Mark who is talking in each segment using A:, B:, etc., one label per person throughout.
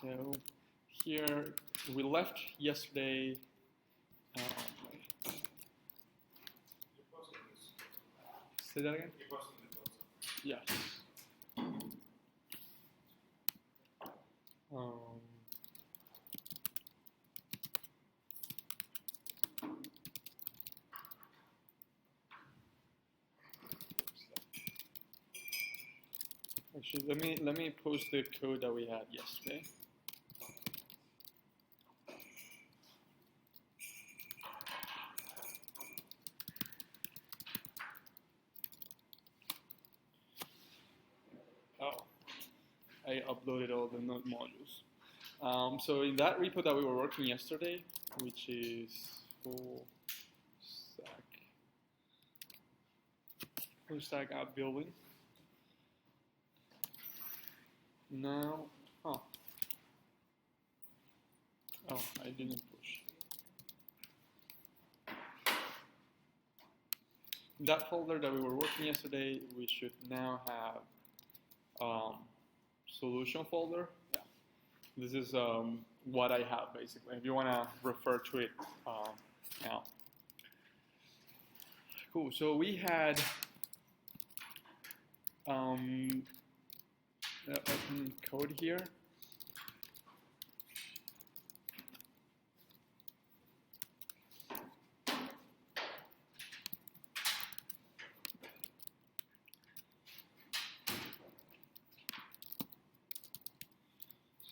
A: So here we left yesterday. Say that again? Yes. Actually, let me post the code that we had yesterday. Oh, I uploaded all the node modules. So in that repo that we were working yesterday, which is full stack app building. Now, oh, I didn't push. That folder that we were working yesterday, we should now have solution folder. Yeah. This is what I have basically. If you want to refer to it now. Cool. So we had open code here.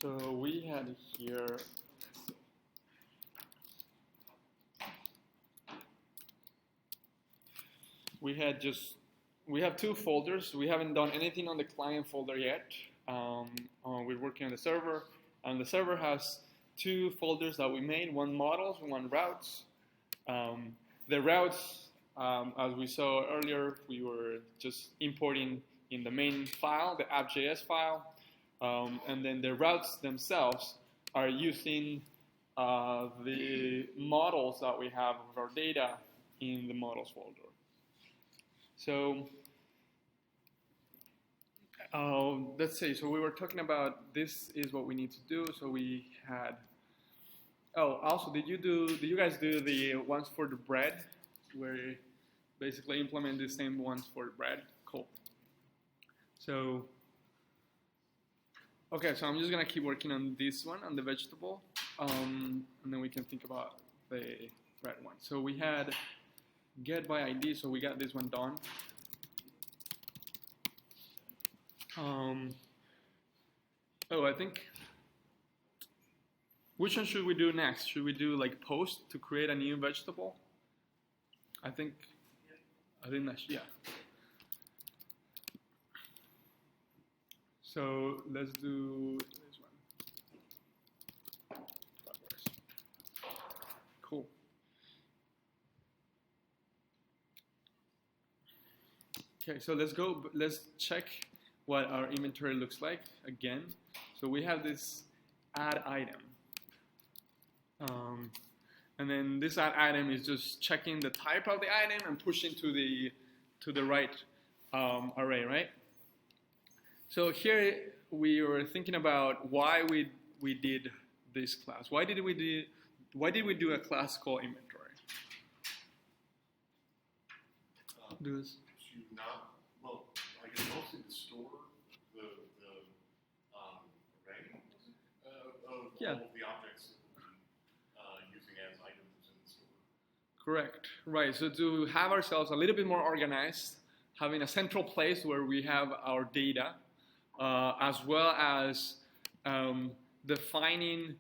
A: So we had here, we have two folders. We haven't done anything on the client folder yet. We're working on the server, and the server has two folders that we made, one models, one routes. The routes, as we saw earlier, we were just importing in the main file, the app.js file. And then the routes themselves are using the models that we have of our data in the models folder. So let's say, so we were talking about this is what we need to do. So we had, also did you guys do the ones for the bread, where you basically implement the same ones for the bread? Cool. So okay, so I'm just gonna keep working on this one, on the vegetable, and then we can think about the bread one. So we had get by ID, so we got this one done. I think, which one should we do next? Should we do like post to create a new vegetable? I think that's, yeah. So let's do this one. Cool. Okay, so let's check what our inventory looks like again. So we have this add item. And then this add item is just checking the type of the item and pushing to the right array, right? So here we were thinking about why we did this class. Why did we do a class called inventory? Do this.
B: I guess mostly to store the array of
A: yeah.
B: all of the objects that we'll be using as items in the store.
A: Correct. Right. So to have ourselves a little bit more organized, having a central place where we have our data, as well as defining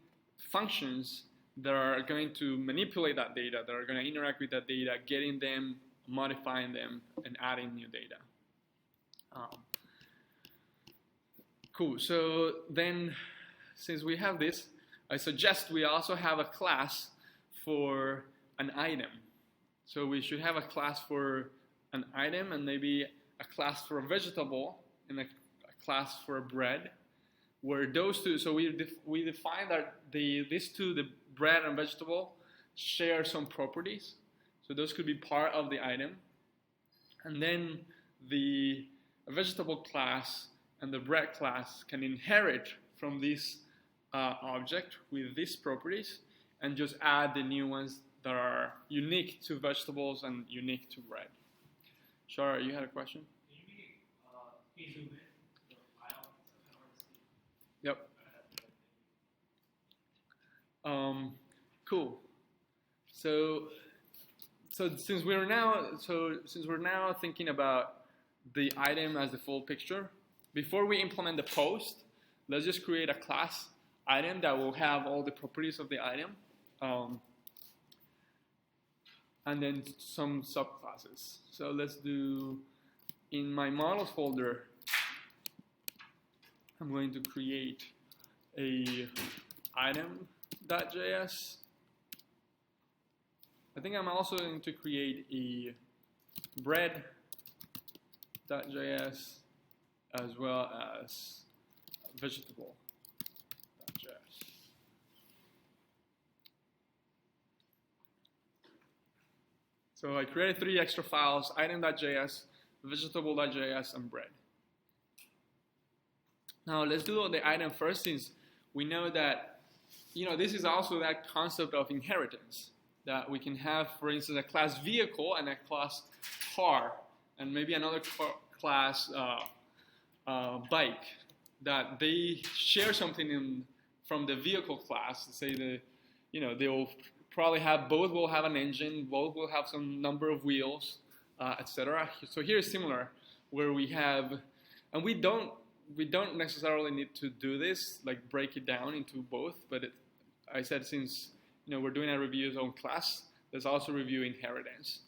A: functions that are going to manipulate that data, that are going to interact with that data, getting them, modifying them, and adding new data. Cool. So then, since we have this, I suggest we also have a class for an item. So we should have a class for an item, and maybe a class for a vegetable, and a class for a bread, where those two, so we define that these two, the bread and vegetable, share some properties. So those could be part of the item. And then the vegetable class and the bread class can inherit from these object with these properties and just add the new ones that are unique to vegetables and unique to bread. Shara, you had a question?
C: Can you zoom in the file? It's kind of hard to see.
A: Yep. Cool. So since we're now thinking about the item as the full picture, before we implement the post, let's just create a class item that will have all the properties of the item, and then some subclasses. So let's do, in my models folder, I'm going to create a item.js. I think I'm also going to create a bread.js as well as vegetable.js. So I created 3 extra files: item.js, vegetable.js, and bread. Now let's do the item first, since we know that, this is also that concept of inheritance, that we can have, for instance, a class vehicle and a class car, and maybe another class bike, that they share something from the vehicle class. Say they'll probably have, both will have an engine, both will have some number of wheels, etc. So here is similar, where we have, and we don't necessarily need to do this, like break it down into both, but I said, since we're doing a review on class, let's also review inheritance.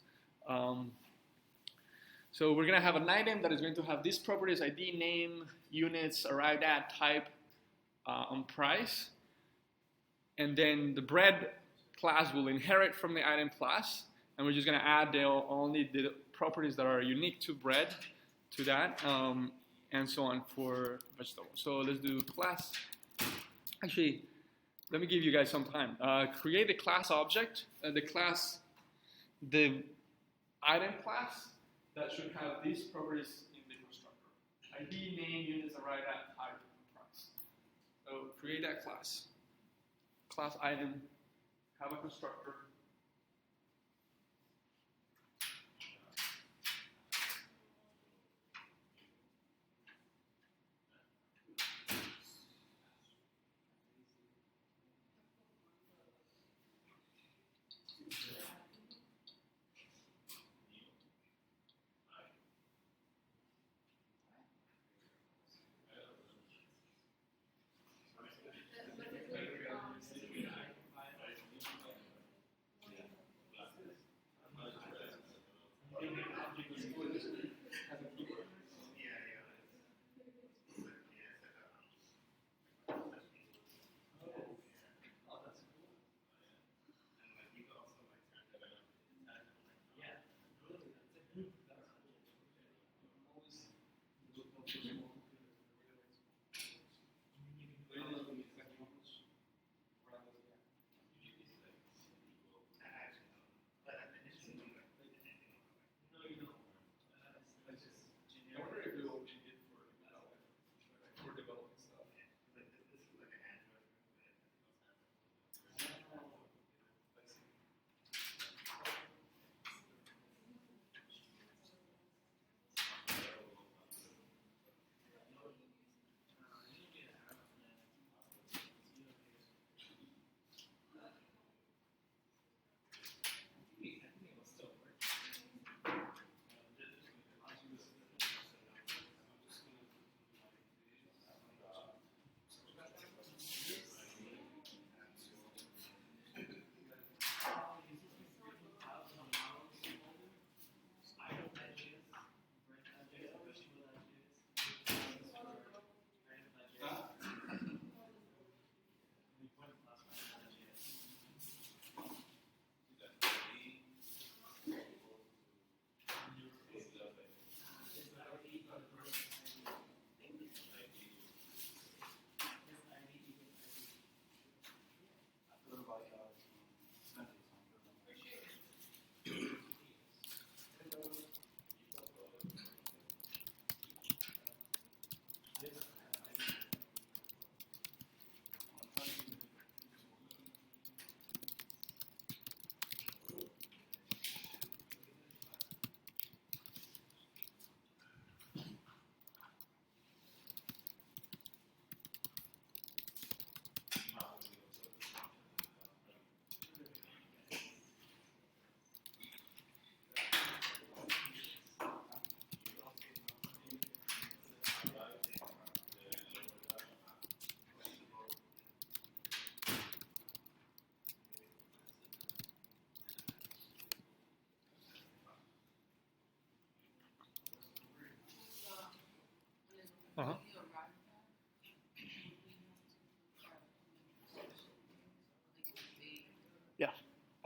A: So we're going to have an item that is going to have these properties: ID, name, units, arrived at, type, and price. And then the bread class will inherit from the item class, and we're just going to add only the properties that are unique to bread to that, and so on for vegetables. So let's do class. Actually, let me give you guys some time. Create a class object, the item class that should have these properties in the constructor: ID, name, units, arrived at, type, and price. So create that class item, have a constructor.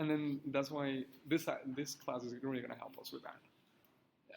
A: And then that's why this class is really going to help us with that. Yeah.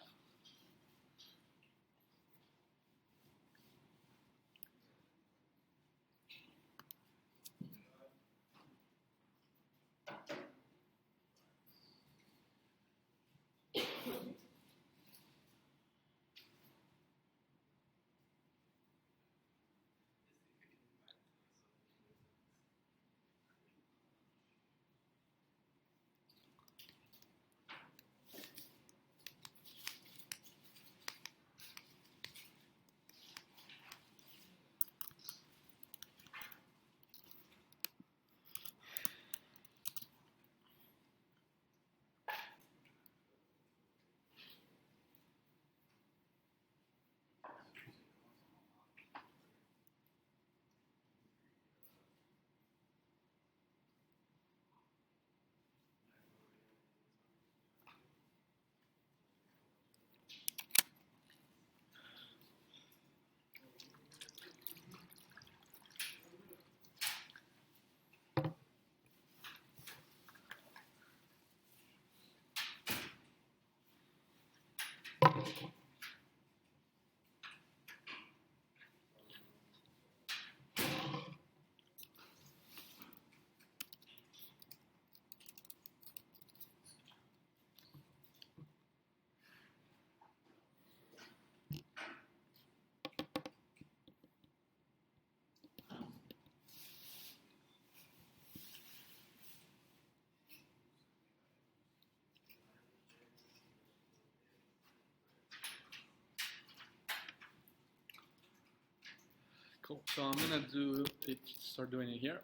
A: Cool. So I'm gonna start doing it here.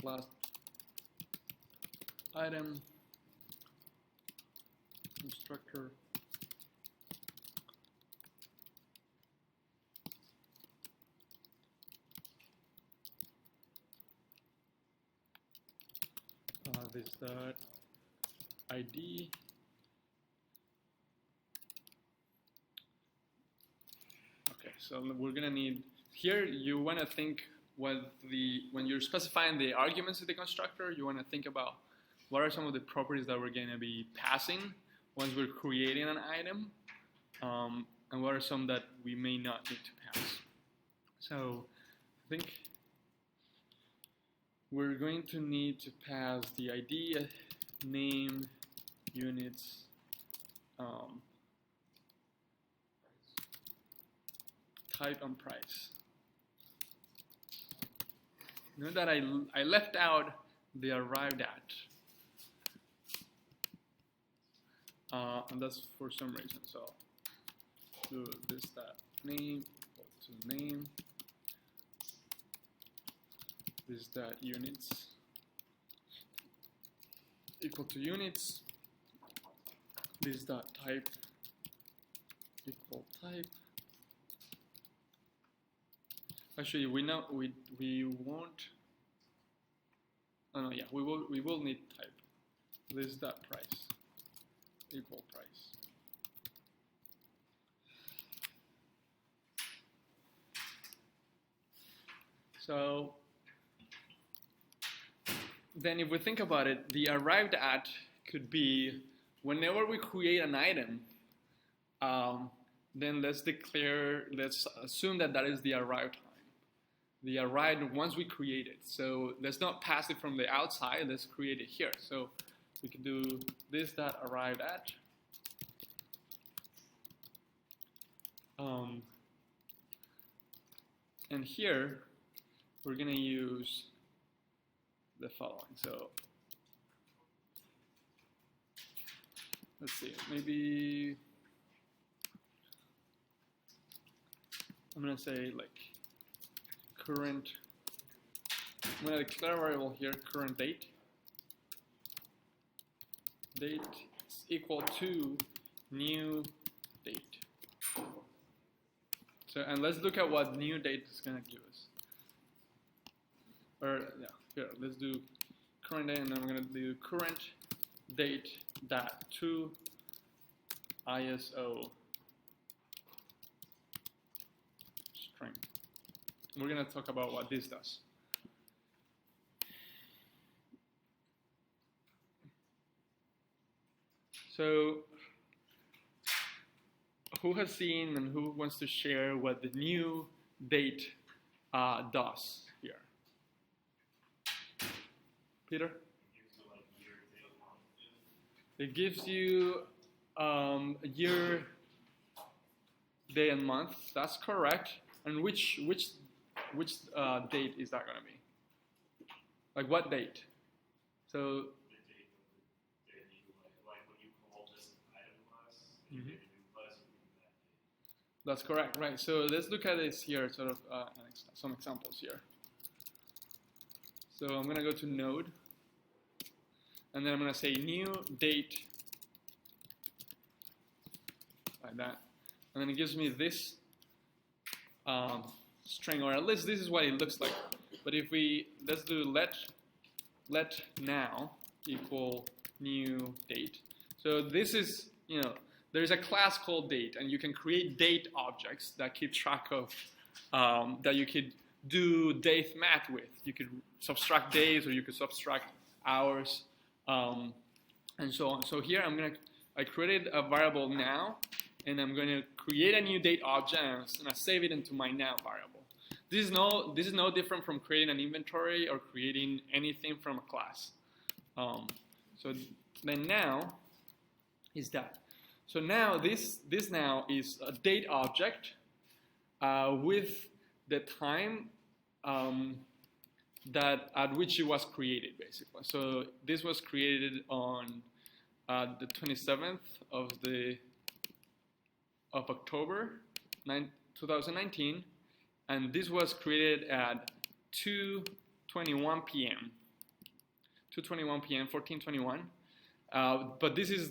A: Last item, constructor. This dot ID. Okay, so we're gonna need here. You want to think when you're specifying the arguments of the constructor, you want to think about what are some of the properties that we're going to be passing once we're creating an item, and what are some that we may not need to pass. So I think we're going to need to pass the ID, name, units, type, and price. Note that I left out the arrived at, and that's for some reason. So do this that name equal to name. This that units equal to units. This dot type equal type. Actually, we won't. Oh no, yeah, we will need type. This dot price equal price. So then, if we think about it, the arrived at could be whenever we create an item. Then let's assume that is the arrived time. The arrived once we create it. So let's not pass it from the outside, let's create it here. So we can do this dot arrived at. And here we're gonna use the following. So let's see, maybe I'm gonna say like current. I'm gonna declare a variable here, current date. Date is equal to new date. So, and let's look at what new date is gonna give us. Or yeah, here, let's do current date, and then we're gonna do current date dot to ISO string. We're gonna talk about what this does. So who has seen and who wants to share what the new date does here? Peter? It gives you year, day, and month. That's correct. And which date is that going to be? Like what date? So
B: The date of the day that you like when you call this item class, and you get a new class, you do that date.
A: that's correct, right? So let's look at this here, sort of some examples here. So I'm going to go to node, and then I'm going to say new date, like that. And then it gives me this string, or at least this is what it looks like. But if let's do let now equal new date. So this is, there's a class called date, and you can create date objects that keep track of, that you could do date math with. You could subtract days, or you could subtract hours, and so on. So here I created a variable now, and I'm going to create a new date object, and I save it into my now variable. This is no different from creating an inventory or creating anything from a class. So then now is that. So now this now is a date object with the time that at which it was created, basically. So this was created on the 27th of October 2019, and this was created at 2:21 p.m. 2:21 p.m. 14:21. But this is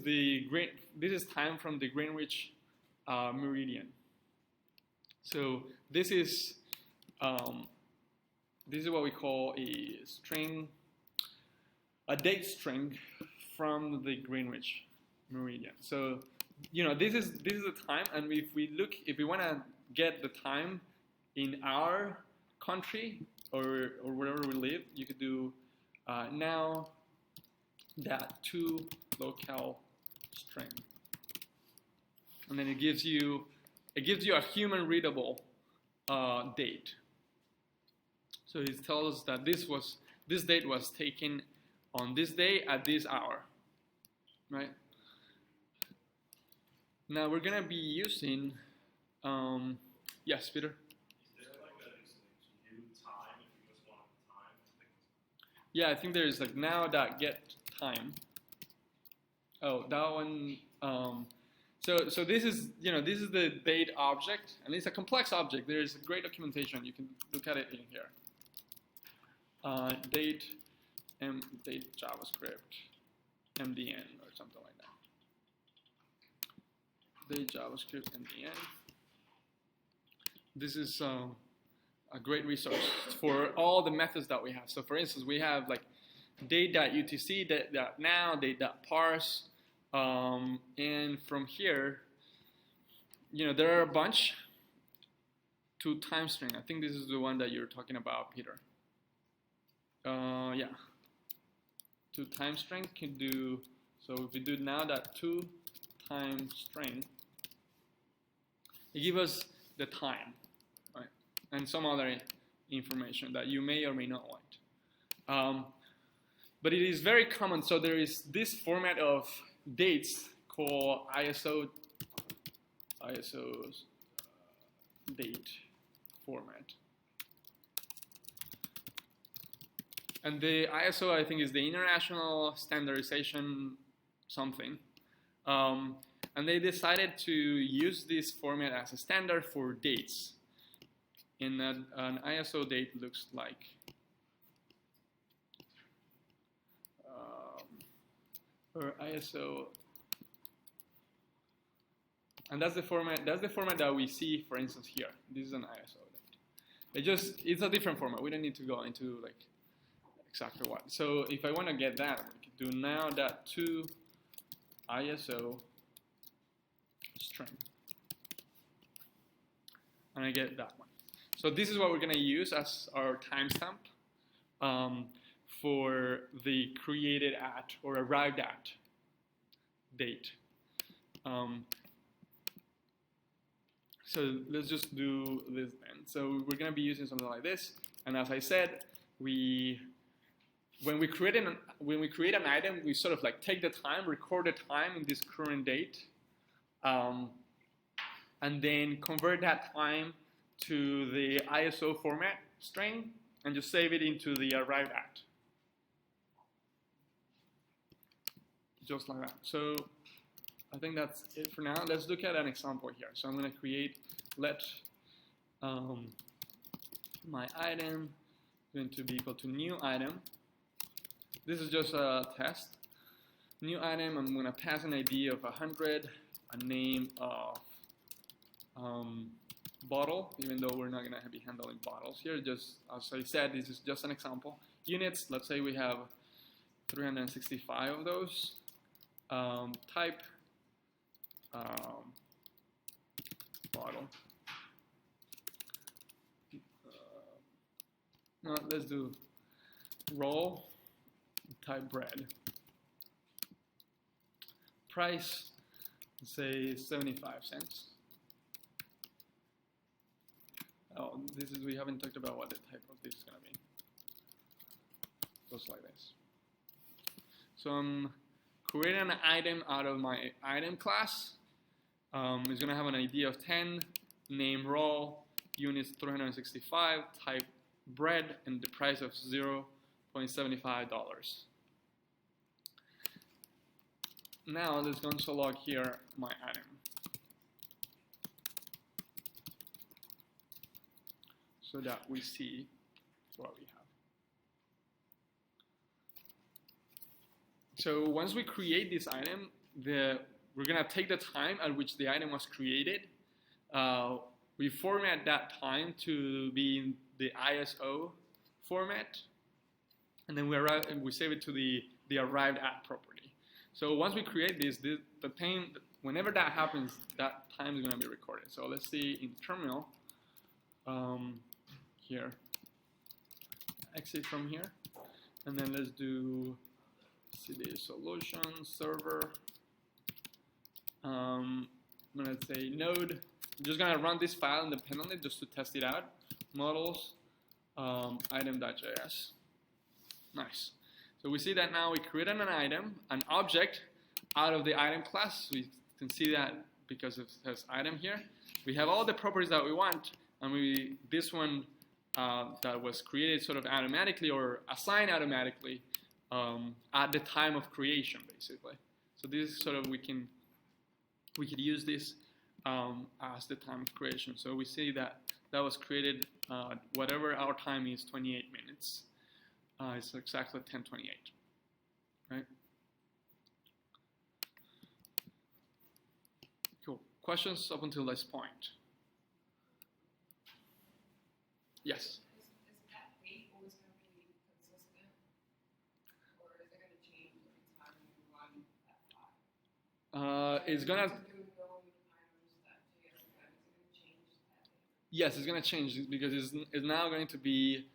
A: time from the Greenwich meridian. So this is what we call a date string from the Greenwich meridian. So this is the time, and if we want to get the time in our country or wherever we live, you could do now that to locale string, and then it gives you a human readable date. So it tells us that this date was taken on this day at this hour, right? Now we're gonna be using, yes, Peter.
B: Is there like a new time if you just want the time?
A: Yeah, I think there's like now that get time. Oh, that one. So this is the date object, and it's a complex object. There's great documentation. You can look at it in here. Date JavaScript MDN or something like that. Date JavaScript MDN. This is a great resource for all the methods that we have. So for instance, we have like date.utc, date.now, date.parse, and from here, there are a bunch to time string. I think this is the one that you're talking about, Peter. Yeah. To time string can do, so if we do now that to time string, it gives us the time, right? And some other information that you may or may not want. But it is very common. So there is this format of dates called ISO's date format. And the ISO, I think, is the International Standardization something. And they decided to use this format as a standard for dates. And an ISO date looks like or ISO, and that's the format that we see, for instance, here. This is an ISO date. It's a different format. We don't need to go into like exactly what. So if I want to get that, we can do now that to ISO string, and I get that one. So this is what we're going to use as our timestamp for the created at or arrived at date. So let's just do this then. So we're going to be using something like this. And as I said, when we create an item, we sort of like take the time, record the time in this current date, and then convert that time to the ISO format string and just save it into the arrived at. Just like that. So I think that's it for now. Let's look at an example here. So I'm going to create my item going to be equal to new item. This is just a test. New item, I'm going to pass an ID of 100, a name of bottle, even though we're not going to be handling bottles here. Just as I said, this is just an example. Units, let's say we have 365 of those. Type bottle. No, let's do roll. Type bread. Price, let's say 75 cents. Oh, we haven't talked about what the type of this is going to be. Just like this. So I'm creating an item out of my item class. It's going to have an ID of 10, name roll, units 365, type bread, and the price of $0.75. Now let's console log here my item. So that we see what we have. So once we create this item, we're going to take the time at which the item was created. We format that time to be in the ISO format, and then we save it to the arrived at property. So once we create this, the time, whenever that happens, that time is going to be recorded. So let's see in terminal here, exit from here, and then let's do cd solution server. I'm going to say node. I'm just going to run this file independently just to test it out. Models item.js. Nice. So we see that now we created an item, an object out of the item class. We can see that because it says item here. We have all the properties that we want, and this one that was created sort of automatically or assigned automatically at the time of creation, basically. So this is sort of we could use this as the time of creation. So we see that was created whatever our time is, 28 minutes. It's exactly 10:28, right? Cool. Questions up until this point? Yes.
D: Is that date always going to be consistent, or is it going to change every time you run that file?
A: It's gonna. Yes, it's gonna change because it's now going to be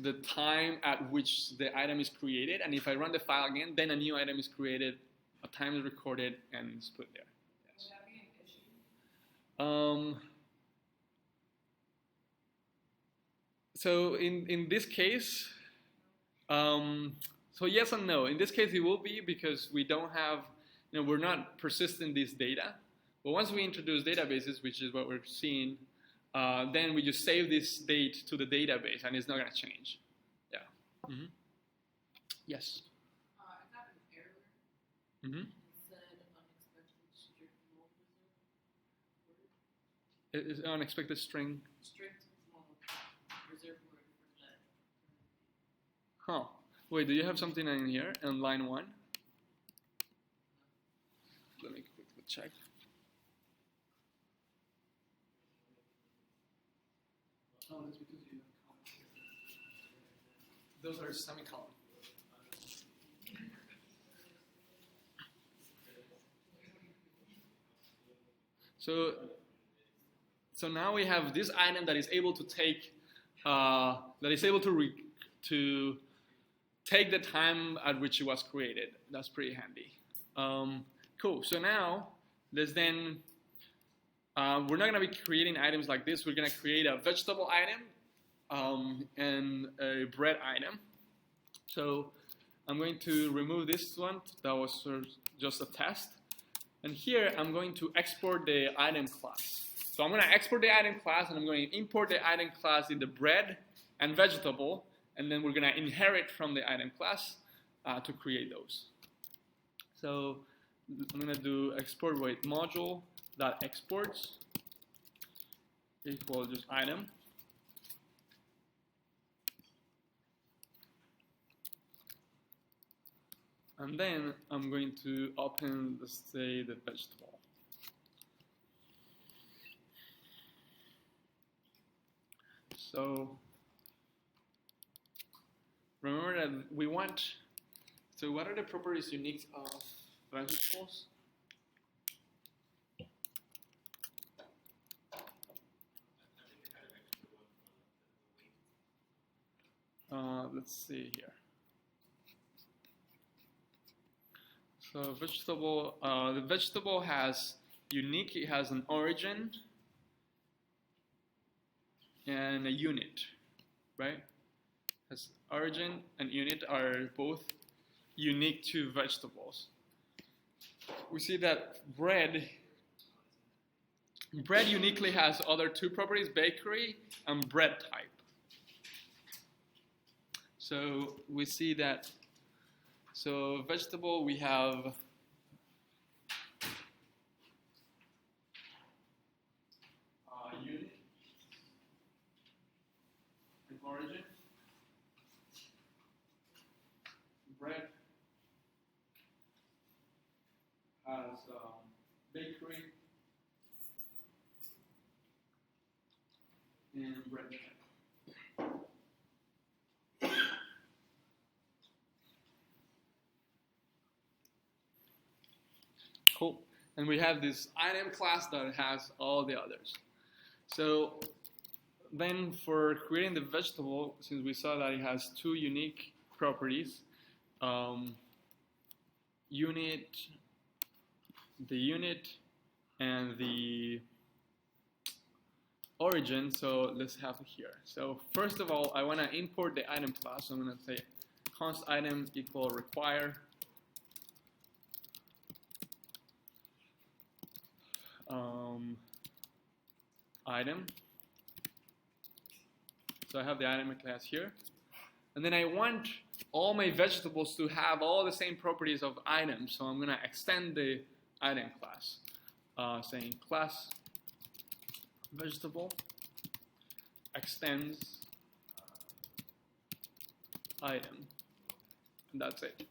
A: the time at which the item is created, and if I run the file again, then a new item is created, a time is recorded, and it's put there. Yes.
D: Would that be an issue?
A: So in this case, so yes and no. In this case, it will be because we don't have, we're not persisting this data. But once we introduce databases, which is what we're seeing, then we just save this date to the database, and it's not going to change. Yeah. Mm-hmm. Yes.
D: I got an error.
A: Mm-hmm.
D: It said unexpected strict mode reserve word.
A: It is unexpected string.
D: Strict mode reserve word for that.
A: Huh. Wait, do you have something in here on line 1? Let me quickly check. Oh, that's because you have comments here. Those are semicolon. So now we have this item that is able to take to take the time at which it was created. That's pretty handy. Cool. So now Let's then, we're not going to be creating items like this. We're going to create a vegetable item and a bread item. So I'm going to remove this one. That was just a test. And here I'm going to export the item class. So I'm going to export the item class, and I'm going to import the item class in the bread and vegetable, and then we're going to inherit from the item class to create those. So I'm going to do export with module.exports equal just item. And then I'm going to open, let's say, the vegetable. So remember that we want, so what are the properties unique of vegetables? Let's see here. So vegetable, the vegetable has unique, it has an origin and a unit, right? As origin and unit are both unique to vegetables. We see that bread uniquely has other two properties, bakery and bread type. So we see that, so vegetable we have unit and origin. Bread has bakery and bread type. Cool. And we have this item class that has all the others. So then for creating the vegetable, since we saw that it has two unique properties, unit, the unit and the origin, so let's have it here. So first of all, I want to import the item class. So I'm going to say const item equal require item. So I have the item class here. And then I want all my vegetables to have all the same properties of items. So I'm going to extend the item class, saying class vegetable extends item. And that's it.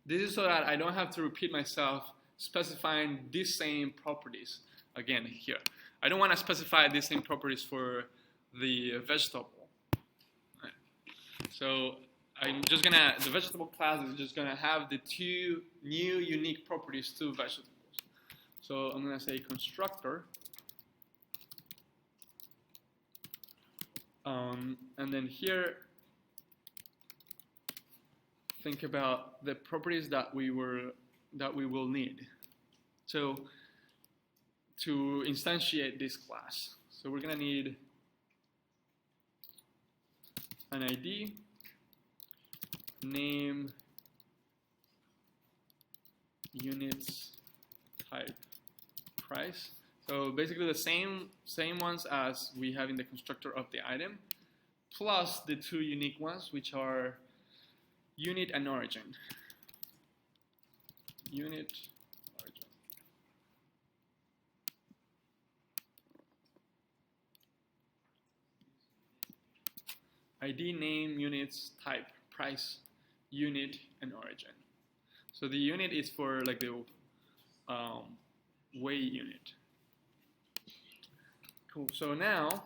A: This is so that I don't have to repeat myself specifying these same properties again here. I don't want to specify these same properties for the vegetable. Right. So I'm just gonna, the vegetable class is just gonna have the two new unique properties to vegetables. So I'm gonna say constructor, and then here think about the properties that we will need. So to instantiate this class, so we're gonna need an ID, name, units, type, price. So basically the same ones as we have in the constructor of the item, plus the two unique ones, which are unit and origin. Unit, origin. ID, name, units, type, price, unit, and origin. So the unit is for like the weight unit. Cool. So now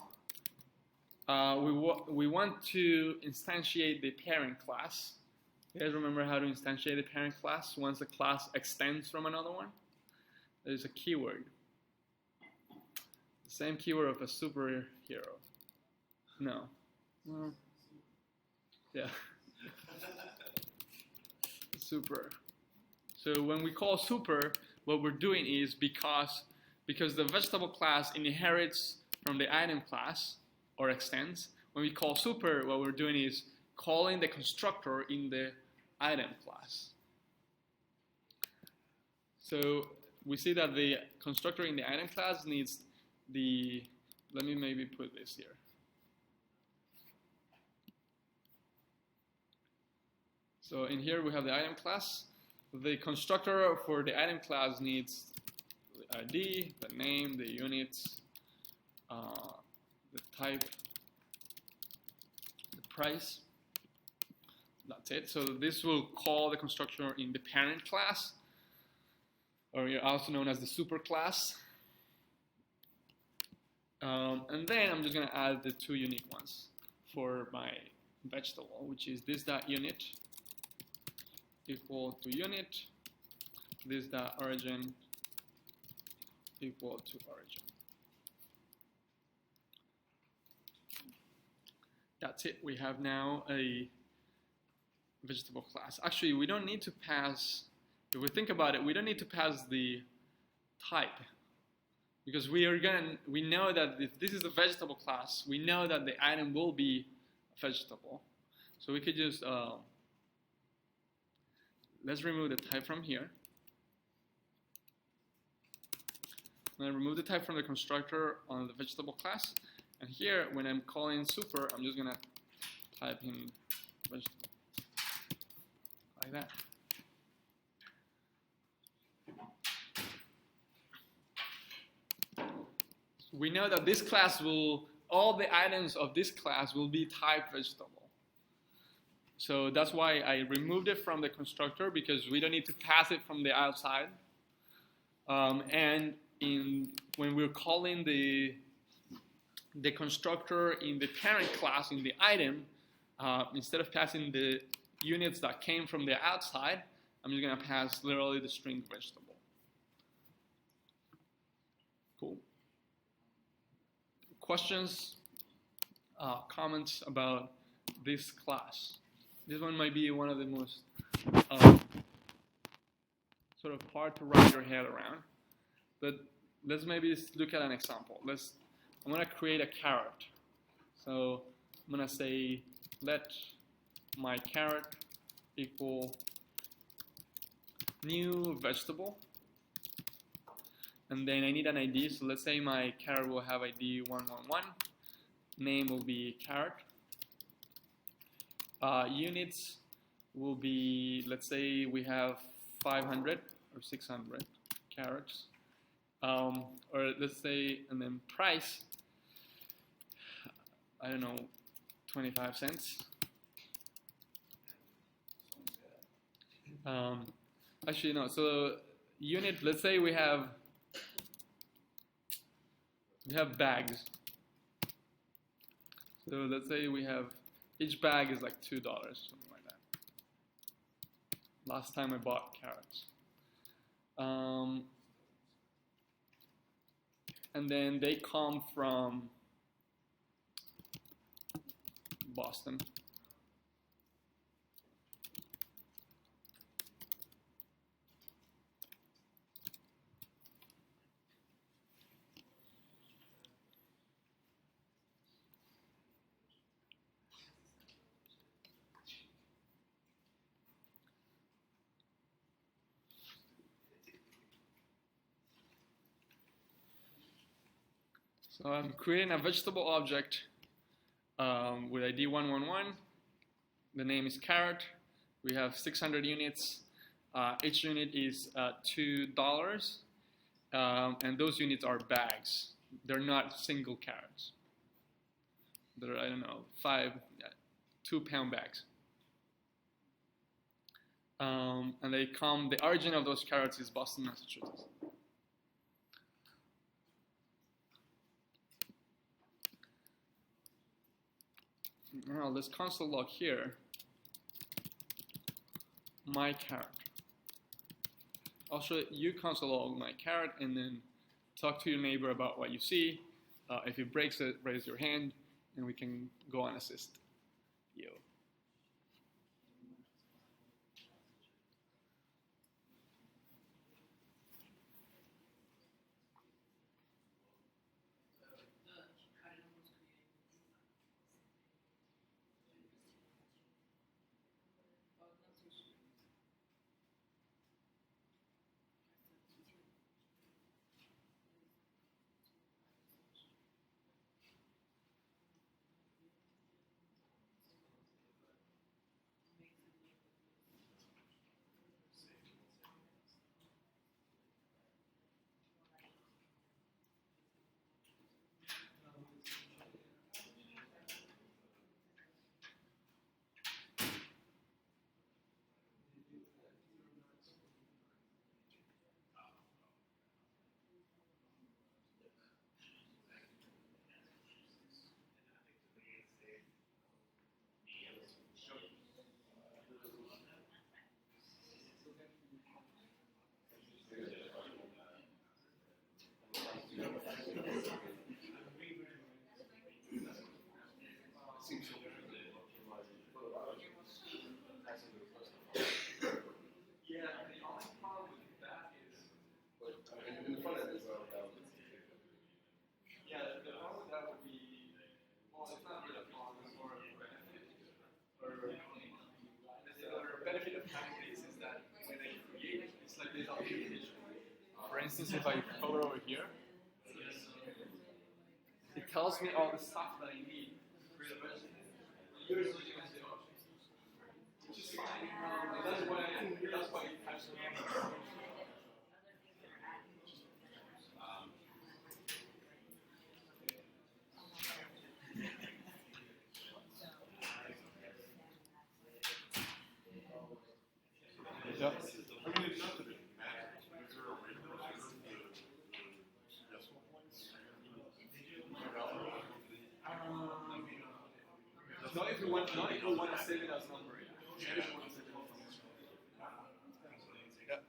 A: we want to instantiate the parent class. You guys remember how to instantiate the parent class once the class extends from another one? There's a keyword. The same keyword of a superhero. No. Well, yeah. super. So when we call super, what we're doing is because the vegetable class inherits from the item class or extends, when we call super, what we're doing is calling the constructor in the item class. So we see that the constructor in the item class needs the, let me maybe put this here. So in here we have the item class. The constructor for the item class needs the ID, the name, the units, the type, the price. That's it. So this will call the constructor in the parent class, or also known as the super class. And then I'm just going to add the two unique ones for my vegetable, which is this.unit equal to unit, this.origin equal to origin. That's it. We have now a vegetable class. Actually, we don't need to pass, if we think about it, we don't need to pass the type, because we know that if this is a vegetable class, we know that the item will be a vegetable. So we could just let's remove the type from here. And then remove the type from the constructor on the vegetable class. And here, when I'm calling super, I'm just going to type in vegetable. Like that. We know that this class all the items of this class will be type vegetable. So that's why I removed it from the constructor, because we don't need to pass it from the outside. And when we're calling the constructor in the parent class in the item, instead of passing the units that came from the outside, I'm just going to pass literally the string vegetable. Cool. Questions, comments about this class? This one might be one of the most sort of hard to wrap your head around. But let's maybe look at an example. I'm going to create a carrot. So I'm going to say let my carrot equal new vegetable. And then I need an ID. So let's say my carrot will have ID 111. Name will be carrot. Units will be, let's say we have 500 or 600 carrots. Or let's say, and then price, I don't know, 25 cents. Actually, no. So unit, let's say we have bags. So let's say we have, each bag is like $2, something like that. Last time I bought carrots. And then they come from Boston. So I'm creating a vegetable object with ID 111. The name is carrot. We have 600 units. Each unit is $2. And those units are bags. They're not single carrots. They're, I don't know, 2-pound bags. And the origin of those carrots is Boston, Massachusetts. Now let's console log here my carrot. I'll show you console log my carrot and then talk to your neighbor about what you see. If it breaks it, raise your hand and we can go and assist you. instance, if I hover over here, it tells me all the stuff that I need. Which is fine. That's why it has to remember. Yep.
B: I mean, it's not that it matters. Is there a random order of the decimal points?
A: Not if you want to save it as numbering. Maybe you want to save it as numbering. Yep.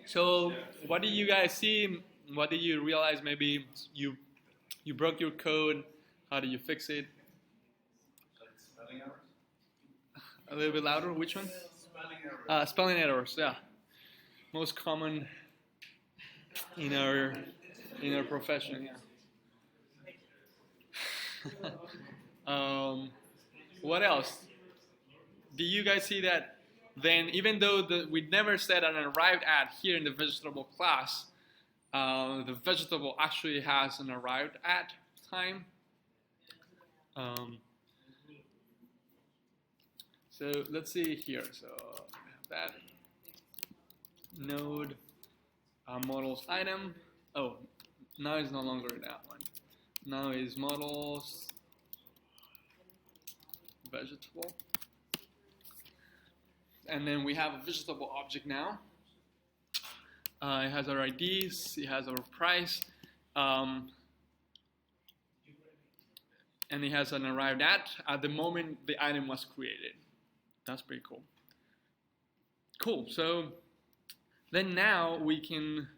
A: So, what did you guys see? What did you realize? Maybe you broke your code. How did you fix it?
B: Spelling errors?
A: A little bit louder. Which one?
B: Spelling errors.
A: Spelling errors. Yeah, most common in our profession. Yeah. What else? Do you guys see that? Then, even though we never said an arrived at here in the vegetable class, the vegetable actually has an arrived at time. So let's see here. So I have that node models item. Oh, now it's no longer that one. Now is models vegetable. And then we have a vegetable object now. It has our IDs, it has our price, and it has an arrived at the moment the item was created. That's pretty cool. Cool, so then now we can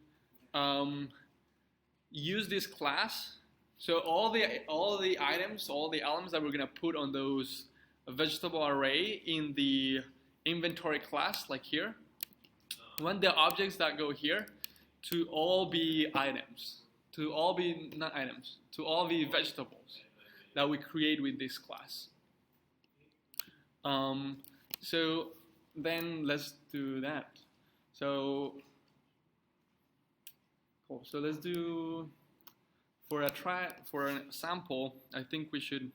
A: use this class. So all the items, all the elements that we're gonna put on those vegetable array in the inventory class, like here, want the objects that go here to all be items, to all be not items, to all be vegetables that we create with this class. So then let's do that. So cool. So let's do for a sample, I think we should.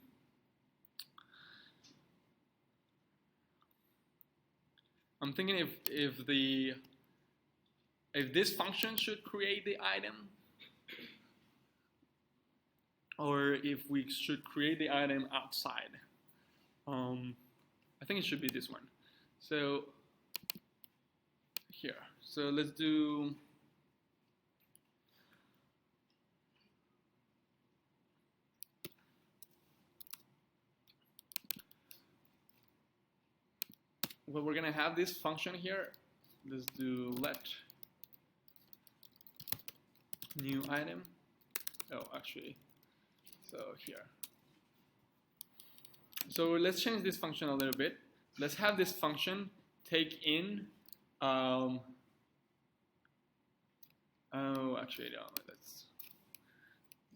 A: I'm thinking if this function should create the item, or if we should create the item outside. I think it should be this one. So here, so let's do. Well, we're gonna have this function here. Let's do let new item. Oh, actually, so here. So let's change this function a little bit. Let's have this function take in. Oh, actually, no. That's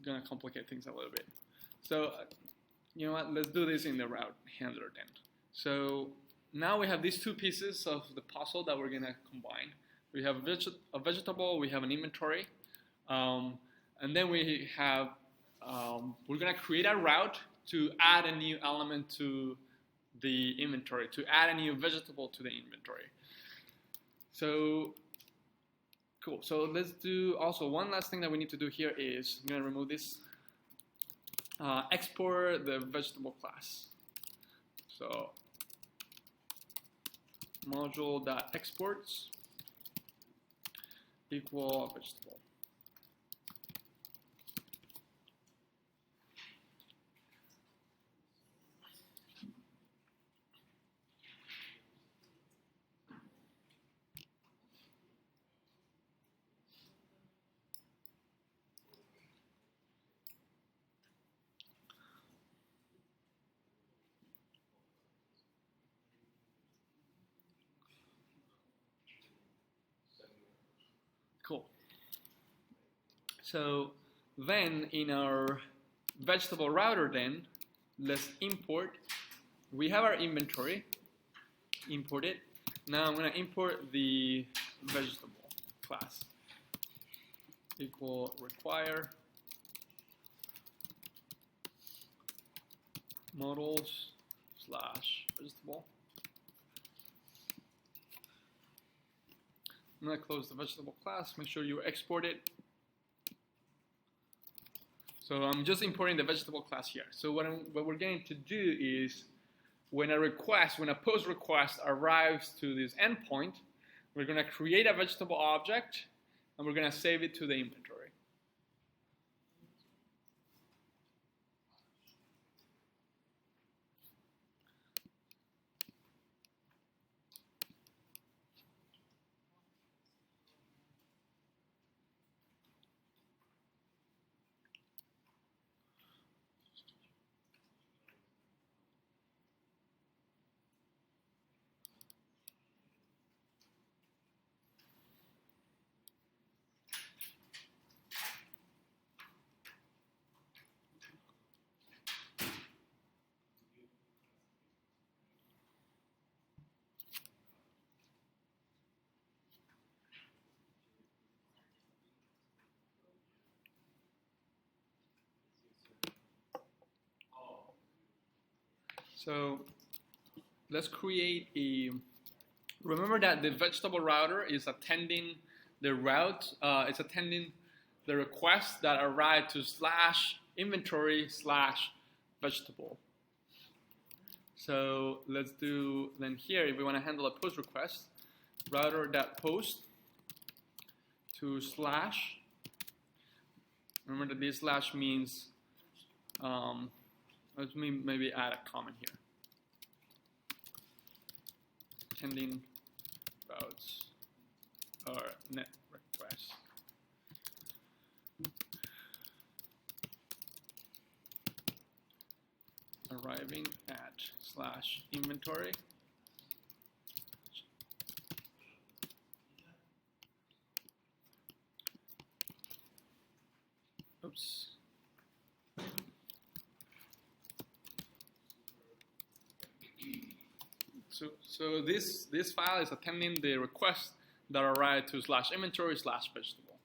A: gonna complicate things a little bit. So, you know what? Let's do this in the route handler then. So now we have these two pieces of the puzzle that we're gonna combine. We have a vegetable, we have an inventory, and then we have, we're gonna create a route to add a new element to the inventory, to add a new vegetable to the inventory. So, cool. So let's do also one last thing that we need to do here is, I'm gonna remove this, export the vegetable class. So, module.exports equal vegetable. Cool. So then in our vegetable router then, let's import. We have our inventory, import it. Now I'm gonna import the vegetable class. Equal require models / vegetable. I'm going to close the vegetable class, make sure you export it. So I'm just importing the vegetable class here. So what we're going to do is when a post request arrives to this endpoint, we're going to create a vegetable object and we're going to save it to the inventory. So let's create a, remember that the vegetable router is attending the route, it's attending the requests that arrive to /inventory / vegetable. So let's do, then here, if we want to handle a post request, router.post to /, remember that this / means, let me maybe add a comment here. Pending routes or net requests. Arriving at /inventory. Oops. So this file is attending the request that arrived to /inventory / vegetable.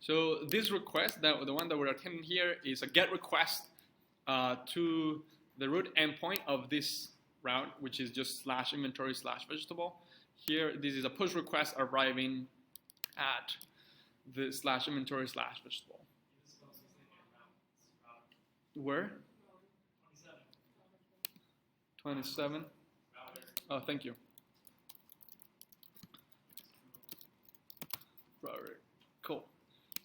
A: So this request, the one that we're attending here, is a GET request to the root endpoint of this route, which is just /inventory/vegetable. Here, this is a push request arriving at the /inventory/vegetable. Where? 27. Oh, thank you. Router. Cool.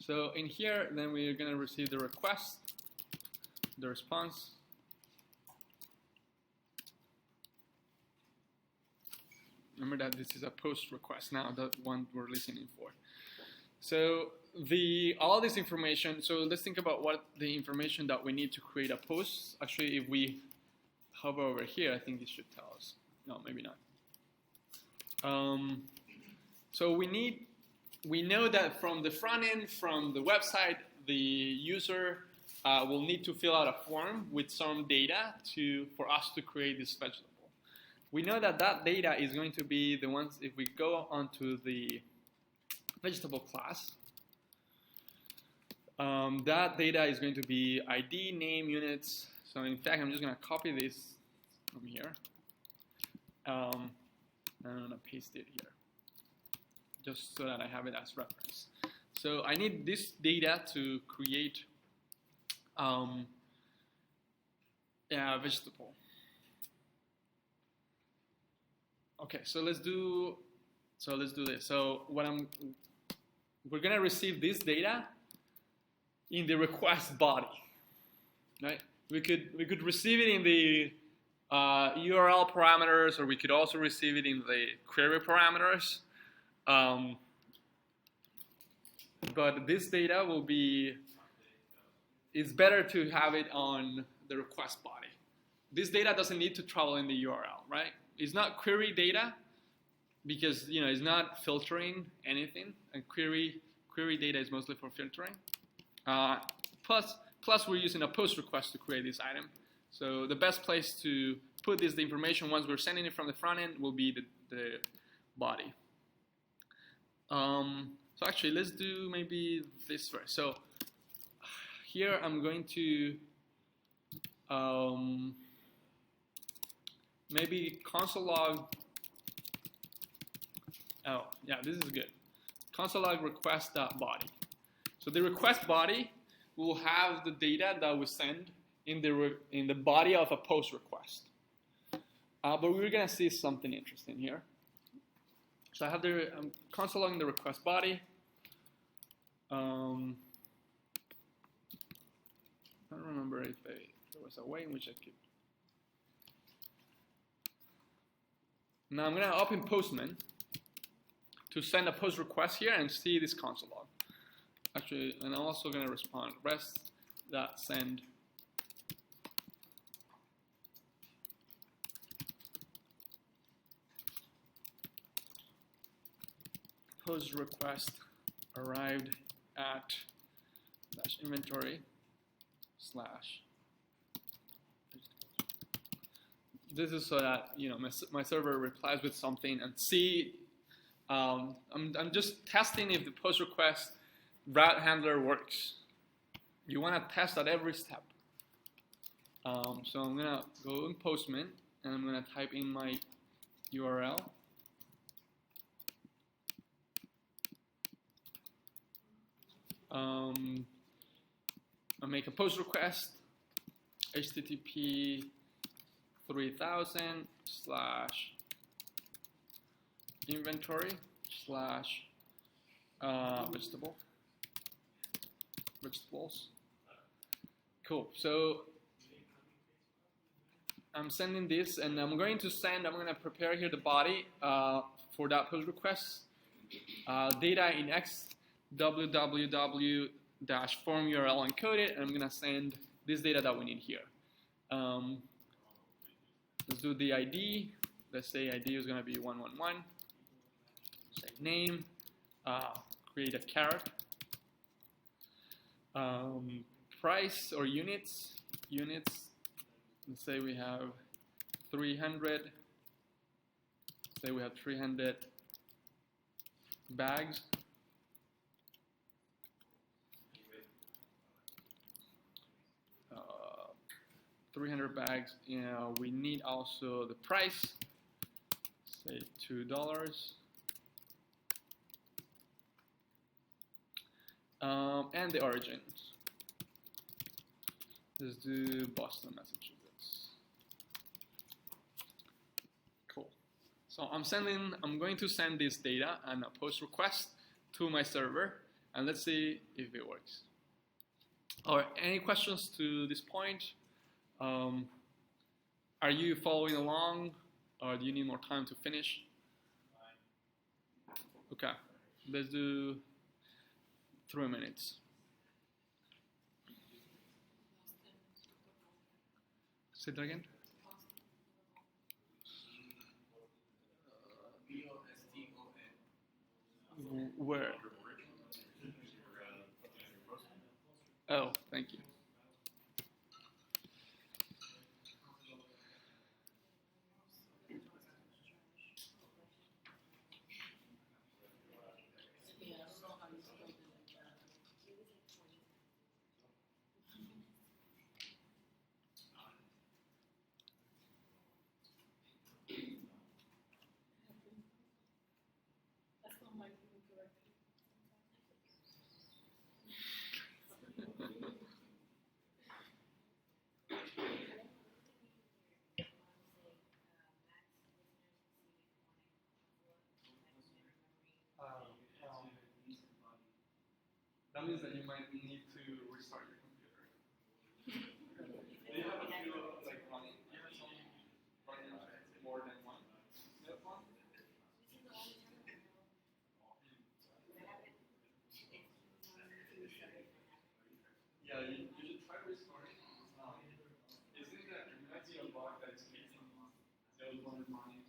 A: So in here, then we're going to receive the request, the response. Remember that this is a post request now, the one we're listening for. So all this information, so let's think about what the information that we need to create a post. Actually, if we hover over here, I think it should tell us. No, maybe not. So we know that from the front end, from the website, the user will need to fill out a form with some data for us to create this vegetable. We know that that data is going to be the ones, if we go onto the vegetable class, that data is going to be ID, name, units. So in fact, I'm just going to copy this from here. And I'm going to paste it here, just so that I have it as reference. So I need this data to create a vegetable. Okay, so let's do this. So we're gonna receive this data in the request body, right? We could receive it in the URL parameters, or we could also receive it in the query parameters. But this data it's better to have it on the request body. This data doesn't need to travel in the URL, right? It's not query data because it's not filtering anything, and query data is mostly for filtering. Plus we're using a post request to create this item. So the best place to put the information once we're sending it from the front end will be the body. So actually, let's do maybe this first. So here I'm going to maybe console log. Oh, yeah, this is good. Console log request.body. So the request body will have the data that we send in the body of a post request. But we're gonna see something interesting here. So I have the console logging the request body. I don't remember if there was a way in which I could. Now I'm gonna open Postman to send a post request here and see this console log. Actually, and I'm also gonna respond rest.send post request arrived at /inventory/ This is so that my server replies with something and see. I'm just testing if the post request route handler works. You want to test at every step. So I'm gonna go in Postman and I'm gonna type in my URL. I'll make a post request, HTTP 3000 / inventory / vegetables. Cool. So I'm sending this, and I'm going to prepare here the body for that push request. Data in X www-form URL encoded, and I'm going to send this data that we need here. Let's do the ID. Let's say ID is going to be 111. Say name. Create a caret. Price or units. Let's say we have 300. Say we have 300 bags. 300 bags. We need also the price, say $2. And the origin. Let's do Boston, Massachusetts. Cool. So I'm going to send this data and a post request to my server, and let's see if it works. All right, any questions to this point? Are you following along, or do you need more time to finish? Okay, let's do 3 minutes. Say that again. Where? Oh, thank you. That means that you might need to restart your computer. Do you have a few like running? You have some running more than one? That one? Yeah, you should try restarting. Isn't that there might be a bug that is making those one running?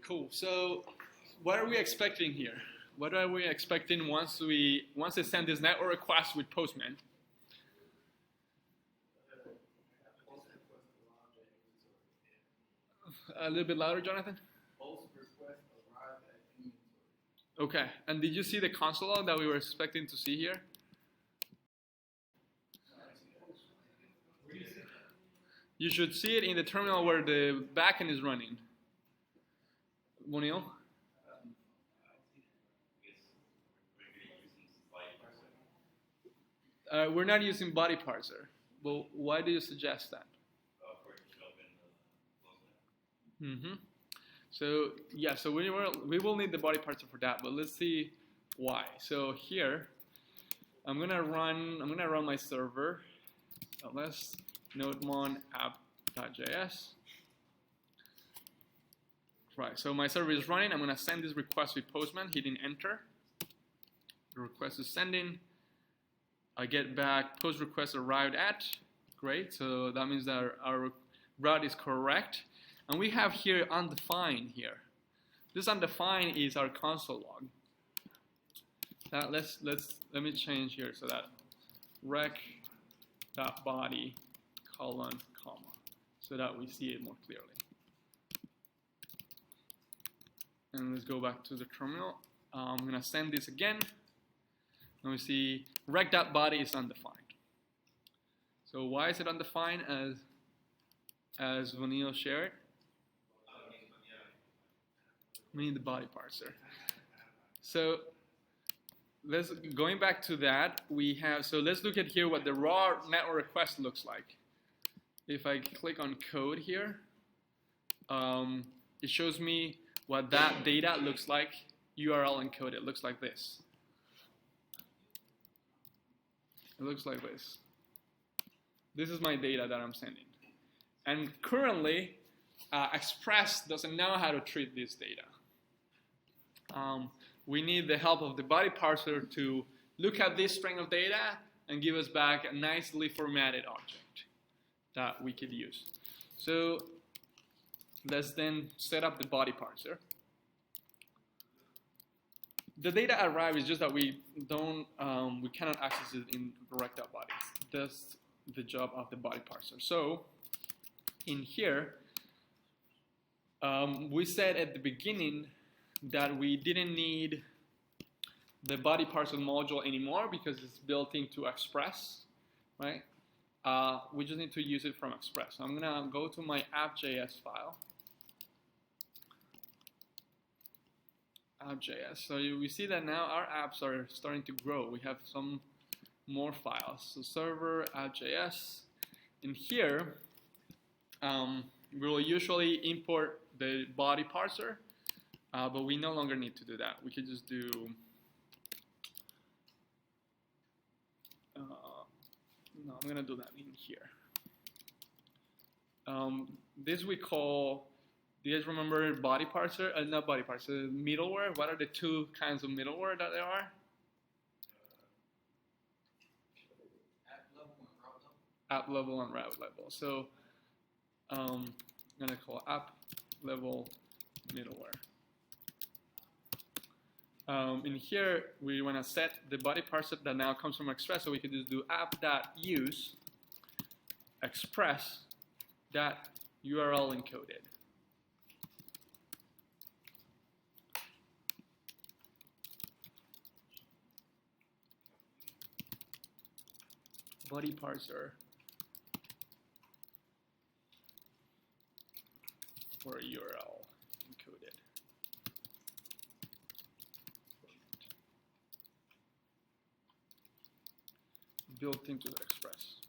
A: Cool. So, what are we expecting here? What are we expecting once they send this network request with Postman? A little bit louder, Jonathan. Okay. And did you see the console log that we were expecting to see here? You should see it in the terminal where the backend is running. Monil? We're not using body parser. Well, why do you suggest that? So yeah, so we will need the body parser for that, but let's see why. So here, I'm gonna run my server. ls nodemon app.js. Right, so my server is running. I'm going to send this request with Postman, hitting enter. The request is sending. I get back post request arrived at. Great, so that means that our route is correct. And we have here undefined here. This undefined is our console log. Now let me change here so that rec.body : comma, so that we see it more clearly. And let's go back to the terminal. I'm going to send this again. And we see rec.body is undefined. So why is it undefined as Vanille shared? We need the body parser. So going back to that, so let's look at here what the raw network request looks like. If I click on code here, it shows me what that data looks like, URL encoded. It looks like this. It looks like this. This is my data that I'm sending. And currently, Express doesn't know how to treat this data. we need the help of the body parser to look at this string of data and give us back a nicely formatted object that we could use. So let's then set up the body parser. The data arrives, is just that we cannot access it in direct.body. That's the job of the body parser. So in here, we said at the beginning that we didn't need the body parser module anymore because it's built into Express, right? We just need to use it from Express. So I'm gonna go to my app.js file. App.js. So we see that now our apps are starting to grow. We have some more files. So server app.js. In here, we will usually import the body parser, but we no longer need to do that. We could just do no, I'm gonna do that in here. This we call, do you guys remember body parser? Not body parser, middleware. What are the two kinds of middleware that there are? App level and route level. So I'm gonna call app level middleware. In here, we want to set the body parser that now comes from Express, so we could just do app.use express.url encoded. Body parser for URL encoded. Built into the Express.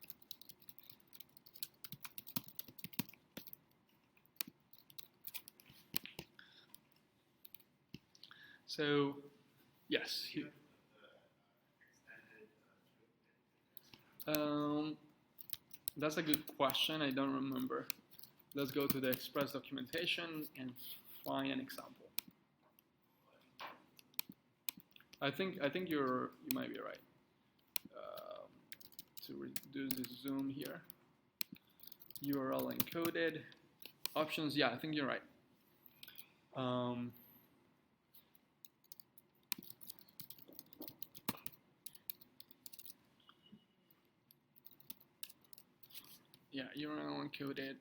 A: So, yes. That's a good question. I don't remember. Let's go to the Express documentation and find an example. I think you might be right. To reduce the zoom here. URL encoded. Options, yeah, I think you're right. Yeah, URL encoded.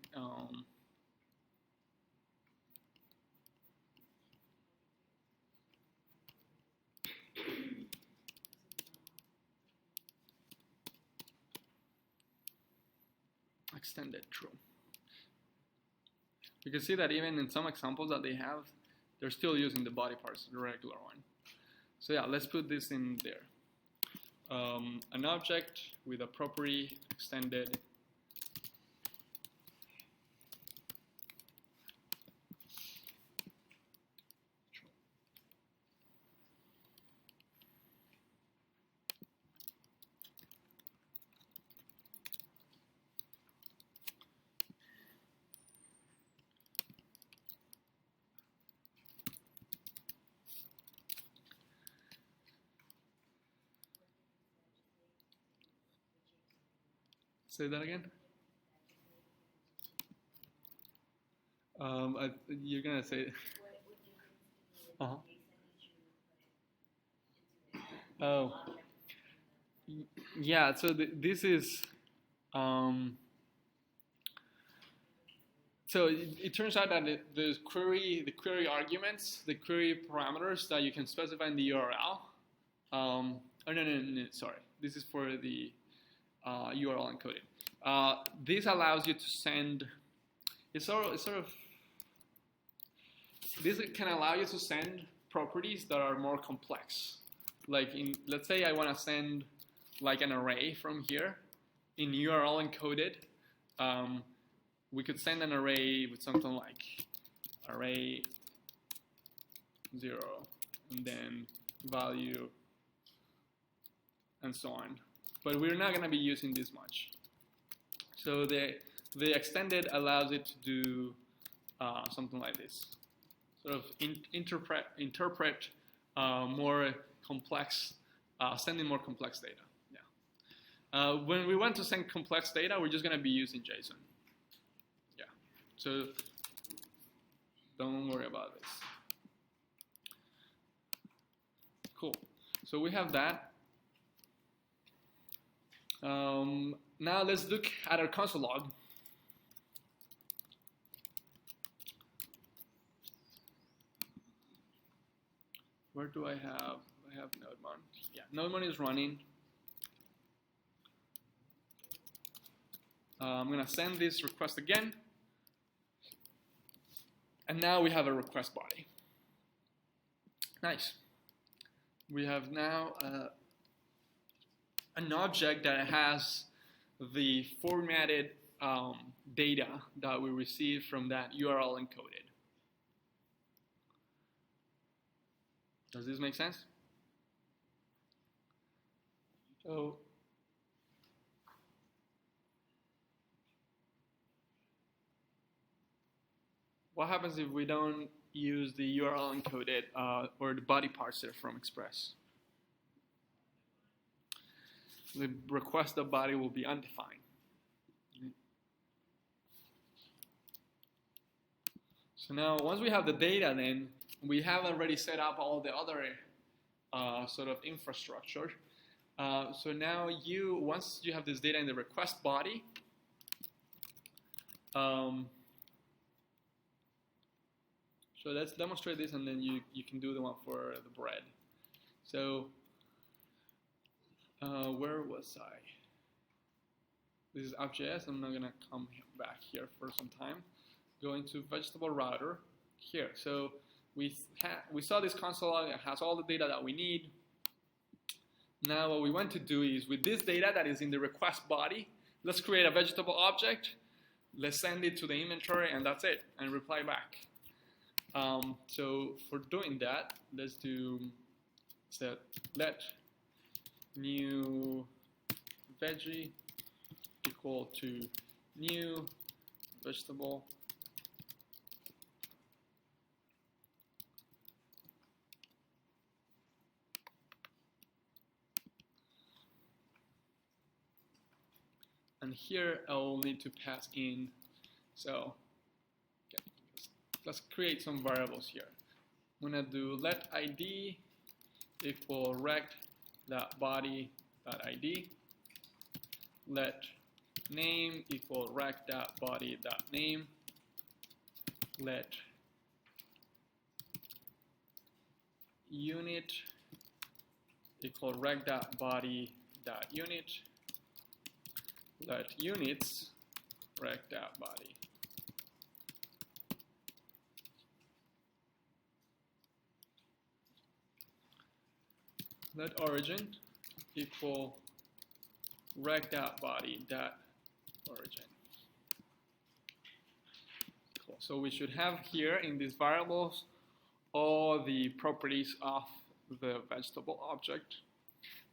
A: Extended, true. You can see that even in some examples that they have, they're still using the body parser, the regular one. So yeah, let's put this in there. An object with a property extended. Say that again. You're gonna say. Oh. Yeah. So this is. So it turns out that the query arguments, the query parameters that you can specify in the URL. Oh no, sorry. This is for the URL encoding. This allows you to send. This can allow you to send properties that are more complex. Like let's say I want to send like an array from here in URL encoded. We could send an array with something like array 0 and then value and so on. But we're not going to be using this much. So the extended allows it to do something like this. Sort of interpret more complex, sending more complex data. Yeah. When we want to send complex data, we're just going to be using JSON. Yeah. So don't worry about this. Cool. So we have that. Now let's look at our console log. Where do I have? I have NodeMon. Yeah, NodeMon is running. I'm going to send this request again. And now we have a request body. Nice. We have now an object that has the formatted data that we received from that URL encoded. Does this make sense? So what happens if we don't use the URL encoded or the body parser from Express? The request of body will be undefined. So now once we have the data, then we have already set up all the other sort of infrastructure. So now once you have this data in the request body, so let's demonstrate this, and then you can do the one for the bread. So where was I? This is app.js. I'm not gonna come back here for some time. Going to vegetable router here. So we saw this console log that has all the data that we need. Now what we want to do is, with this data that is in the request body, let's create a vegetable object. Let's send it to the inventory, and that's it, and reply back. So for doing that, let's do let new veggie equal to new vegetable. And here I will need to pass in, so okay, let's create some variables here. I'm gonna do let ID equal rect.body.id, let name equal rect.body.name, let unit equal rect.body.unit, let units rect.body. Let origin equal rect.body.origin. Cool. So we should have here in these variables all the properties of the vegetable object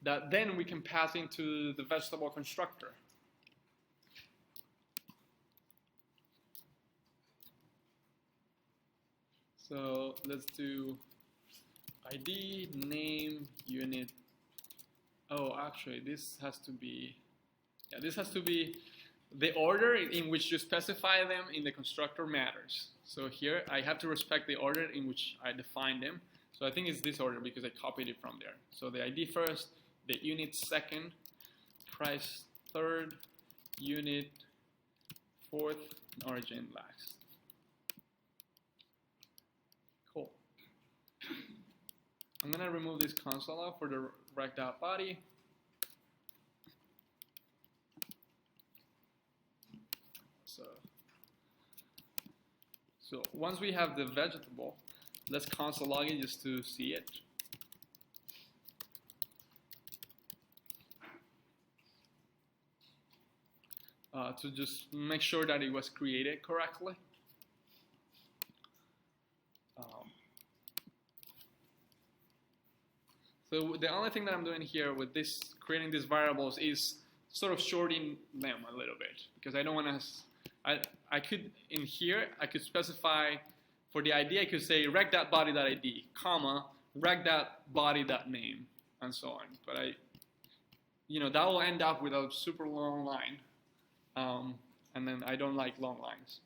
A: that then we can pass into the vegetable constructor. So let's do ID, name, unit. Oh, actually, this has to be, yeah, this has to be the order in which you specify them in the constructor matters. So here, I have to respect the order in which I define them. So I think it's this order because I copied it from there. So the ID first, the unit second, price third, unit fourth, and origin last. Cool. I'm gonna remove this console log for the rect.body. So once we have the vegetable, let's console log it just to see it. To just make sure that it was created correctly. So the only thing that I'm doing here with this, creating these variables, is sort of shorting them a little bit, because I don't want to, I could, in here, I could specify, for the ID, I could say rect.body.id, comma, rec.body.name and so on. But that will end up with a super long line, and then I don't like long lines.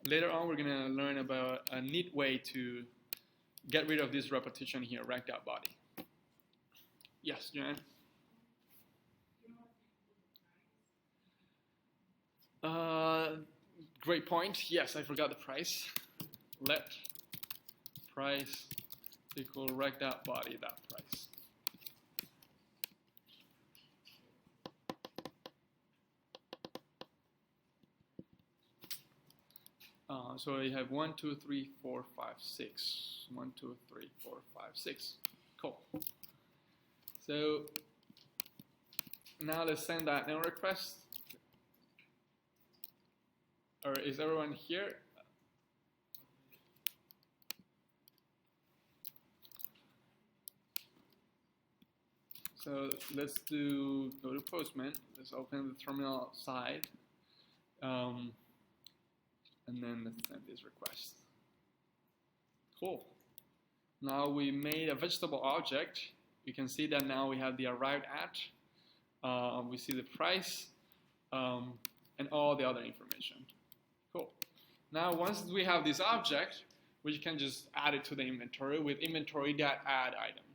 A: Later on, we're gonna learn about a neat way to get rid of this repetition here, rec.body. Yes, Jan? Great point. Yes, I forgot the price. Let price equal rec.body.price. So you have 1, 2, 3, 4, 5, 6. 1, 2, 3, 4, 5, 6. Cool. So now let's send that new request. Or is everyone here? So let's go to Postman. Let's open the terminal side. And then let's send this request. Cool. Now we made a vegetable object. You can see that now we have the arrived at. We see the price and all the other information. Cool. Now once we have this object, we can just add it to the inventory with inventory.add item.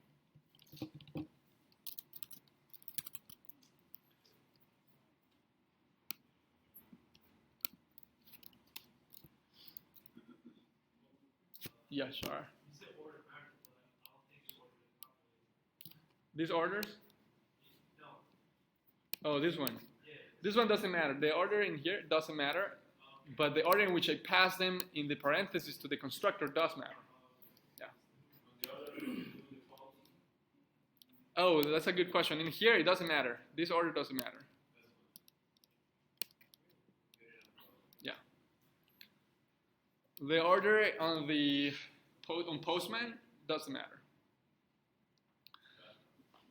A: Yeah, sure.
C: You said order package, but I don't think you ordered it properly.
A: These orders?
C: No.
A: Oh, this one.
C: Yeah.
A: This one doesn't matter. The order in here doesn't matter, but the order in which I pass them in the parentheses to the constructor does matter. Yeah. Oh, that's a good question. In here, it doesn't matter. This order doesn't matter. Yeah. The order on Postman doesn't matter.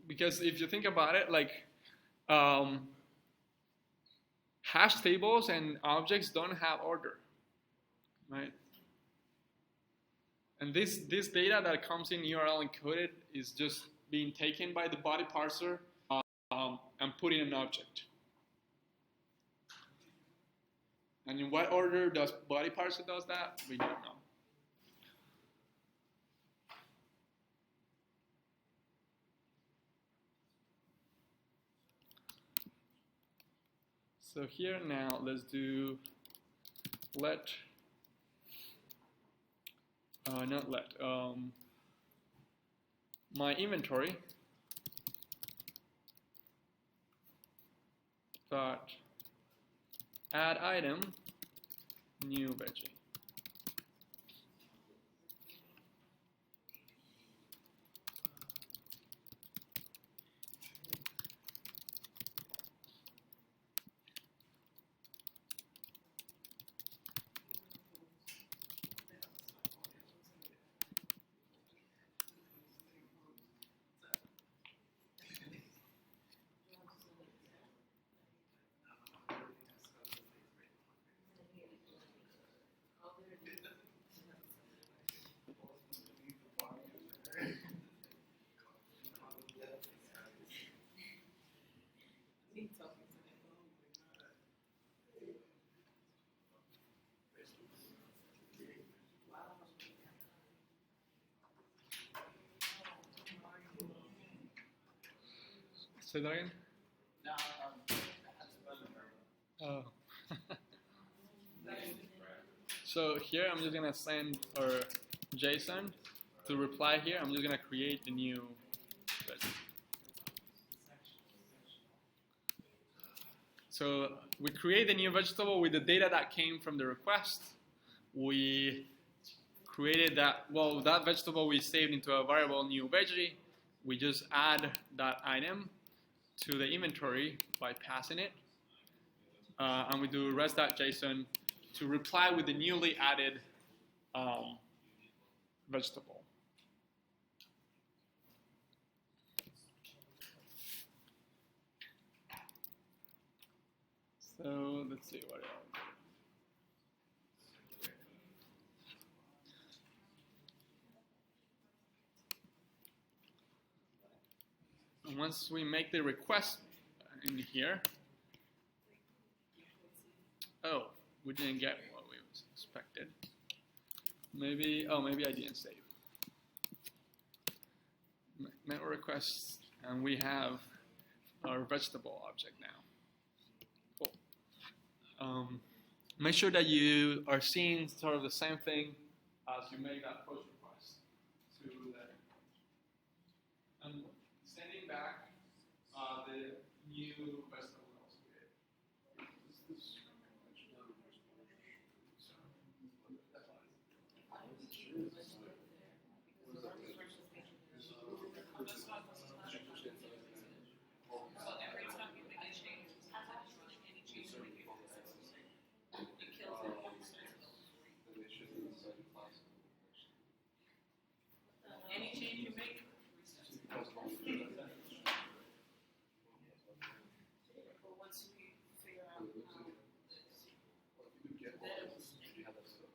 A: Because if you think about it, like hash tables and objects don't have order, right? And this data that comes in URL encoded is just being taken by the body parser and put in an object. And in what order does body parser does that? We don't know. So here now, let's do my inventory dot add item new veggie. Say that again? No, oh. So here I'm just gonna send our JSON to reply here. I'm just gonna create the new veggie. So we create the new vegetable with the data that came from the request. We created that vegetable we saved into a variable new veggie. We just add that item to the inventory by passing it. And we do res.json to reply with the newly added vegetable. So let's see what else. And once we make the request in here, oh, we didn't get what we expected. Maybe I didn't save. Make requests, and we have our vegetable object now. Cool. Make sure that you are seeing sort of the same thing as you make that push request to there. And sending back the new vegetable also good.
D: So every time you make a change, any change you make, it kills it. Any change you make, but once we figure out this,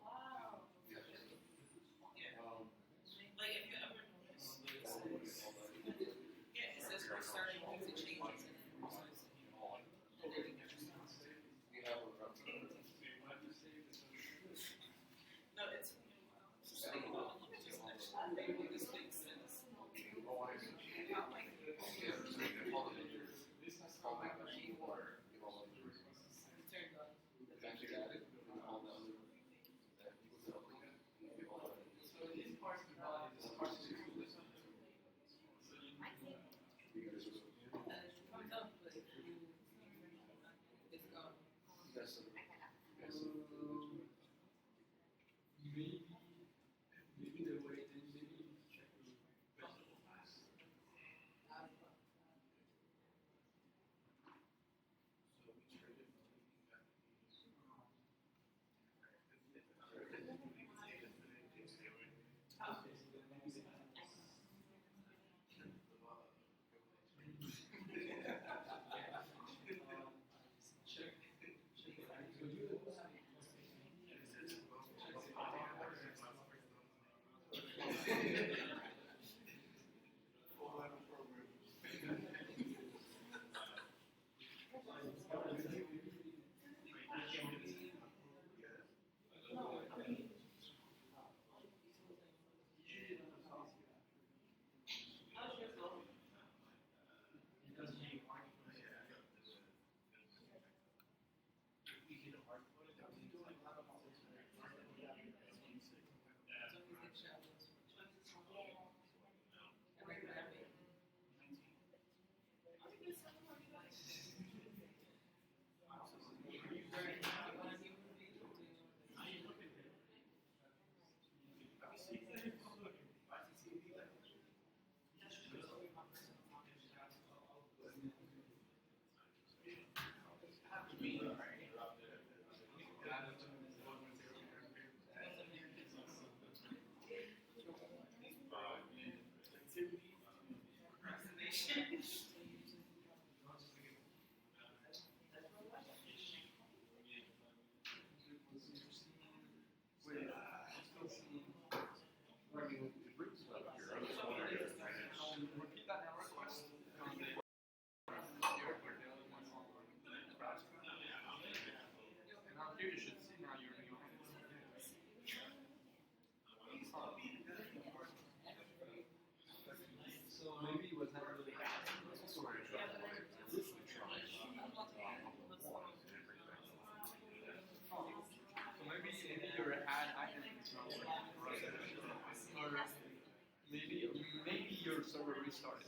D: wow. Yeah. Like if you ever notice, it says we're starting with the changes and then we're and then you just no, it's just like, let me just actually maybe this makes sense. Not like
A: Maybe the way maybe check the vegetable fast. Repeat that now request. And out here you should see now your new so maybe it was not really so maybe your ad item is not working. Or maybe your server restarted.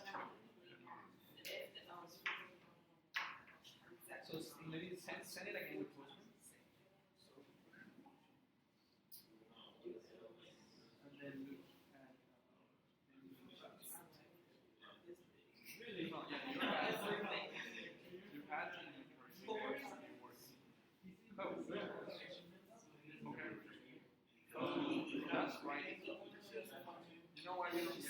A: So maybe send it again with Postman. And then look at really not yet. You had inventory. Oh, okay. That's right. You know why we don't get it?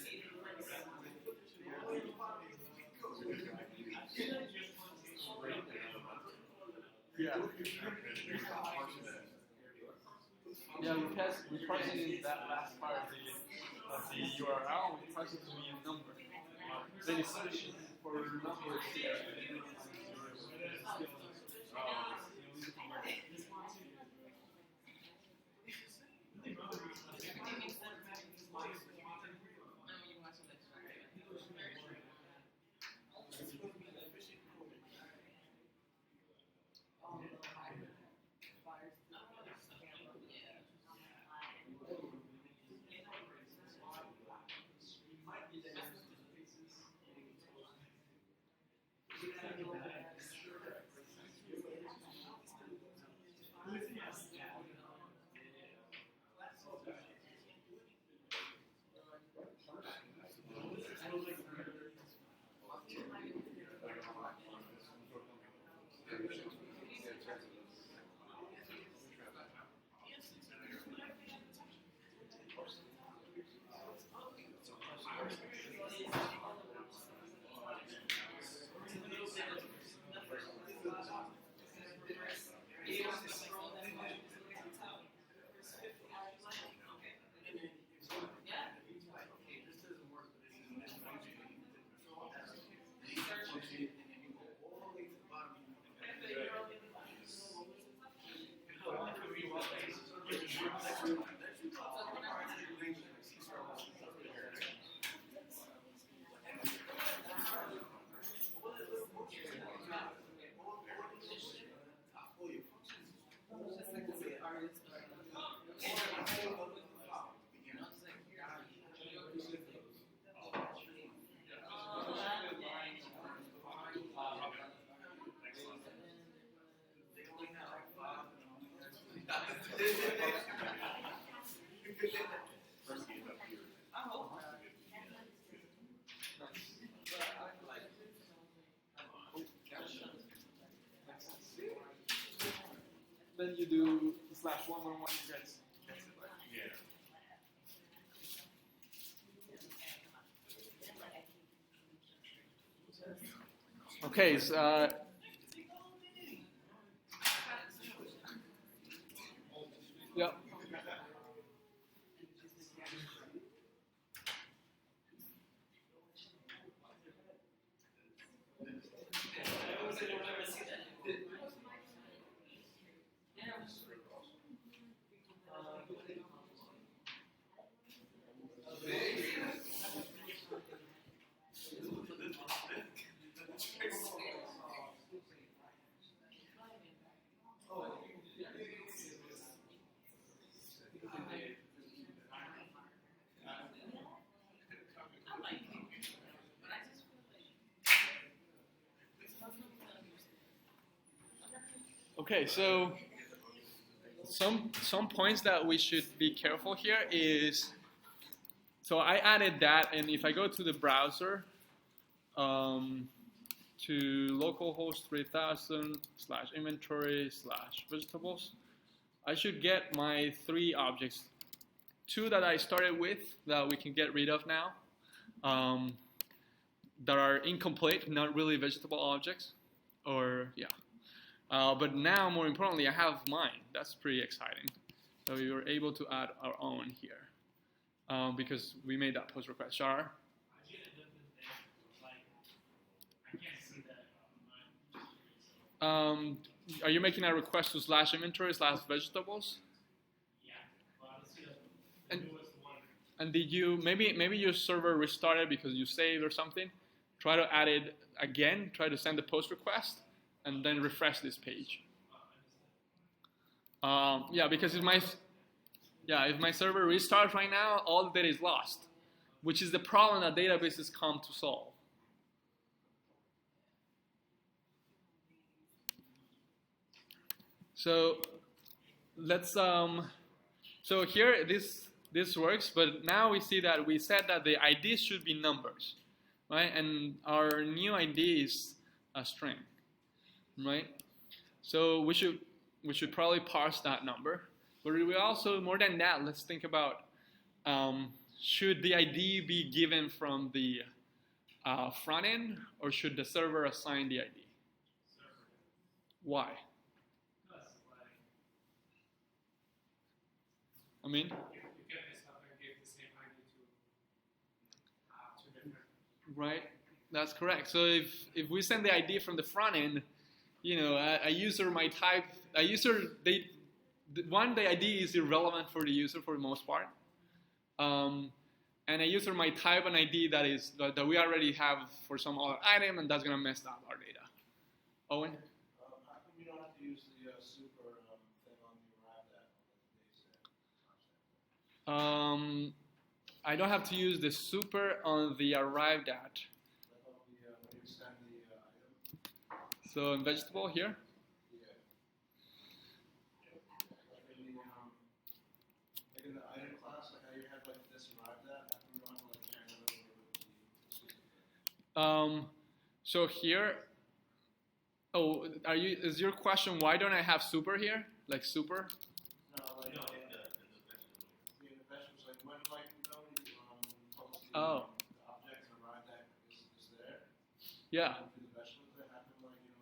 A: Yeah. Yeah, we parse it in that last part of the URL, we parse it to be a number. The insertion for Then you do /111 gets it right.
B: Yeah.
A: Okay, so, yeah. Okay, so some points that we should be careful here is, so I added that, and if I go to the browser, to localhost 3000 /inventory/vegetables, I should get my 3 objects. 2 that I started with that we can get rid of now, that are incomplete, not really vegetable objects, or yeah. But now, more importantly, I have mine. That's pretty exciting. So we were able to add our own here because we made that post request. Shar? Are you making a request to /inventory/vegetables? And did you, maybe your server restarted because you saved or something? Try to add it again, try to send the post request, and then refresh this page. Yeah, because if my server restarts right now, all the data is lost, which is the problem that databases come to solve. So let's so here this works, but now we see that we said that the IDs should be numbers, right? And our new ID is a string, right? So we should probably parse that number. But we also, more than that, let's think about should the ID be given from the front end, or should the server assign the ID? Why? I mean?
C: You get this up and give the same ID to two different.
A: Right. That's correct. So if we send the ID from the front end, a user might type the ID is irrelevant for the user for the most part, and a user might type an ID that we already have for some other item, and that's gonna mess up our data. Owen.
B: How come you don't have to use the super thing on the arrived at?
A: I don't have to use the super on the arrived at.
B: When you send the item.
A: So in vegetable here.
B: Yeah. Like in the item class, like how you have like this arrived at, how come you don't have to like carry that over with the super?
A: So here. Oh, is your question why don't I have super here? Like super?
B: No, like
C: No,
B: in
C: in the vegetable.
B: the vegetables, like when like when you post the object arrived at is there.
A: Yeah.
B: For the vegetables, that happen like the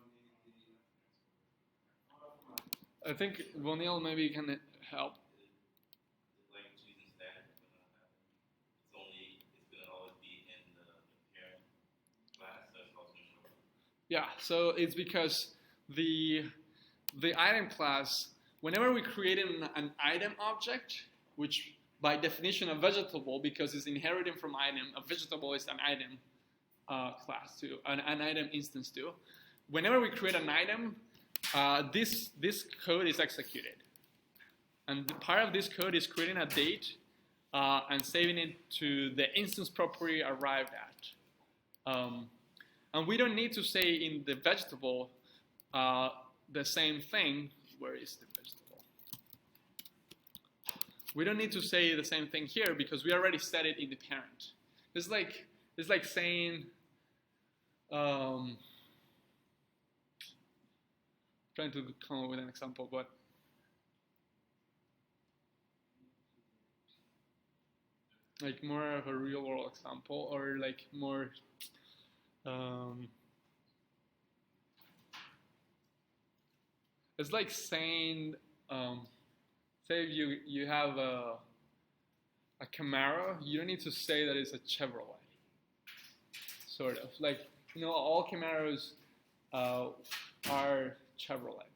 A: I think Vonil maybe can help.
E: Like choosing static, it's gonna always be in the parent class, so it's also short.
A: Yeah, so it's because the item class, whenever we create an item object, which by definition a vegetable, because it's inheriting from item, a vegetable is an item class too, an item instance too. Whenever we create an item, this code is executed. And part of this code is creating a date and saving it to the instance property arrived at. And we don't need to say in the vegetable the same thing. Where is the vegetable? We don't need to say the same thing here because we already set it in the parent. It's like saying, trying to come up with an example, but like more of a real world example, or like more it's like saying, say if you have a Camaro, you don't need to say that it's a Chevrolet. Sort of like all Camaros are Chevrolet,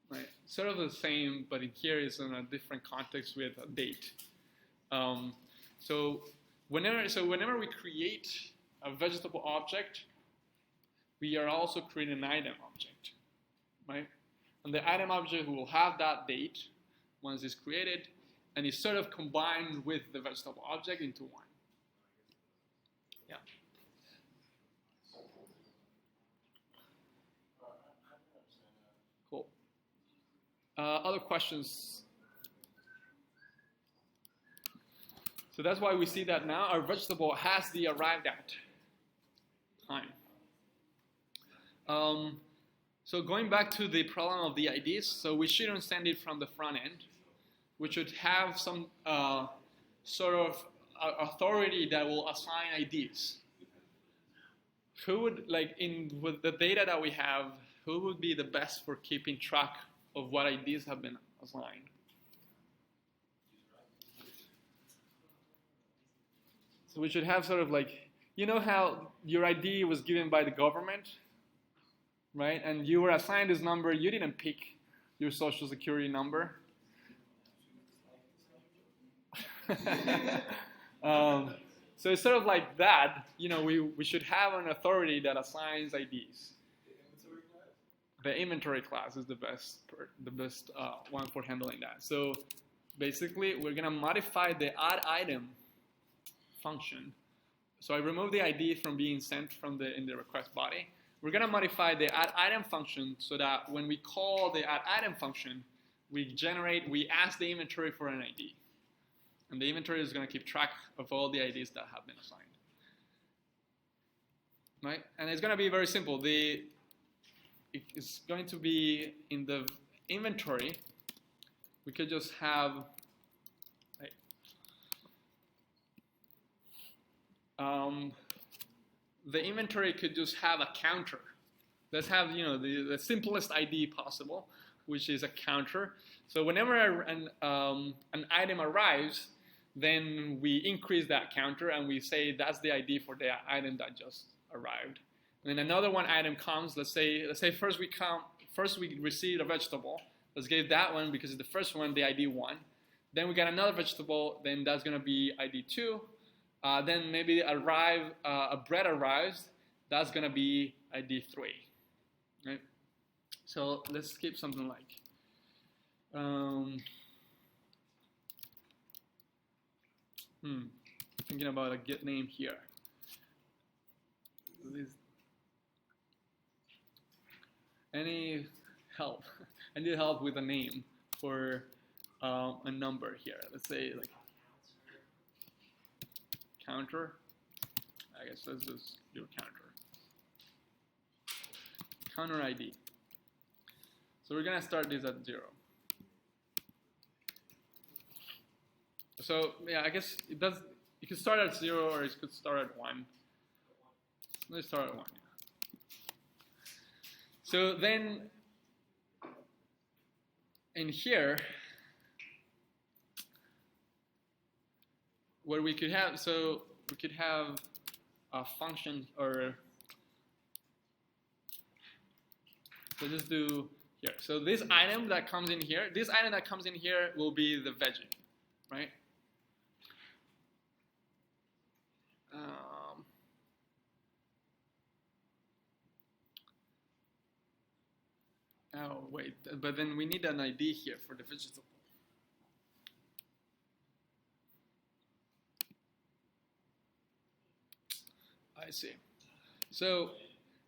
A: right? Sort of the same, but in here is in a different context with a date. So whenever we create a vegetable object, we are also creating an item object, right? And the item object will have that date once it's created, and it's sort of combined with the vegetable object into one. Yeah. Cool. Other questions? So that's why we see that now our vegetable has the arrived at time. So going back to the problem of the IDs, so we shouldn't send it from the front end. We should have some sort of authority that will assign IDs. Who would, with the data that we have, who would be the best for keeping track of what IDs have been assigned? So we should have sort of how your ID was given by the government, right? And you were assigned this number, you didn't pick your social security number. So it's sort of like that, we should have an authority that assigns IDs. The inventory class is the best one for handling that. So basically, we're gonna modify the add item function. So I remove the ID from being sent in the request body. We're gonna modify the add item function so that when we call the add item function, we ask the inventory for an ID. And the inventory is gonna keep track of all the IDs that have been assigned. Right? And it's gonna be very simple. It's going to be in the inventory. We could just have the inventory could just have a counter. Let's have the simplest ID possible, which is a counter. So whenever an item arrives, then we increase that counter and we say that's the ID for the item that just arrived. And then another one item comes. Let's say first we received a vegetable. Let's give that one because it's the first one, the ID 1. Then we got another vegetable. Then that's gonna be ID 2. Then maybe a bread arrives. That's gonna be ID 3. Right. So let's skip something like. Thinking about a get name here. Any help? I need help with a name for a number here. Let's say like counter. I guess let's just do counter. Counter ID. So we're gonna start this at 0. So yeah, I guess it does. You could start at 0 or it could start at 1. Let's start at 1. Yeah. So then, in here, what we could have, a function, or so just do here. So this item that comes in here, will be the veggie, right? Oh wait, but then we need an ID here for the vegetable. I see. So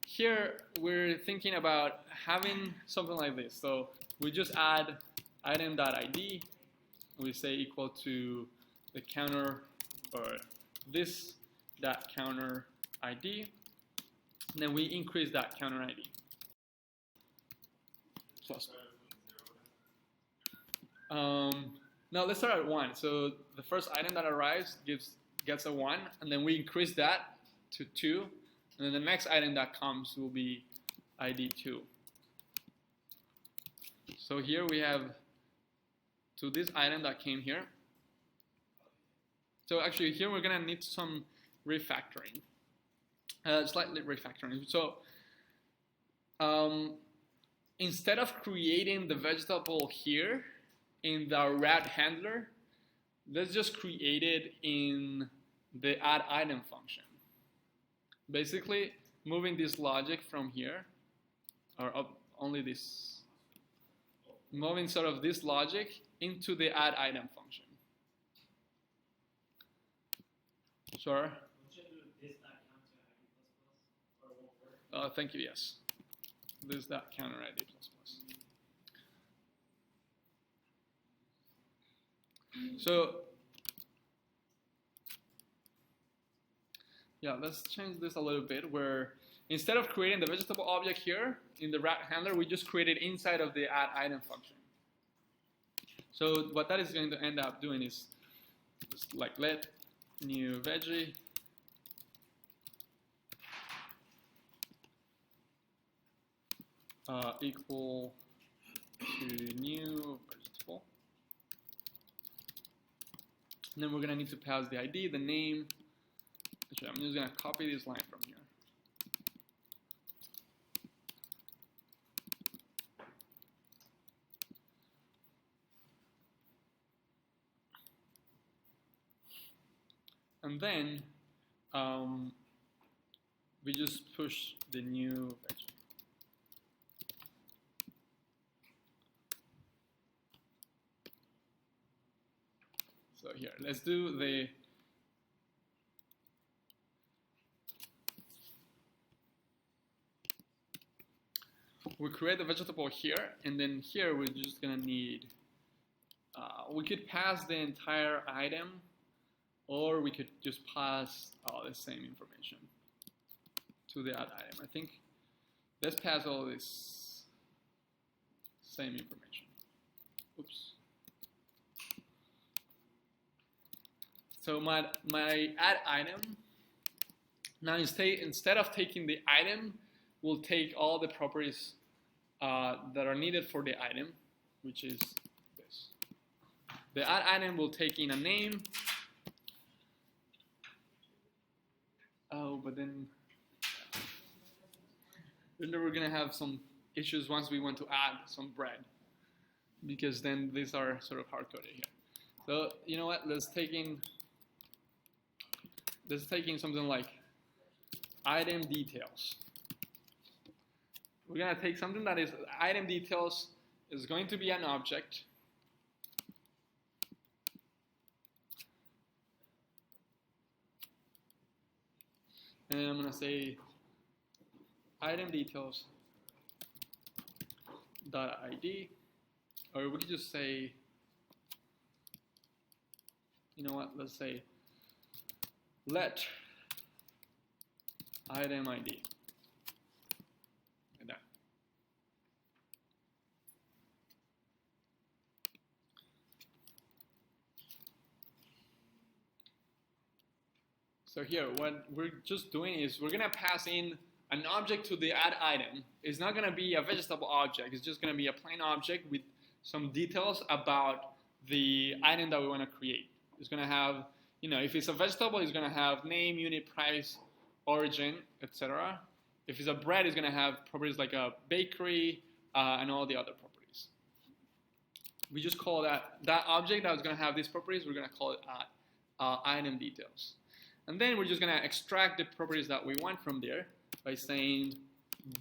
A: here we're thinking about having something like this. So we just add item.id. We say equal to the counter, or this dot counter ID. And then we increase that counter ID. Plus. No, let's start at 1. So the first item that arrives gets a 1, and then we increase that to 2, and then the next item that comes will be ID 2. So here we have to this item that came here. So actually here we're gonna need some refactoring, slightly refactoring. So instead of creating the vegetable here in the route handler, let's just create it in the add item function. Basically, moving this logic from here, or only this, moving sort of this logic into the add item function. Sure.
C: Don't you do this dot counter ID plus or won't work?
A: Thank you. Yes. This dot counter ID plus plus. So yeah, let's change this a little bit, where instead of creating the vegetable object here in the route handler, we just create it inside of the add item function. So what that is going to end up doing is just like let new veggie equal to new vegetable. And then we're going to need to pass the ID, the name. Actually, I'm just going to copy this line from here. And then we just push the new veggie. So here, let's do the we create the vegetable here, and then here we're just gonna need we could pass the entire item, or we could just pass all the same information to the add item. I think let's pass all this same information. Oops. So my add item, now instead of taking the item, we'll take all the properties that are needed for the item, which is this. The add item will take in a name. Oh, but then then we're gonna have some issues once we want to add some bread, because then these are sort of hard-coded here. So you know what? Let's take in something like item details. We're gonna take something that is item details is going to be an object. And I'm gonna say item details dot ID, or we could just say, you know what? Let's say let item ID. Like that. So here, what we're just doing is we're gonna pass in an object to the add item. It's not gonna be a vegetable object. It's just gonna be a plain object with some details about the item that we want to create. It's gonna have, you know, if it's a vegetable, it's gonna have name, unit, price, origin, etc. If it's a bread, it's gonna have properties like a bakery and all the other properties. We just call that object that is gonna have these properties. We're gonna call it item details. And then we're just gonna extract the properties that we want from there by saying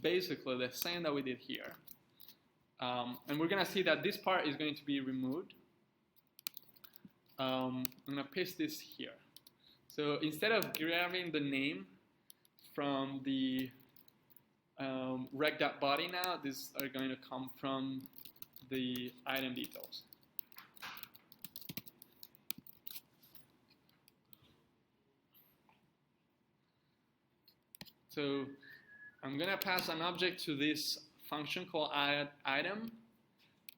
A: basically the same that we did here. And we're gonna see that this part is going to be removed. I'm gonna paste this here. So instead of grabbing the name from the rec.body now, these are going to come from the item details. So I'm gonna pass an object to this function called add item.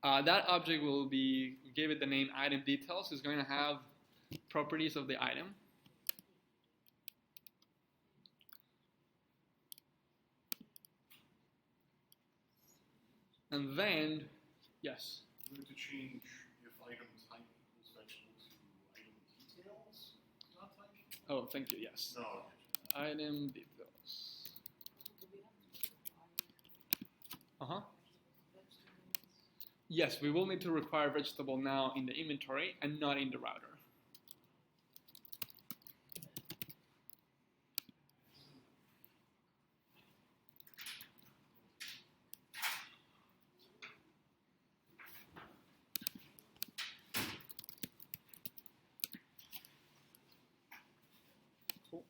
A: That object will be, give it the name item details. It's going to have properties of the item. And then, yes?
F: I'm going to change if item type equals vegetable to item details, not type?
A: Oh, thank you, yes.
F: No.
A: Item details. Uh-huh. Yes, we will need to require vegetable now in the inventory and not in the router. Cool.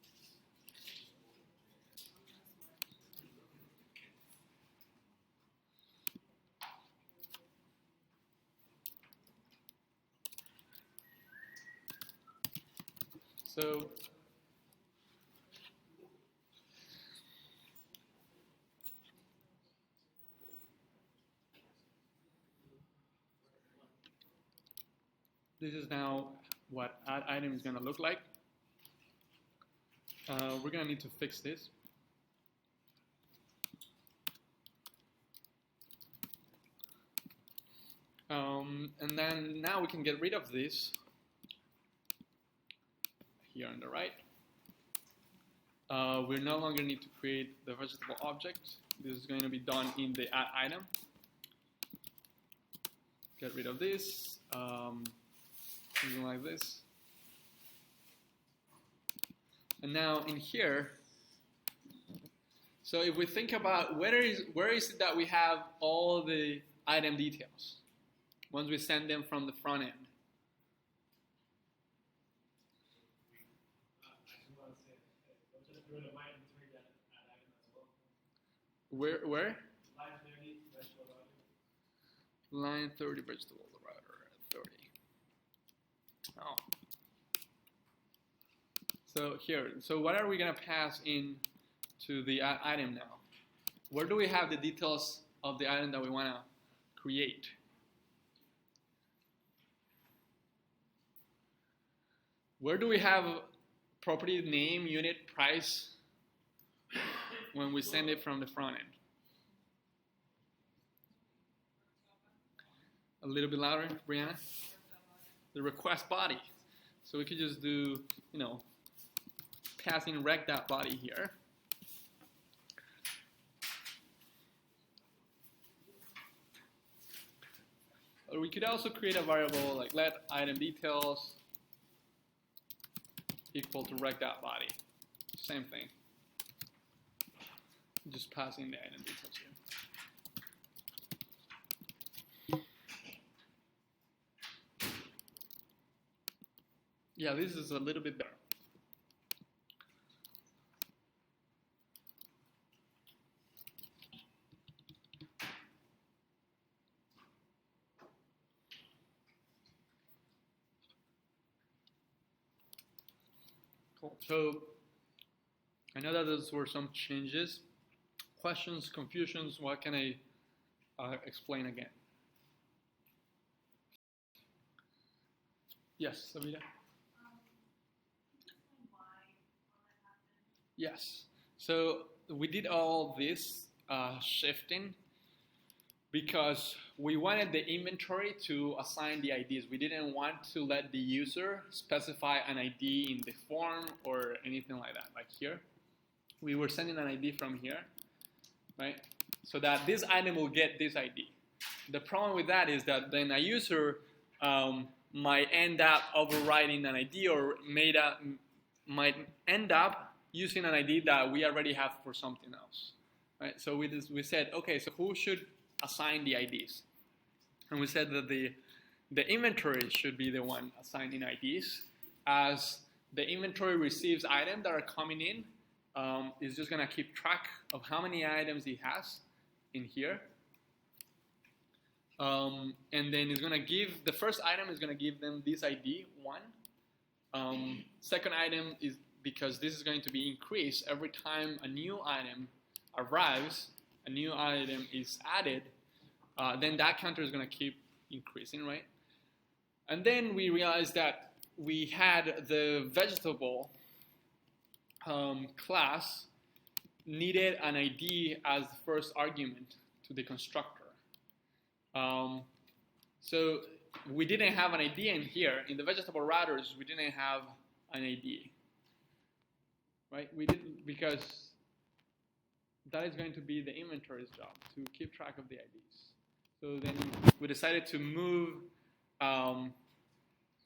A: So this is now what add item is going to look like. We're going to need to fix this. And then now we can get rid of this here on the right. We no longer need to create the vegetable object. This is going to be done in the add item. Get rid of this, something like this. And now in here, so if we think about where is it that we have all the item details once we send them from the front end? Where?
C: Line 30, vegetable router.
A: Line 30, vegetable router, 30. Oh. So here, so what are we going to pass in to the item now? Where do we have the details of the item that we want to create? Where do we have property name, unit, price when we send it from the front end? A little bit louder, Brianna. The request body. So we could just do, you know, passing rec.body here. we could also create a variable like let item details equal to rec.body. Same thing. Just passing the item details here. Yeah, this is a little bit better. Cool. So I know that those were some changes. Questions, confusions, what can I explain again? Yes, Savita? Yes. So we did all this shifting because we wanted the inventory to assign the IDs. We didn't want to let the user specify an ID in the form or anything like that, like here. We were sending an ID from here, right? So that this item will get this ID. The problem with that is that then a user might end up overriding an ID or might end up using an ID that we already have for something else, right? So we said, okay, so who should assign the IDs? And we said that the inventory should be the one assigning IDs, as the inventory receives items that are coming in. It's just going to keep track of how many items it has in here. And then it's going to give, the first item is going to give them this ID, 1. Second item is, because this is going to be increased every time a new item arrives, a new item is added, then that counter is going to keep increasing, right? And then we realized that we had the vegetable class needed an ID as the first argument to the constructor. So we didn't have an ID in here. In the vegetable routers, we didn't have an ID, right? We didn't, because that is going to be the inventory's job, to keep track of the IDs. So then we decided to move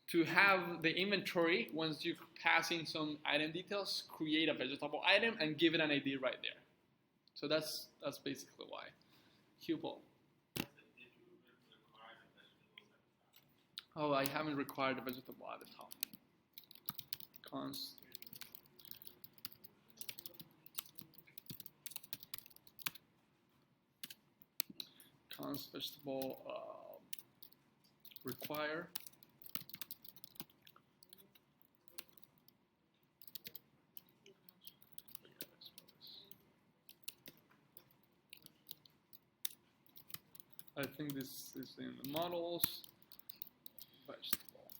A: to have the inventory, once you pass in some item details, create a vegetable item and give it an ID right there. So that's basically why. Hupel. Oh, I haven't required a vegetable at the top. Const. Const vegetable require. I think this is in the models. Vegetable.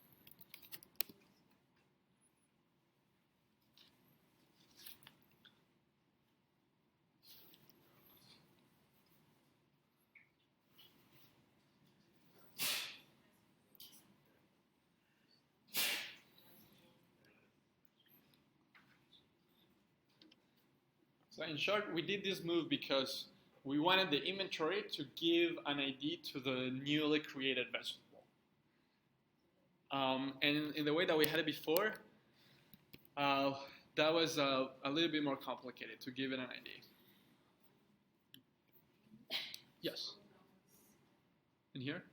A: So in short, we did this move because we wanted the inventory to give an ID to the newly created vegetable. And in the way that we had it before, that was a little bit more complicated to give it an ID. Yes? In here?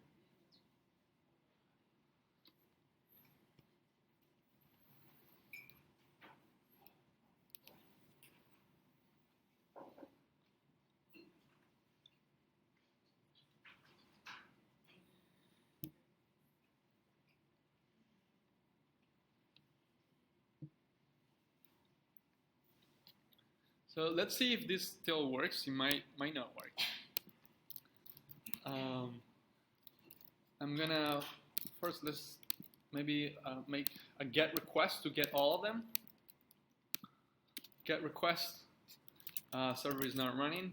A: So let's see if this still works. It might not work. I'm gonna first, let's maybe make a get request to get all of them. Get request, server is not running,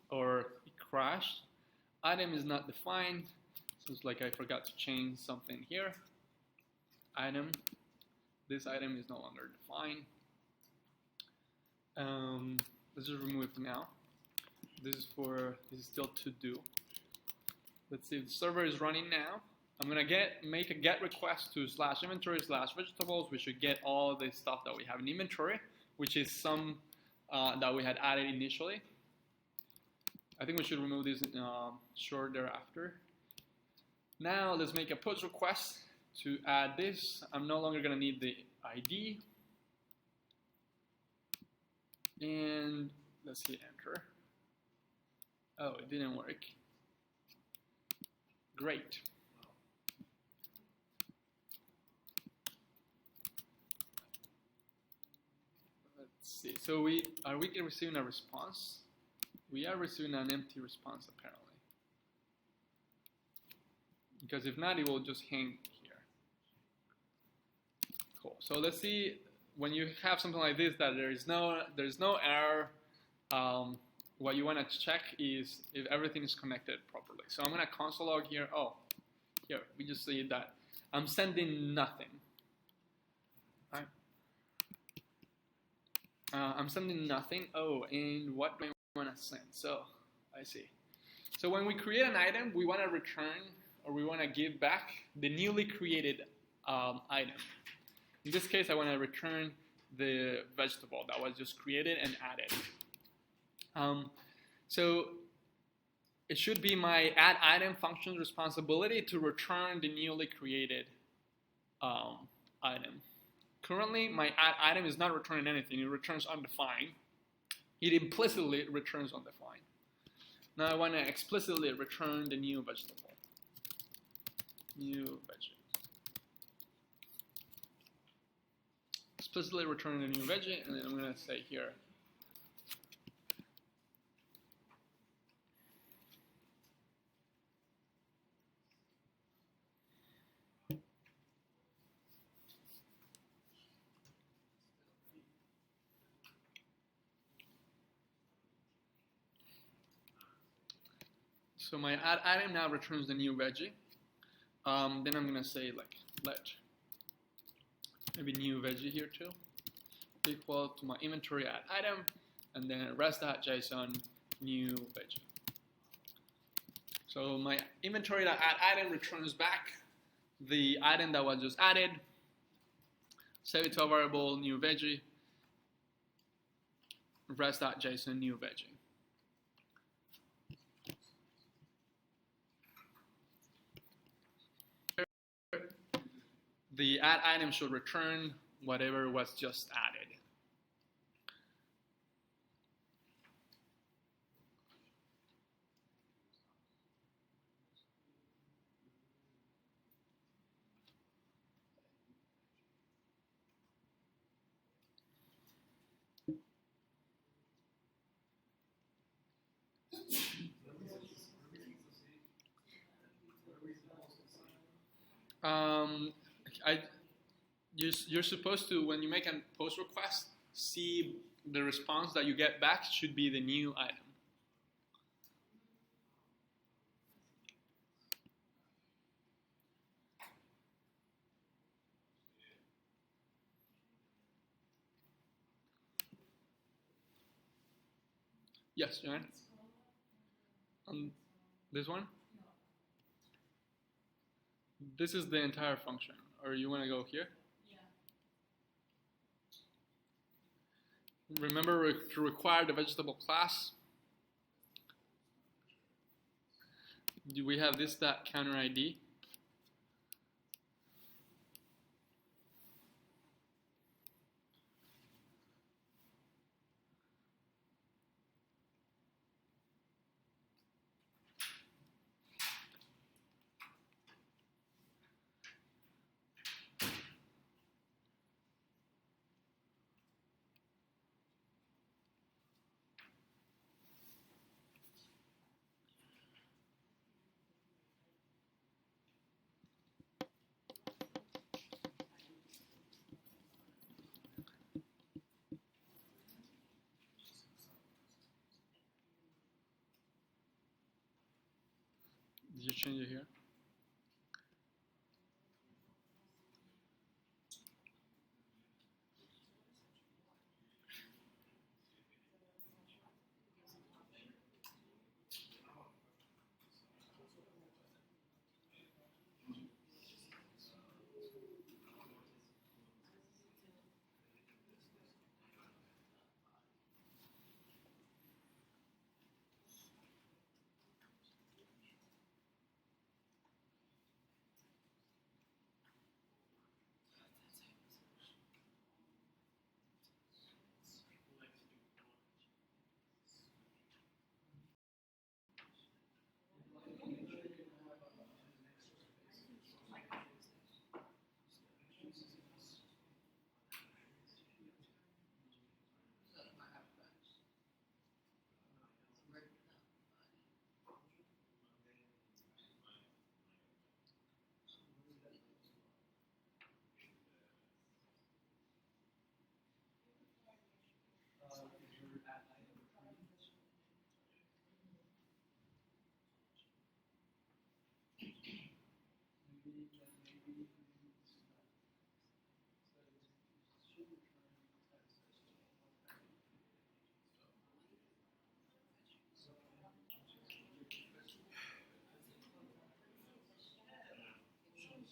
A: or it crashed. Item is not defined, so it's like I forgot to change something here. Item, this item is no longer defined. Let's just remove it now. This is still to do. Let's see, the server is running now. I'm gonna make a get request to /inventory/vegetables. We should get all the stuff that we have in inventory, which is some that we had added initially. I think we should remove this short thereafter. Now let's make a push request to add this. I'm no longer gonna need the ID. And let's hit enter. Oh, it didn't work. Great. Let's see. So are we receiving a response? We are receiving an empty response apparently. Because if not, it will just hang here. Cool. So let's see, when you have something like this that there's no error, what you want to check is if everything is connected properly. So I'm going to console log here. Oh, here we just see that I'm sending nothing. Right? I'm sending nothing. Oh, and what do I want to send? So I see. So when we create an item, we want to return or we want to give back the newly created item. In this case, I want to return the vegetable that was just created and added. So it should be my add item function's responsibility to return the newly created item. Currently, my add item is not returning anything. It returns undefined. It implicitly returns undefined. Now I want to explicitly return the new vegetable. New veggie. Explicitly return the new veggie, and then I'm going to say here. So my add item now returns the new veggie. Then I'm gonna say like let maybe new veggie here too equal to my inventory add item, and then rest.json new veggie. So my inventory add item returns back the item that was just added. Save it to a variable new veggie. Rest.json new veggie. The add item should return whatever was just added. You're supposed to, when you make a post request, see the response that you get back should be the new item. Yes, John? This one? This is the entire function. Or you want to go here? Remember to require the vegetable class. Do we have this counter ID? Did you change it here?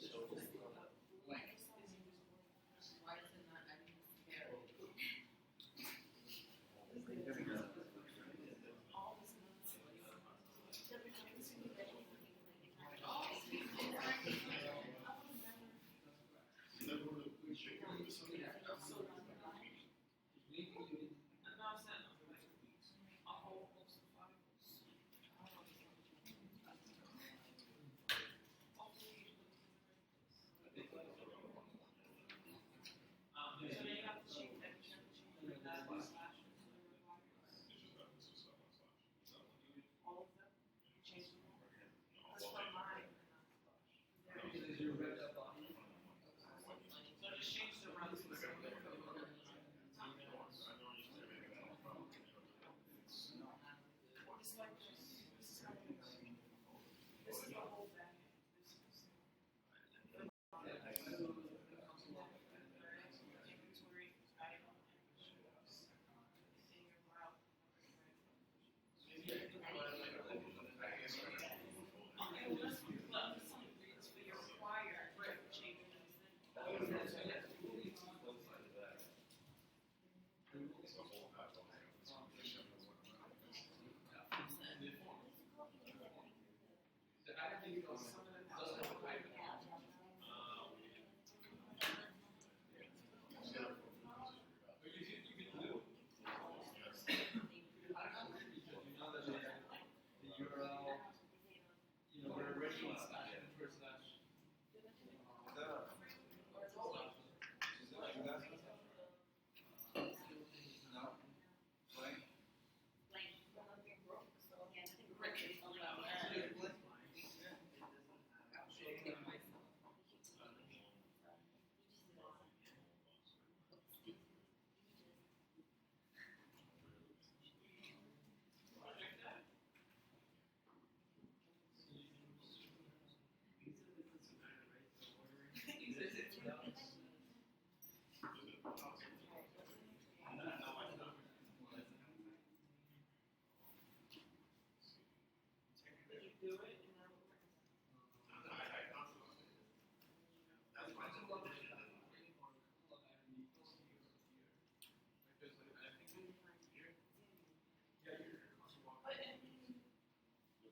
D: Why is it not letting us there? All this
C: So you have to change that, you have to change that slash. All of them, change them all. That's from mine. So just change the runs. It's like this is how it is. This is the whole thing. This is. Inventory, item, in your route. Okay, well, that's something that's for your required, right, change things. Do it,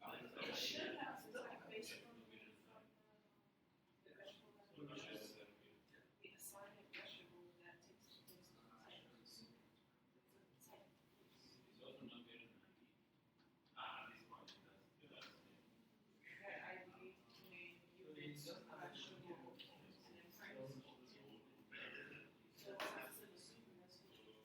C: and then it should have some type of basic we assign a vegetable that takes time. That ID, name, units, vegetable, and then price. So it's not to the super, that's what it's.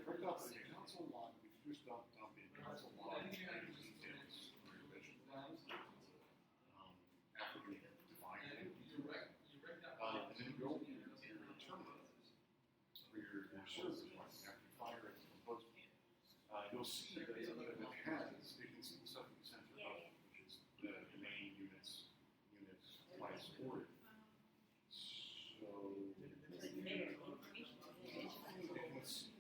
F: Right off the console log, if you just dump in console log, details for your vegetable. After you define it. And then go into your terminal for your service one, after you fire it and post it. You'll see that it has, you can see the stuff you sent to us, which is the main units, twice ordered. So, you can see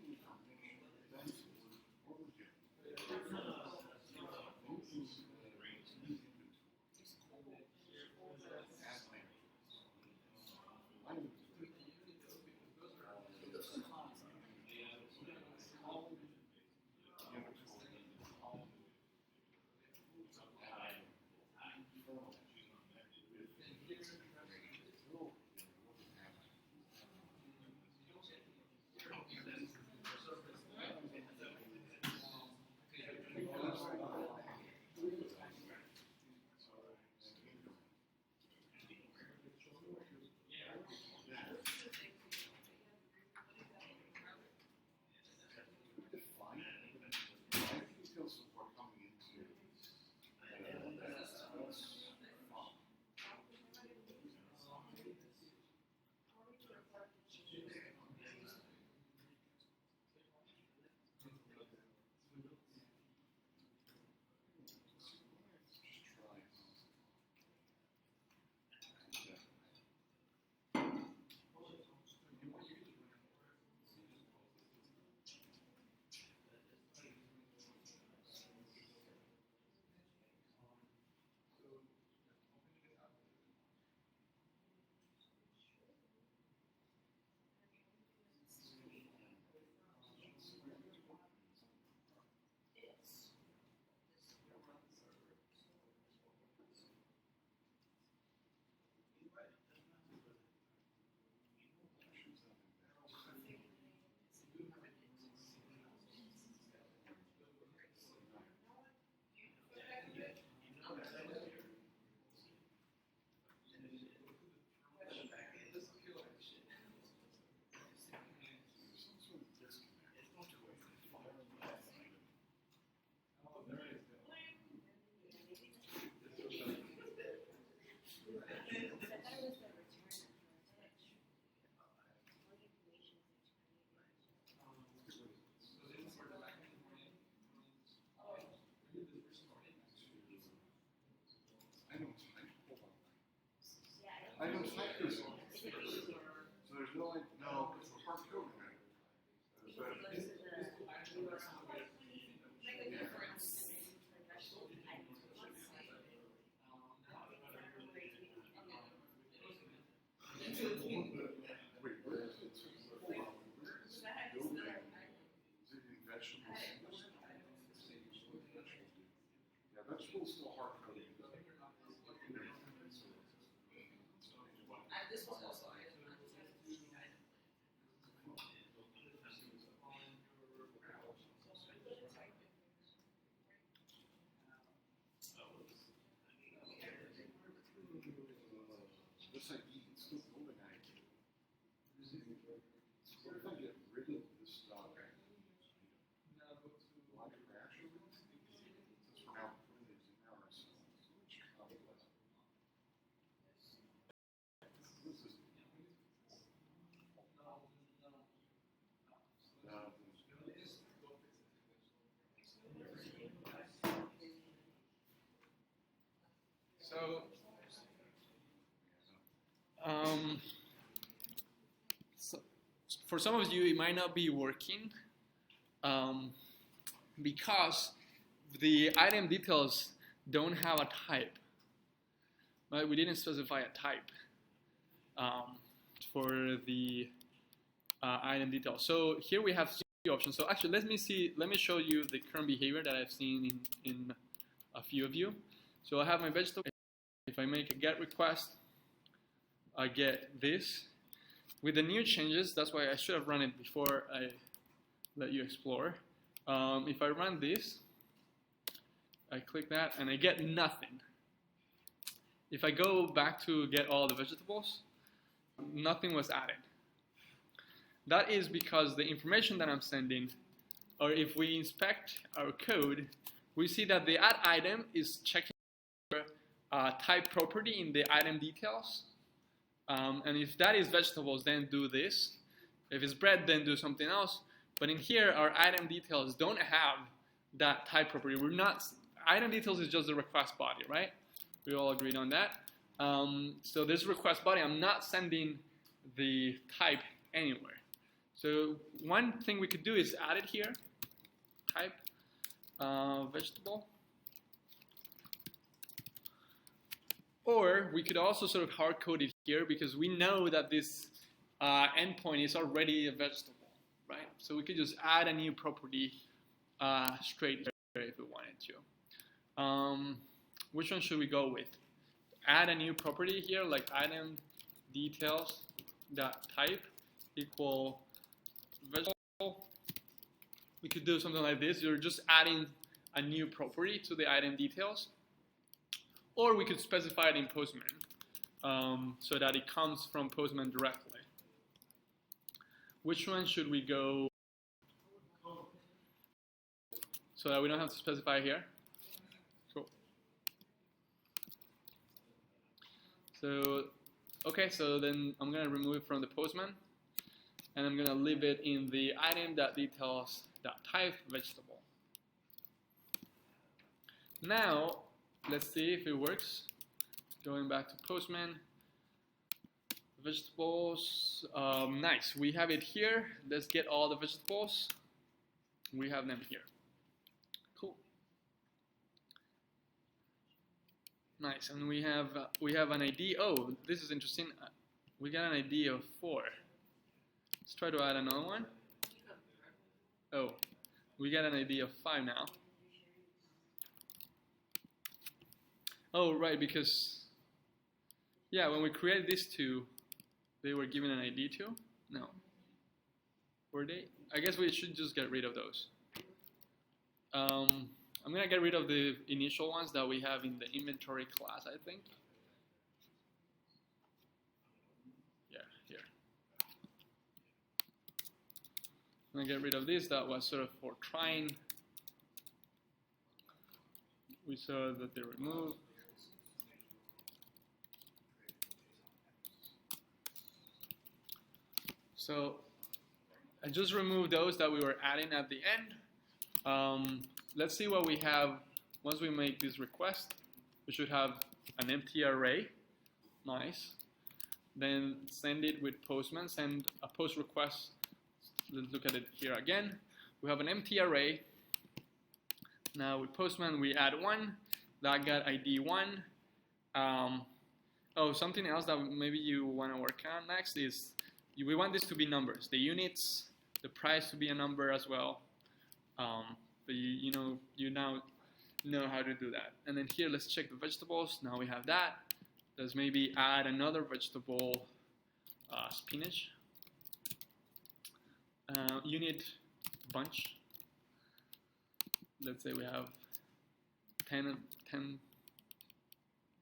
F: Vegetables still hard coded.
C: This was also item, not just item.
F: This ID is still building ID. What if I get rid of this stuff? Will I crash or since we're now putting it in our systems, which complex. This is
A: So, um, so for some of you, it might not be working because the item details don't have a type. Right? We didn't specify a type for the item details. So here we have three options. So actually, let me show you the current behavior that I've seen in a few of you. So I have my vegetable. If I make a get request, I get this. With the new changes, that's why I should have run it before I let you explore. If I run this, I click that and I get nothing. If I go back to get all the vegetables, nothing was added. That is because the information that I'm sending, or if we inspect our code, we see that the add item is checking type property in the item details. And if that is vegetables, then do this. If it's bread, then do something else. But in here, our item details don't have that type property. Item details is just the request body, right? We all agreed on that. So this request body, I'm not sending the type anywhere. So one thing we could do is add it here, type vegetable. Or we could also sort of hard code it here because we know that this endpoint is already a vegetable, right? So we could just add a new property straight there if we wanted to. Which one should we go with? Add a new property here, like item details dot type equal vegetable. We could do something like this. You're just adding a new property to the item details. Or we could specify it in Postman so that it comes from Postman directly. Which one should we go so that we don't have to specify here? Cool. So, okay, so then I'm going to remove it from the Postman. And I'm going to leave it in the item.details.type vegetable. Now, let's see if it works. Going back to Postman. Vegetables. Nice. We have it here. Let's get all the vegetables. We have them here. Cool. Nice. And we have an ID. Oh, this is interesting. We got an ID of 4. Let's try to add another one. Oh, we got an ID of 5 now. Oh, right, because, yeah, when we created these two, they were given an ID too? No. Were they? I guess we should just get rid of those. I'm going to get rid of the initial ones that we have in the inventory class, I think. Yeah, here. I'm going to get rid of this. That was sort of for trying. We saw that they removed. So I just removed those that we were adding at the end. Let's see what we have once we make this request. We should have an empty array. Nice. Then send it with Postman. Send a post request. Let's look at it here again. We have an empty array. Now with Postman we add 1. That got ID 1. Oh, something else that maybe you want to work on next is we want this to be numbers. The units, the price to be a number as well. But you now know how to do that. And then here, let's check the vegetables. Now we have that. Let's maybe add another vegetable, spinach. You need bunch. Let's say we have 10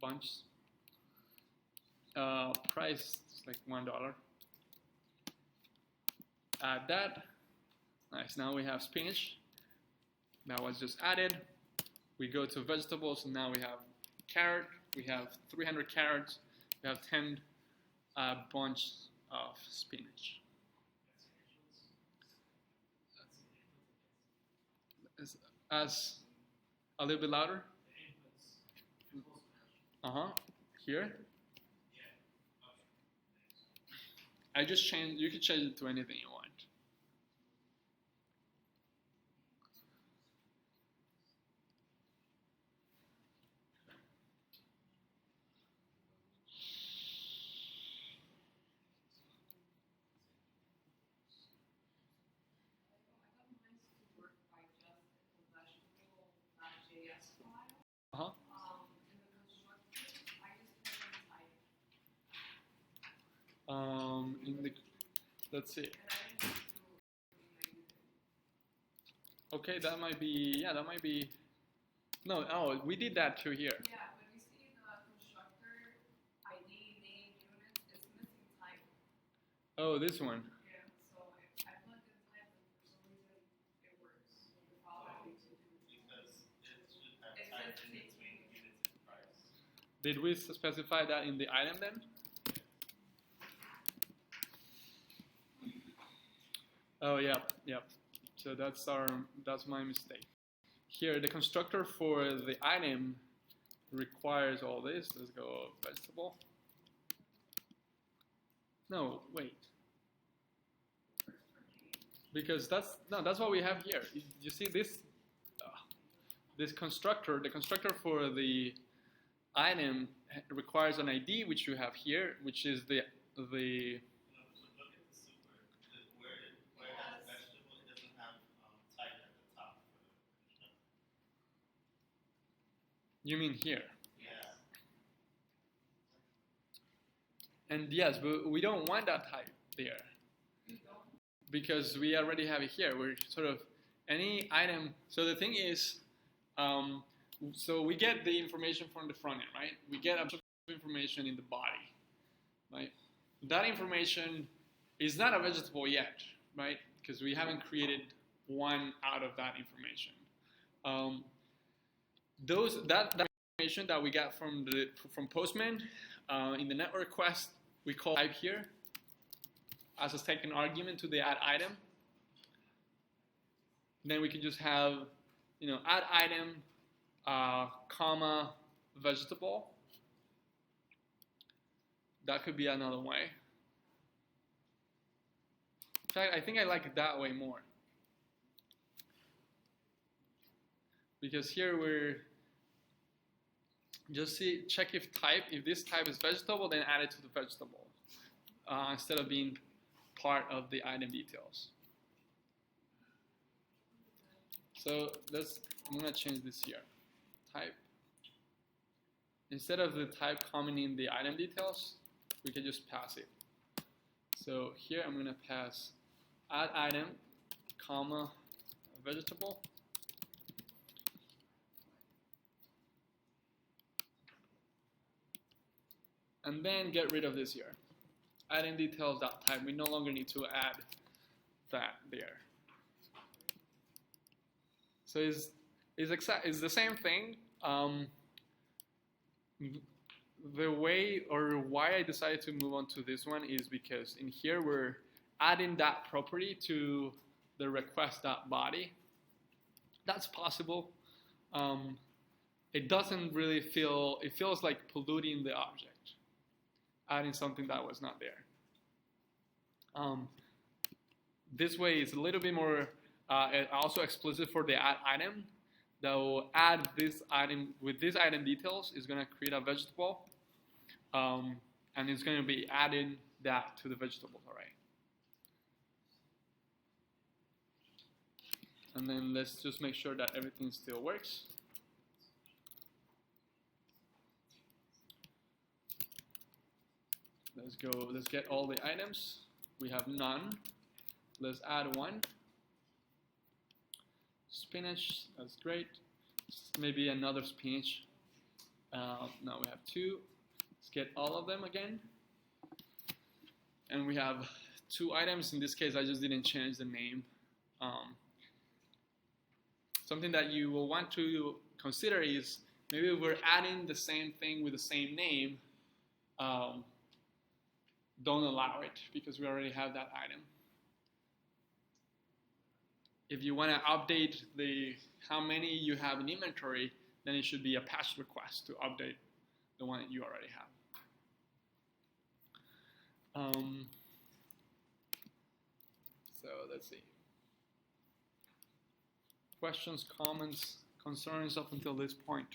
A: bunch. Price is like $1. Add that. Nice. Now we have spinach. That was just added. We go to vegetables, and now we have carrot. We have 300 carrots. We have 10 bunches of spinach. As a little bit louder. Here. I just changed. You can change it to anything you want. Uh-huh. In the, let's see. Okay, that might be, yeah, that might be, no, oh, we did that too here.
D: Yeah, but you see the constructor ID, name, unit, it's missing type.
A: Oh, this one.
D: Yeah, so I plugged in type and for some reason it works. The following to do.
E: Because it should have type in between units and price.
A: Did we specify that in the item then? Oh, yep. So that's my mistake. Here, the constructor for the item requires all this. Let's go vegetable. No, wait. Because that's what we have here. You see this this constructor, the constructor for the item requires an ID, which you have here, which is the You mean here?
E: Yeah.
A: And yes, but we don't want that type there. Because we already have it here. We're sort of any item. So the thing is, so we get the information from the front end, right? We get a bunch of information in the body, right? That information is not a vegetable yet, right? Because we haven't created one out of that information. That information that we got from Postman in the network request, we call type here as a second argument to the add item. Then we can just have, add item, comma, vegetable. That could be another way. In fact, I think I like it that way more. Because here we're just check if this type is vegetable, then add it to the vegetable instead of being part of the item details. So I'm gonna change this here. Type. Instead of the type coming in the item details, we can just pass it. So here I'm gonna pass add item, comma, vegetable. And then get rid of this here. Adding details.type. We no longer need to add that there. So it's the same thing. The way or why I decided to move on to this one is because in here we're adding that property to the request.body. That's possible. It doesn't really it feels like polluting the object. Adding something that was not there. This way is a little bit more also explicit for the add item. That will add this item with this item details is going to create a vegetable, and it's going to be adding that to the vegetable array. And then let's just make sure that everything still works. let's go. Let's get all the items. We have none. Let's add one. Spinach, that's great. Maybe another spinach. Now we have two. Let's get all of them again. And we have two items. In this case, I just didn't change the name. Something that you will want to consider is maybe we're adding the same thing with the same name. Don't allow it because we already have that item. If you want to update how many you have in inventory, then it should be a patch request to update the one that you already have. So let's see. Questions, comments, concerns up until this point?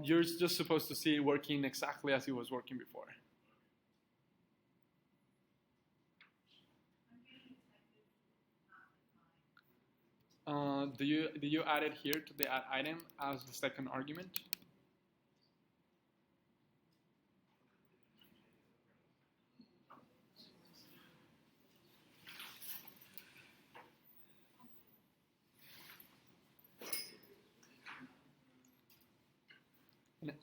A: You're just supposed to see it working exactly as it was working before. Do you add it here to the add item as the second argument? No.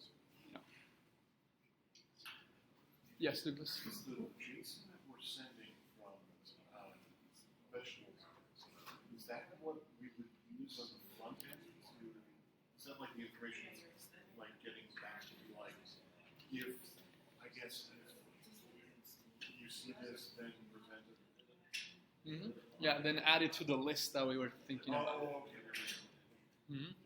A: Yes, Douglas.
F: Is the JSON that we're sending from vegetable gardens, is that what we would use on the front end to, is that like the information, like getting back to like, if, I guess, if you see this, then present it?
A: Mm-hmm. Yeah, then add it to the list that we were thinking about.
F: Oh, okay.
A: Mm-hmm.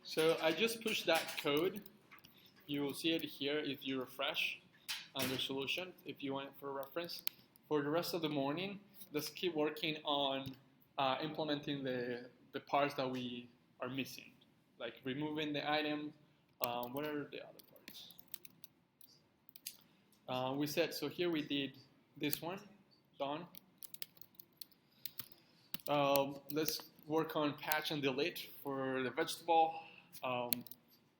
A: So I just pushed that code. You will see it here if you refresh under solution, if you want it for reference. For the rest of the morning, just keep working on implementing the parts that we are missing, like removing the item. What are the other parts? We said, so here we did this one, done. Let's work on patch and delete for the vegetable.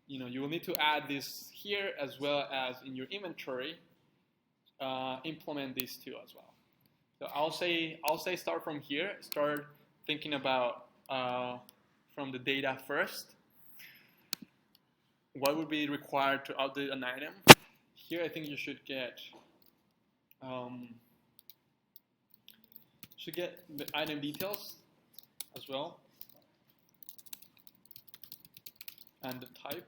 A: You will need to add this here as well as in your inventory. Implement these two as well. So I'll say start from here. Start thinking about from the data first. What would be required to update an item? Here I think you should get the item details as well, and the type.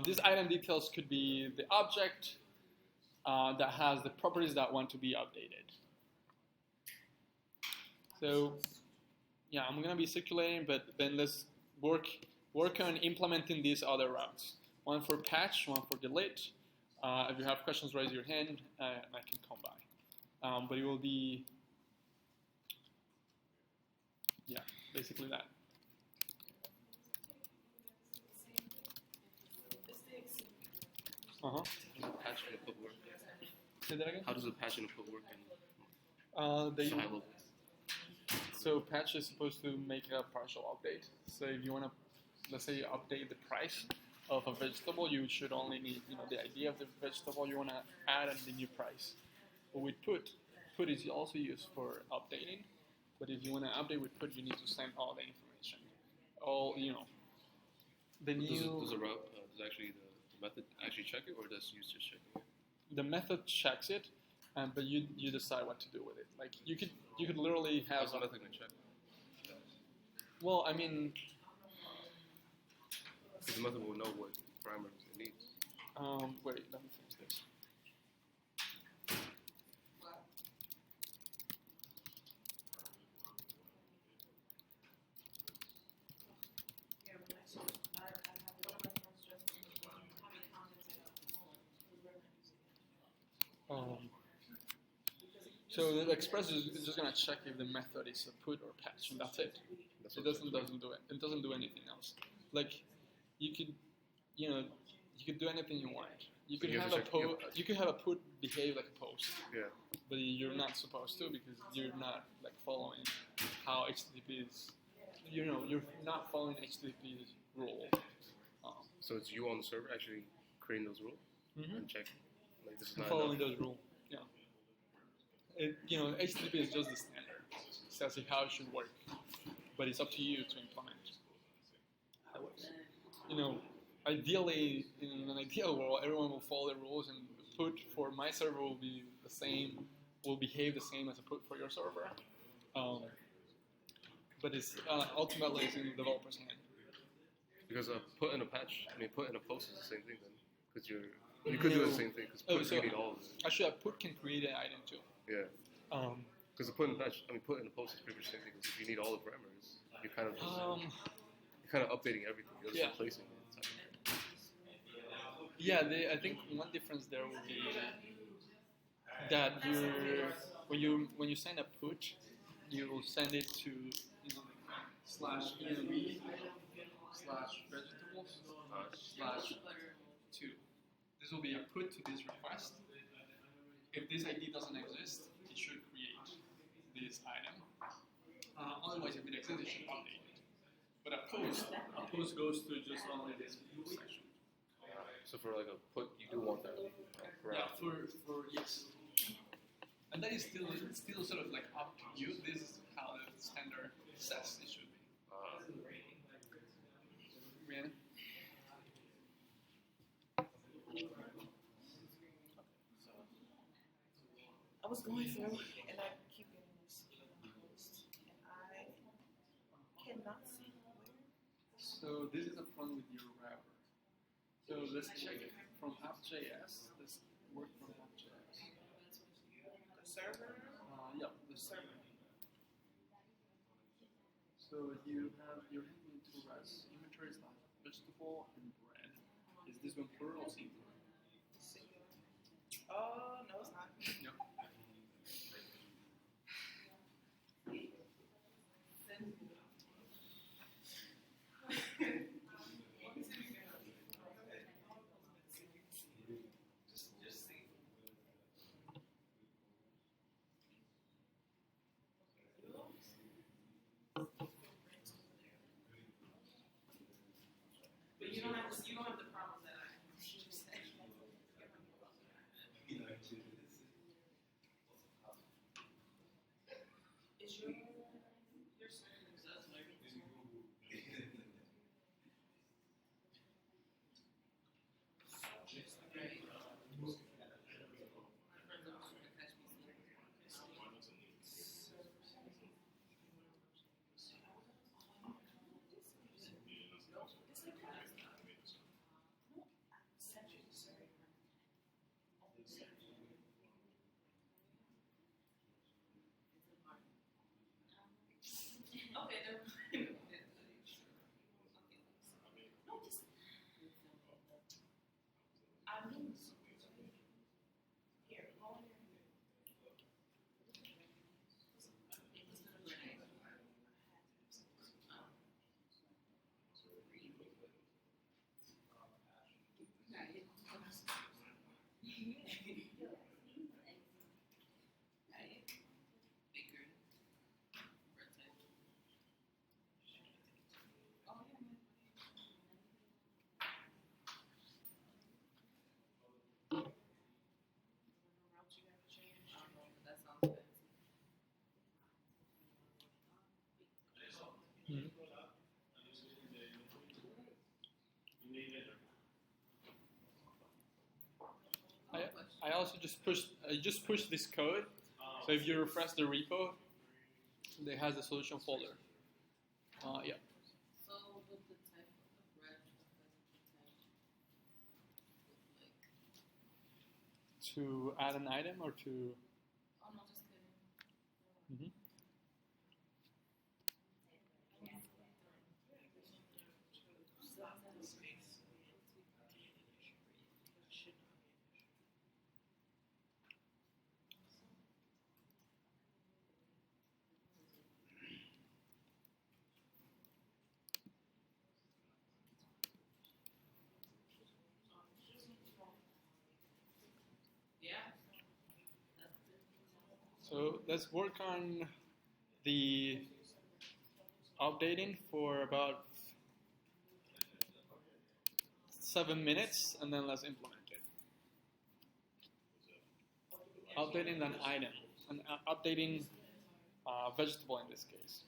A: These item details could be the object that has the properties that want to be updated. So yeah, I'm gonna be circulating, but then let's work on implementing these other routes. One for patch, one for delete. If you have questions, raise your hand and I can come by. But it will be, yeah, basically that.
G: How does the patch and put work?
A: Say that again?
G: How does the patch and put work in?
A: So patch is supposed to make a partial update. So if you want to, let's say, update the price of a vegetable, you should only need the idea of the vegetable you want to add and the new price. But with put is also used for updating. But if you want to update with put, you need to send all the information. The new.
G: Does the route does actually the method actually check it, or does use just check it?
A: The method checks it, but you decide what to do with it. Like you could literally have.
G: How's the method gonna check?
A: Well, I mean.
G: Because the method will know what parameters it needs.
A: Wait, let me fix this. So the Express is just gonna check if the method is a put or patch, and that's it.
G: That's
A: It
G: what
A: doesn't do it. It doesn't do anything else. Like you could, you could do anything you want. You
G: So
A: could
G: you have
A: have
G: to
A: a
G: check-
A: you could have a put behave like a post,
G: Yeah.
A: but you're not supposed to because you're not like following how HTTP is. You're not following HTTP's rule.
G: So it's you on the server actually creating those rules
A: Mhm.
G: and checking. Like this is
A: And
G: not
A: following
G: enough.
A: those rules. Yeah. HTTP is just the standard. It says how it should work, but it's up to you to implement. Ideally, in an ideal world, everyone will follow the rules, and the put for my server will be the same, will behave the same as a put for your server. But it's ultimately it's in the developer's hand.
G: Because put in a patch, put in a post is the same thing then. Because you could do the same thing. Because you need all of it.
A: Actually, a put can create an item too.
G: Yeah. Because the put in a patch, put in a post is pretty much the same thing. Because if you need all the parameters, you kind of you're kind of updating everything. You're just replacing it.
A: Yeah, I think one difference there will be that when you send a put, you will send it to /env /vegetables /2. This will be a put to this request. If this ID doesn't exist, it should create this item. Otherwise, if it exists, it should update it. But a post goes to just only this section.
G: So for like a put, you do want that.
A: Yeah, for yes. And that is still sort of like up to you. This is how the standard says it should be. Rihanna?
C: I was going through and I keep getting this post and I cannot see where.
A: So this is a problem with your wrapper. So let's check it from app.js. Let's work from app.js.
C: The server.
A: Yeah, the server. So you have your inventory as inventory is like vegetable and bread. Is this one plural or singular?
C: No, it's not.
A: No.
C: But you don't have the problem that I just said. Is your server does everything? Okay, never mind. No, just. I mean, here, go here.
A: I also just pushed this code. So if you refresh the repo, it has the solution folder. Yeah.
C: So with the type of the bread,
A: To add an item or to.
C: oh no, just kidding.
A: Mm-hmm. So let's work on the updating for about 7 minutes, and then let's implement it. Updating an item, and updating vegetable in this case.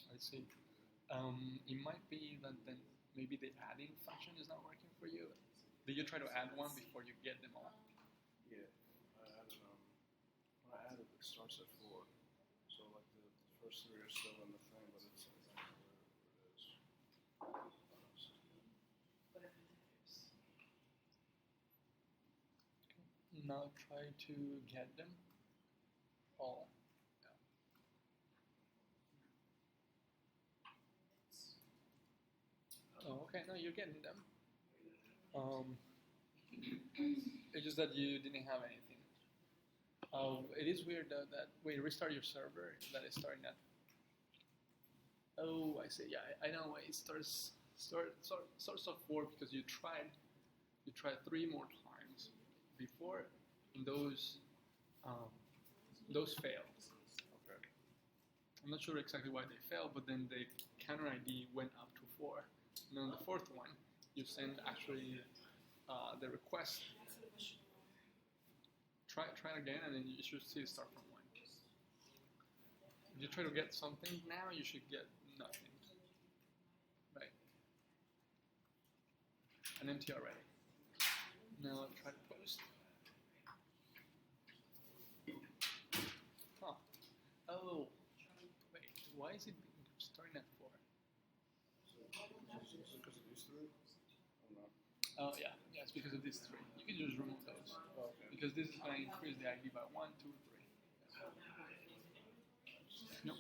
A: I see. It might be that then maybe the adding function is not working for you. Did you try to add one before you get them all?
F: Yeah, I added, when I added, it starts at 4. So like the first 3 are still in the thing, but it's I don't know where it is.
A: Now try to get them all. Oh, okay. No, you're getting them. It's just that you didn't have anything. It is weird though that when you restart your server, that it's starting at. Oh, I see. Yeah, I know why it starts off 4 because you tried 3 more times before, and those failed.
F: Okay.
A: I'm not sure exactly why they failed, but then the counter ID went up to 4. And on the 4th one, you send actually the request. Try it again, and then you should see it start from 1. If you try to get something now, you should get nothing. Right. An empty array. Now try to post. Huh. Oh. Wait. Why is it starting at 4?
F: So is it because of these 3? Or not?
A: Oh yeah. Yeah, it's because of these 3. You can just remove those.
F: Oh, okay.
A: Because this is going to increase the ID by 1, 2, 3. Nope.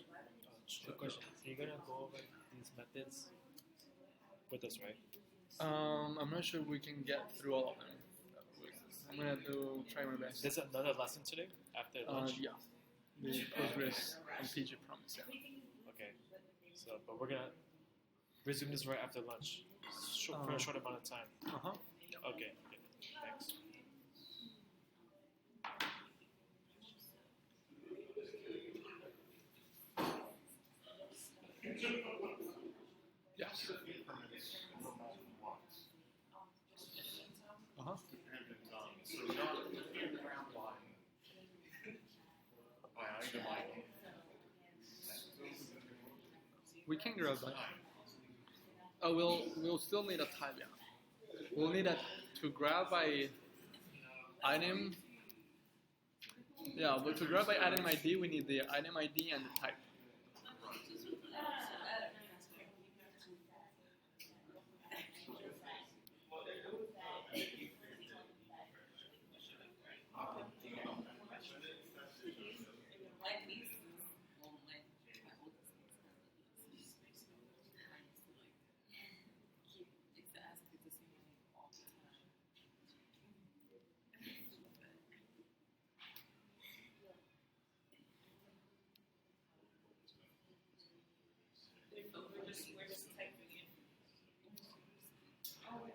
B: Quick question. So you're gonna go over these methods with us, right?
A: I'm not sure we can get through all of them. I'm gonna try my best.
B: There's another lesson today after lunch.
A: Yeah. The Postgres and PG promise. Yeah.
B: Okay. So, but we're gonna resume this right after lunch, for a short amount of time.
A: Uh-huh.
B: Okay. Thanks.
A: Yes. Uh-huh.
F: So not by either line.
A: We can grab that. Oh, we'll still need a type, yeah. We'll need to grab by item. Yeah, but to grab by item ID, we need the item ID and the type.
C: we're just typing in. Oh,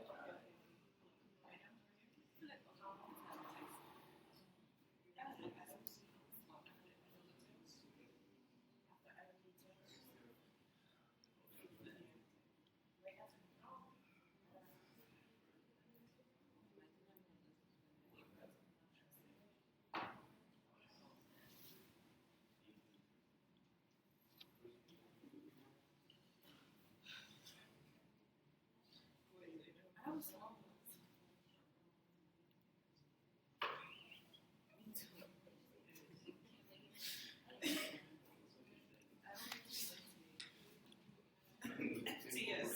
C: okay. I was FTS.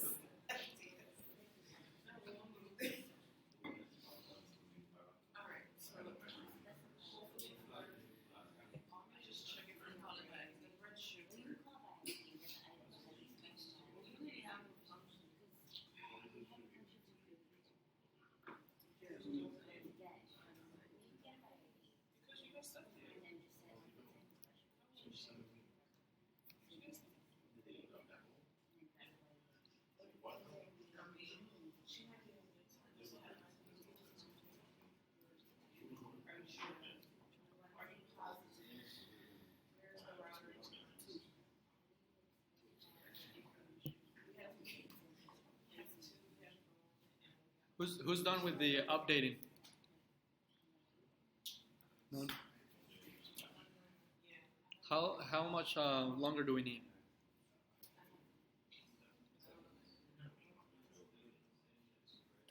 C: Alright, so hopefully I just check it for holiday. The red sugar. We really have a function. Because you got stuff there.
A: Who's done with the updating? None. How much longer do we need?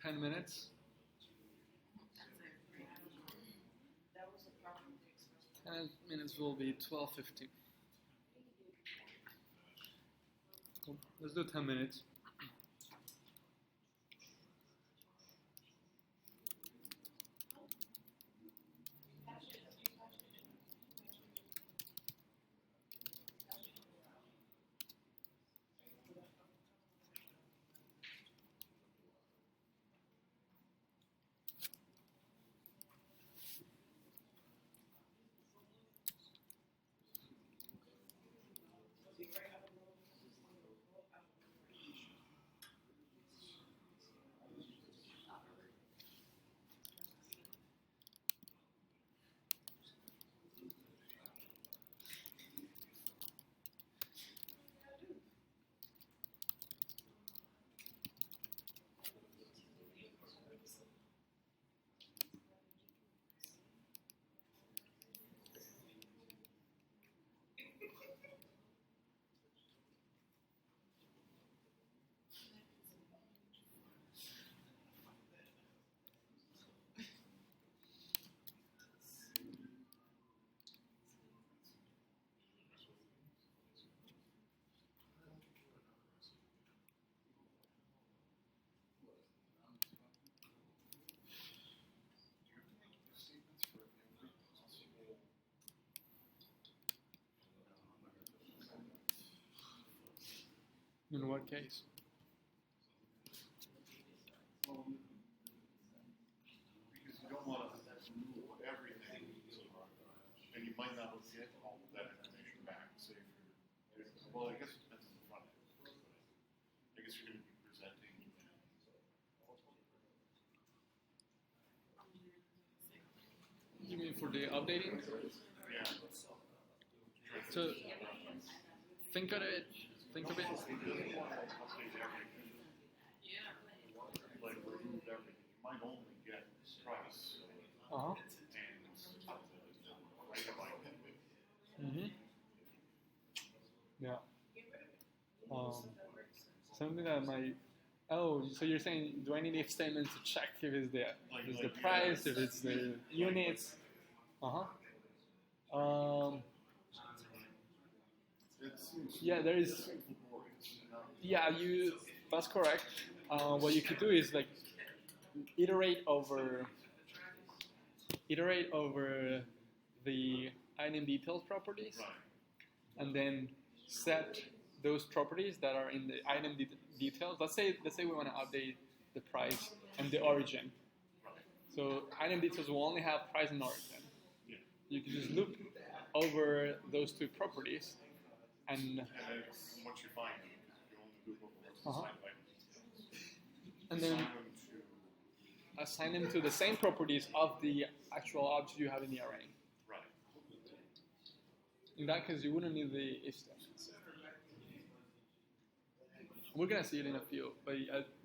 A: $10 minutes.
C: That was a problem with the express.
A: 10 minutes will be 12:50. Cool. Let's do 10 minutes.
F: Statements for every possible.
A: In what case?
F: Because you don't want to know everything, and you might not get all of that information back. Say if you're, well, I guess it depends on the front end. I guess you're going to be presenting.
A: You mean for the updating?
F: Yeah.
A: So think of it.
F: Update everything.
C: Yeah.
F: Like remove everything. You might only get price
A: Uh-huh.
F: and
A: Mm-hmm. Yeah. Something that might. Oh, so you're saying, do I need if statements to check if it's the price, if it's the units? Yeah, there is. Yeah, that's correct. What you could do is like iterate over the item details properties,
F: Right.
A: and then set those properties that are in the item details. Let's say we want to update the price and the origin. So item details will only have price and origin.
F: Yeah.
A: You can just loop over those two properties, and
F: And then once you find group of us
A: Uh-huh.
F: side by details.
A: And then
F: Assign them to
A: assign them to the same properties of the actual object you have in the array.
F: right.
A: In that case, you wouldn't need the if statements. We're gonna see it in a few, but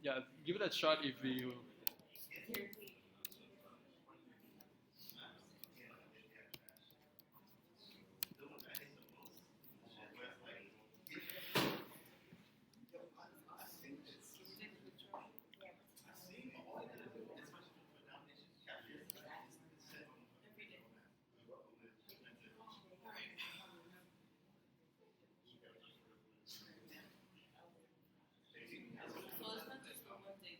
A: yeah, give it a shot if you.
C: So it's not just the one day.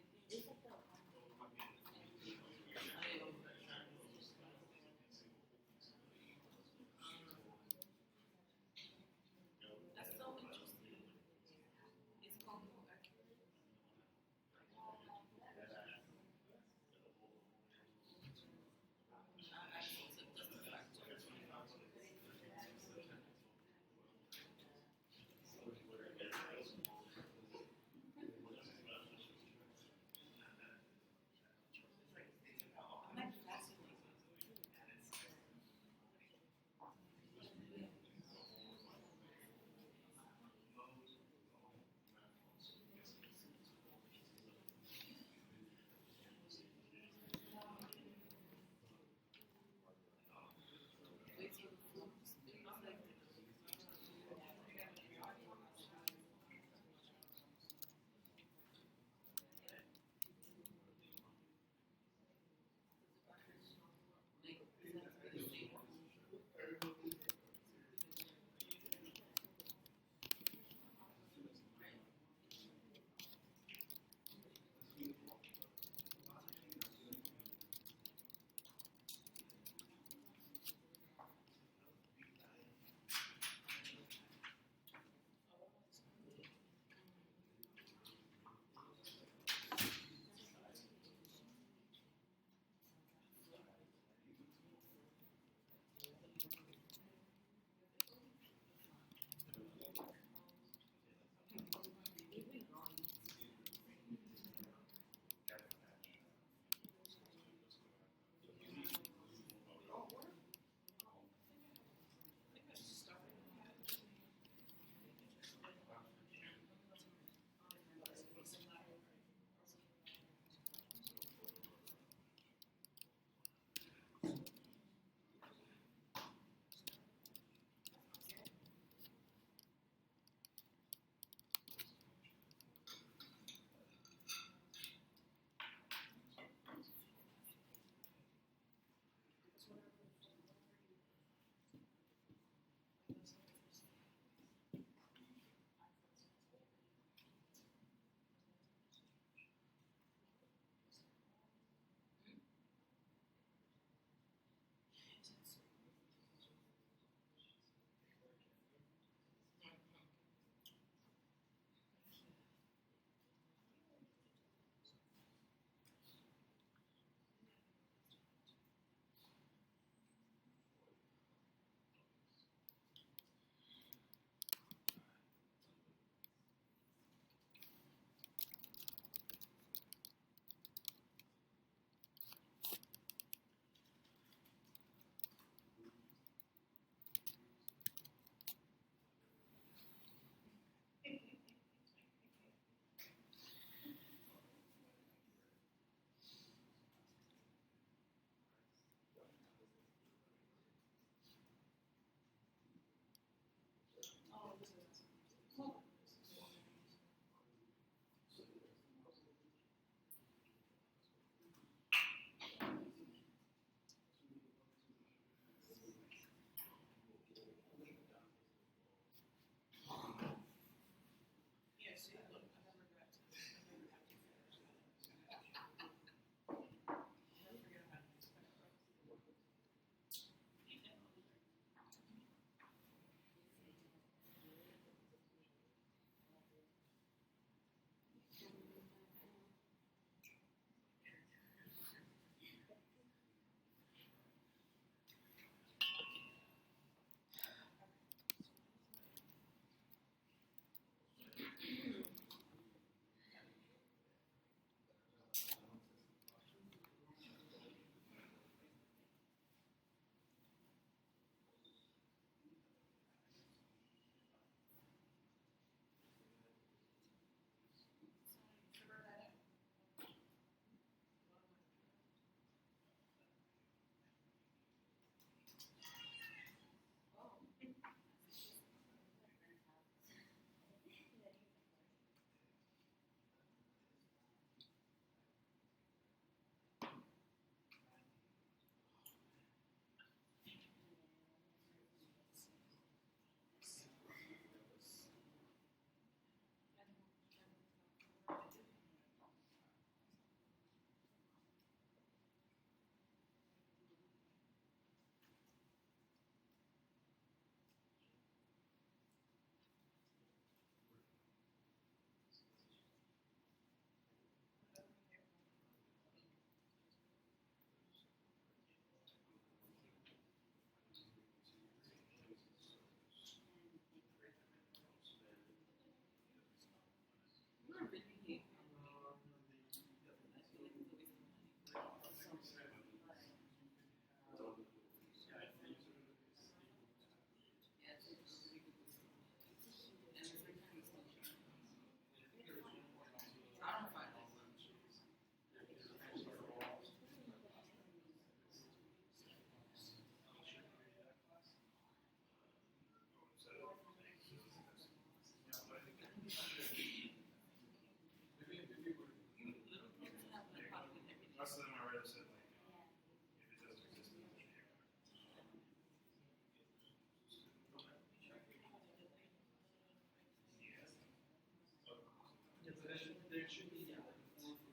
C: there should be, yeah, like a form for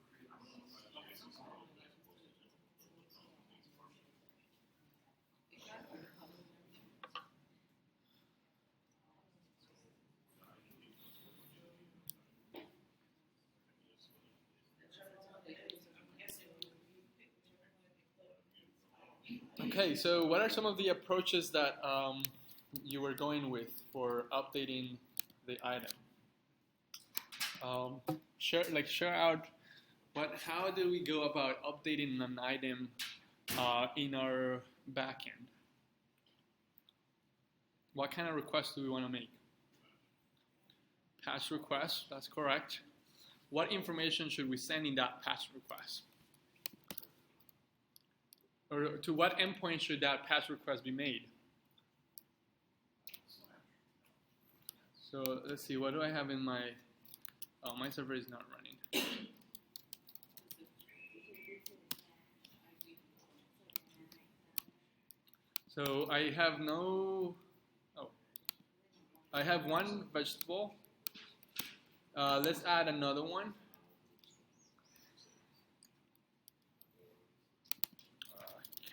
C: creating.
A: Okay, so what are some of the approaches that you were going with for updating the item? Share out how do we go about updating an item in our backend? What kind of requests do we want to make? Patch request, that's correct. What information should we send in that patch request? Or to what endpoint should that patch request be made? So let's see, what do I have in my, oh, my server is not running. So I have I have one vegetable. Let's add another one.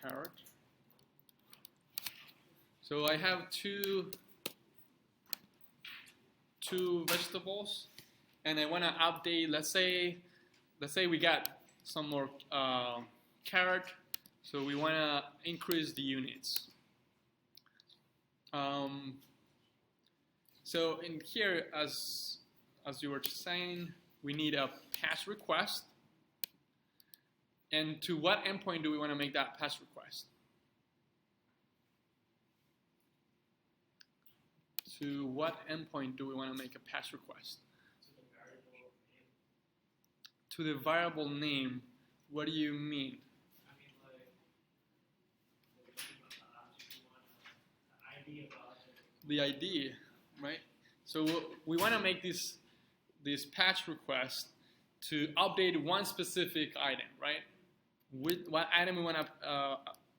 A: Carrot. So I have two vegetables, and I want to update. Let's say we got some more carrot, so we want to increase the units. So in here, as you were saying, we need a patch request. And to what endpoint do we want to make that patch request? To what endpoint do we want to make a patch request? To the variable name. What do you mean?
C: I mean, like, the ID about it.
A: The ID, right? So we want to make this patch request to update one specific item, right? With what item we want to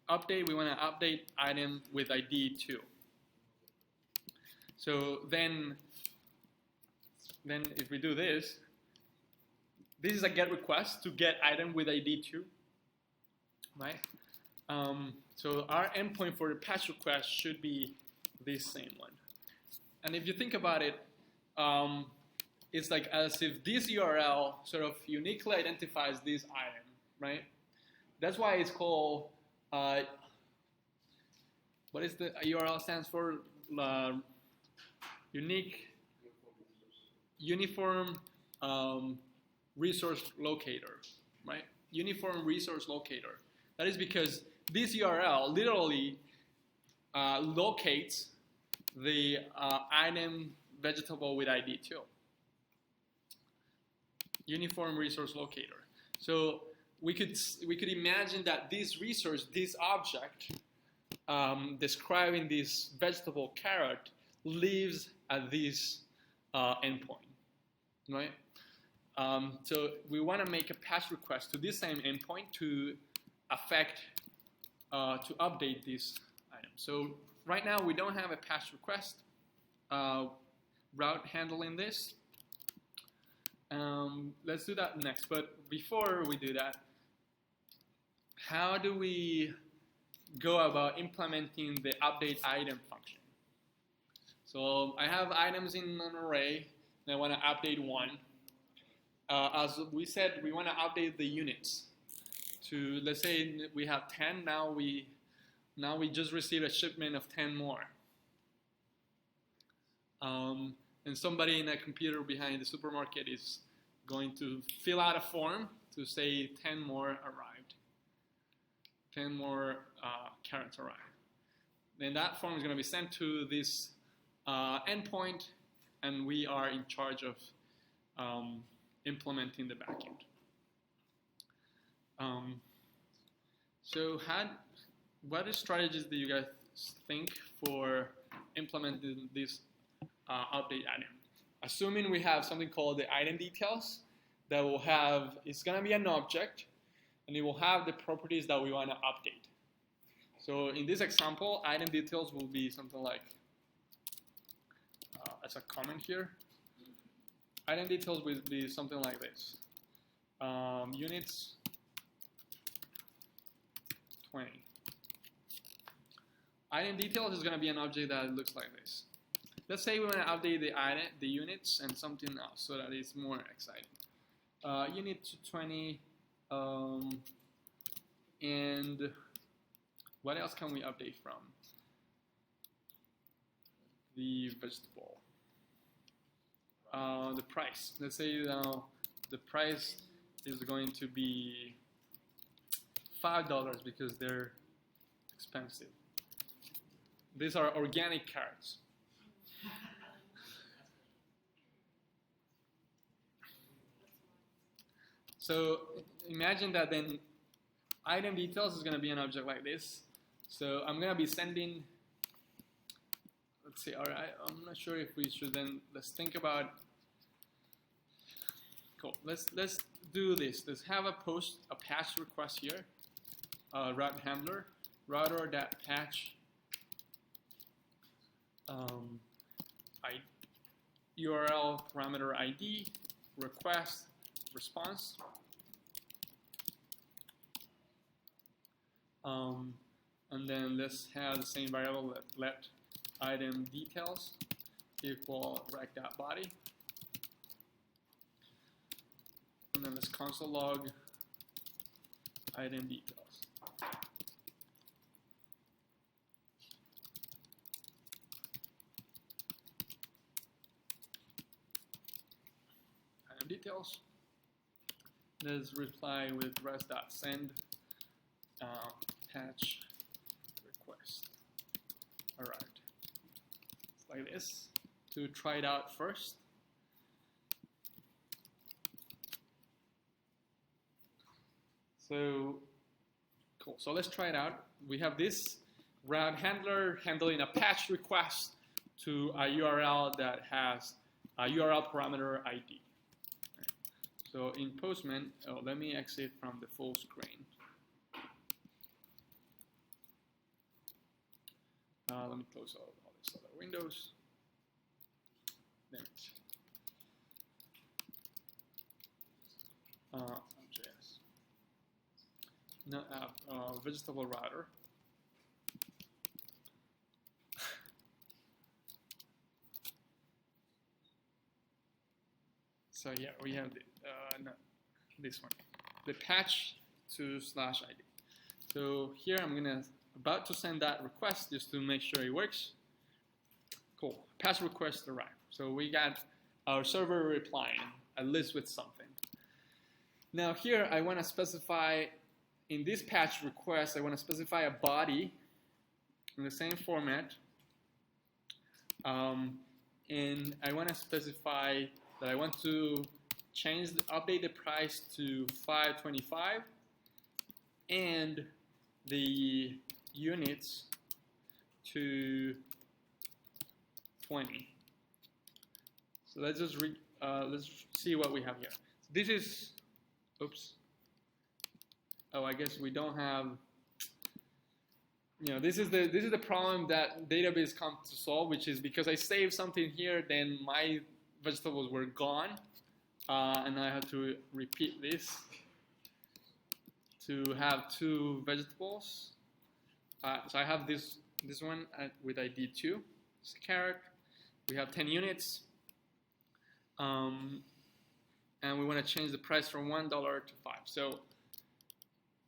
A: update? We want to update item with ID 2. So then if we do this is a GET request to get item with ID 2, right? So our endpoint for the patch request should be this same one. And if you think about it, it's like as if this URL sort of uniquely identifies this item, right? That's why it's called, what is the URL stands for? Uniform resource locator, right? Uniform resource locator. That is because this URL literally locates the item vegetable with ID 2. Uniform resource locator. So we could imagine that this resource, this object describing this vegetable carrot, lives at this endpoint, right? So we want to make a patch request to this same endpoint to update this item. So right now we don't have a patch request route handling this. Let's do that next. But before we do that, how do we go about implementing the update item function? So I have items in an array, and I want to update one. As we said, we want to update the units to, let's say we have 10, now we just received a shipment of 10 more. And somebody in a computer behind the supermarket is going to fill out a form to say 10 more arrived. 10 more carrots arrived. Then that form is going to be sent to this endpoint, and we are in charge of implementing the backend. So what strategies do you guys think for implementing this update item? Assuming we have something called the item details that will have, it's going to be an object, and it will have the properties that we want to update. So in this example, item details will be something like, as a comment here, item details will be something like this. Units 20. Item details is going to be an object that looks like this. Let's say we want to update the units and something else so that it's more exciting. Unit 20, and what else can we update from? The vegetable. The price. Let's say now the price is going to be $5 because they're expensive. These are organic carrots. So imagine that then item details is going to be an object like this. So I'm going to be sending, let's see, all right, I'm not sure if we should then, let's think about, cool, let's do this. Let's have a patch request here, route handler, router.patch URL parameter ID, request, response. And then let's have the same variable let item details equal rec.body. And then let's console log item details. Item details. Let's reply with res.send patch request. All right, it's like this. To try it out first. So cool. So let's try it out. We have this route handler handling a patch request to a URL that has a URL parameter ID. So in Postman, let me exit from the full screen. Let me close all these other windows. Damn it. JS. No app, vegetable router. So yeah, we have the, no, this one, the patch to /ID. So here I'm about to send that request just to make sure it works. Cool, patch request arrived. So we got our server replying, at least with something. Now here I want to specify, in this patch request, I want to specify a body in the same format. And I want to specify that I want to update the price to $5.25 and the units to 20. So let's just let's see what we have here. This is, oops. Oh, I guess we don't have. You know, this is the problem that database comes to solve, which is because I saved something here, then my vegetables were gone, and I had to repeat this to have two vegetables. So I have this one with ID 2. It's a carrot. We have 10 units, and we want to change the price from $1 to $5. So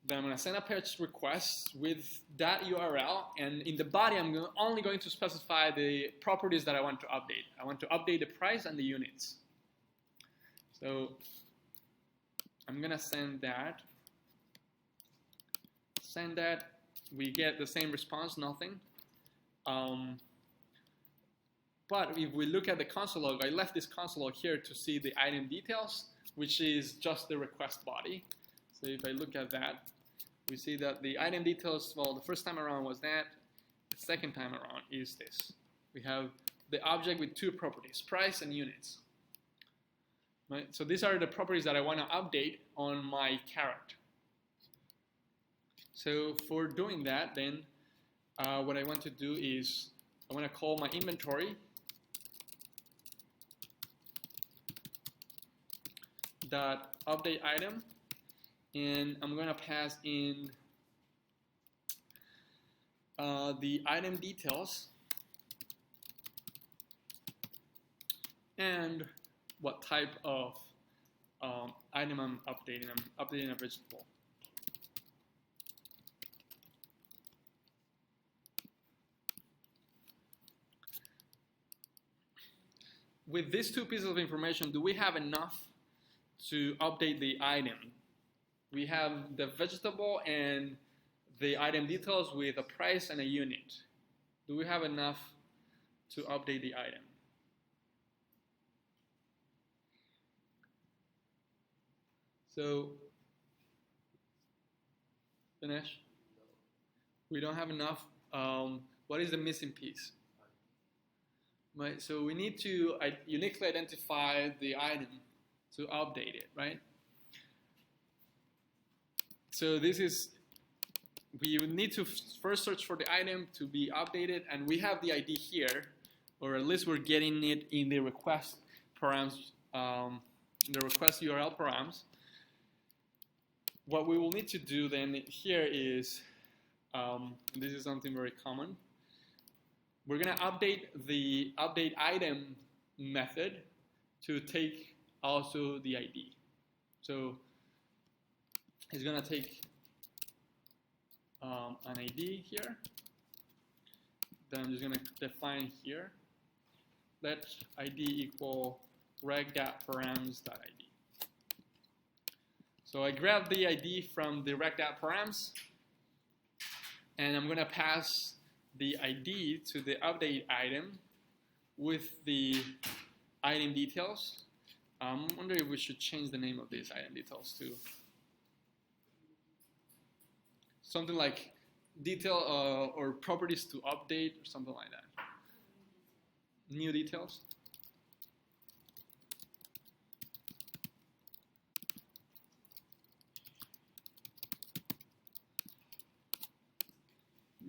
A: then I'm going to send a patch request with that URL, and in the body I'm only going to specify the properties that I want to update. I want to update the price and the units. So I'm going to send that. Send that. We get the same response, nothing. But if we look at the console log, I left this console log here to see the item details, which is just the request body. So if I look at that, we see that the item details, well, the first time around was that. The second time around is this. We have the object with two properties, price and units. Right? So these are the properties that I want to update on my carrot. So for doing that, then what I want to do is I want to call my inventory dot update item, and I'm gonna pass in the item details and what type of item I'm updating. I'm updating a vegetable. With these two pieces of information, do we have enough to update the item? We have the vegetable and the item details with a price and a unit. Do we have enough to update the item? So, finish? We don't have enough. What is the missing piece? Right, so we need to uniquely identify the item to update it, right? So this is, we would need to first search for the item to be updated, and we have the ID here, or at least we're getting it in the request params, in the request URL params. What we will need to do then here is, this is something very common. We're going to update the update item method to take also the ID. So it's going to take an ID here. Then I'm just going to define here, let ID equal reg.params.id. So I grab the ID from the reg.params, and I'm going to pass the ID to the update item with the item details. I'm wondering if we should change the name of these item details to something like detail or properties to update or something like that. New details.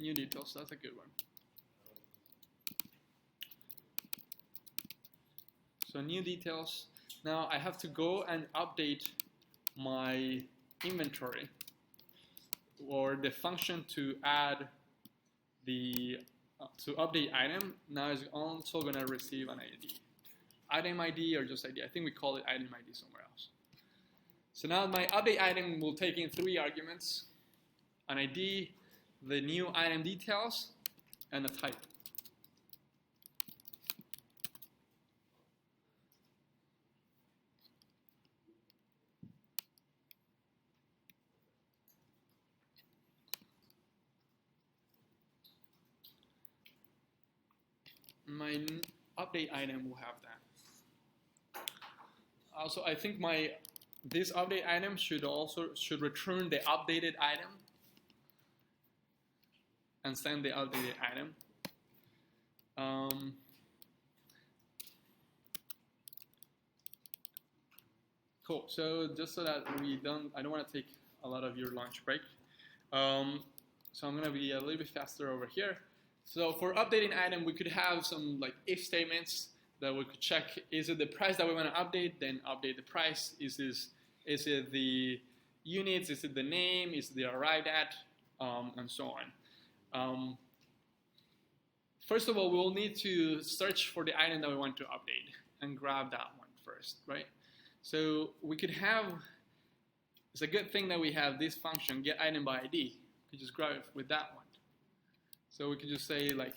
A: New details, that's a good one. So new details. Now I have to go and update my inventory, or the function to add the, to update item now is also gonna receive an ID. Item ID or just ID, I think we call it item ID somewhere else. So now my update item will take in 3 arguments, an ID, the new item details, and a type. My update item will have that. Also, I think this update item should return the updated item and send the updated item. Cool. So just so that I don't want to take a lot of your lunch break. So I'm going to be a little bit faster over here. So for updating item, we could have some like if statements that we could check. Is it the price that we want to update? Then update the price. Is it the units? Is it the name? Is it the arrived at? And so on. First of all, we'll need to search for the item that we want to update and grab that one first, right? So we could have, it's a good thing that we have this function, get item by ID. We could just grab it with that one. So we could just say like,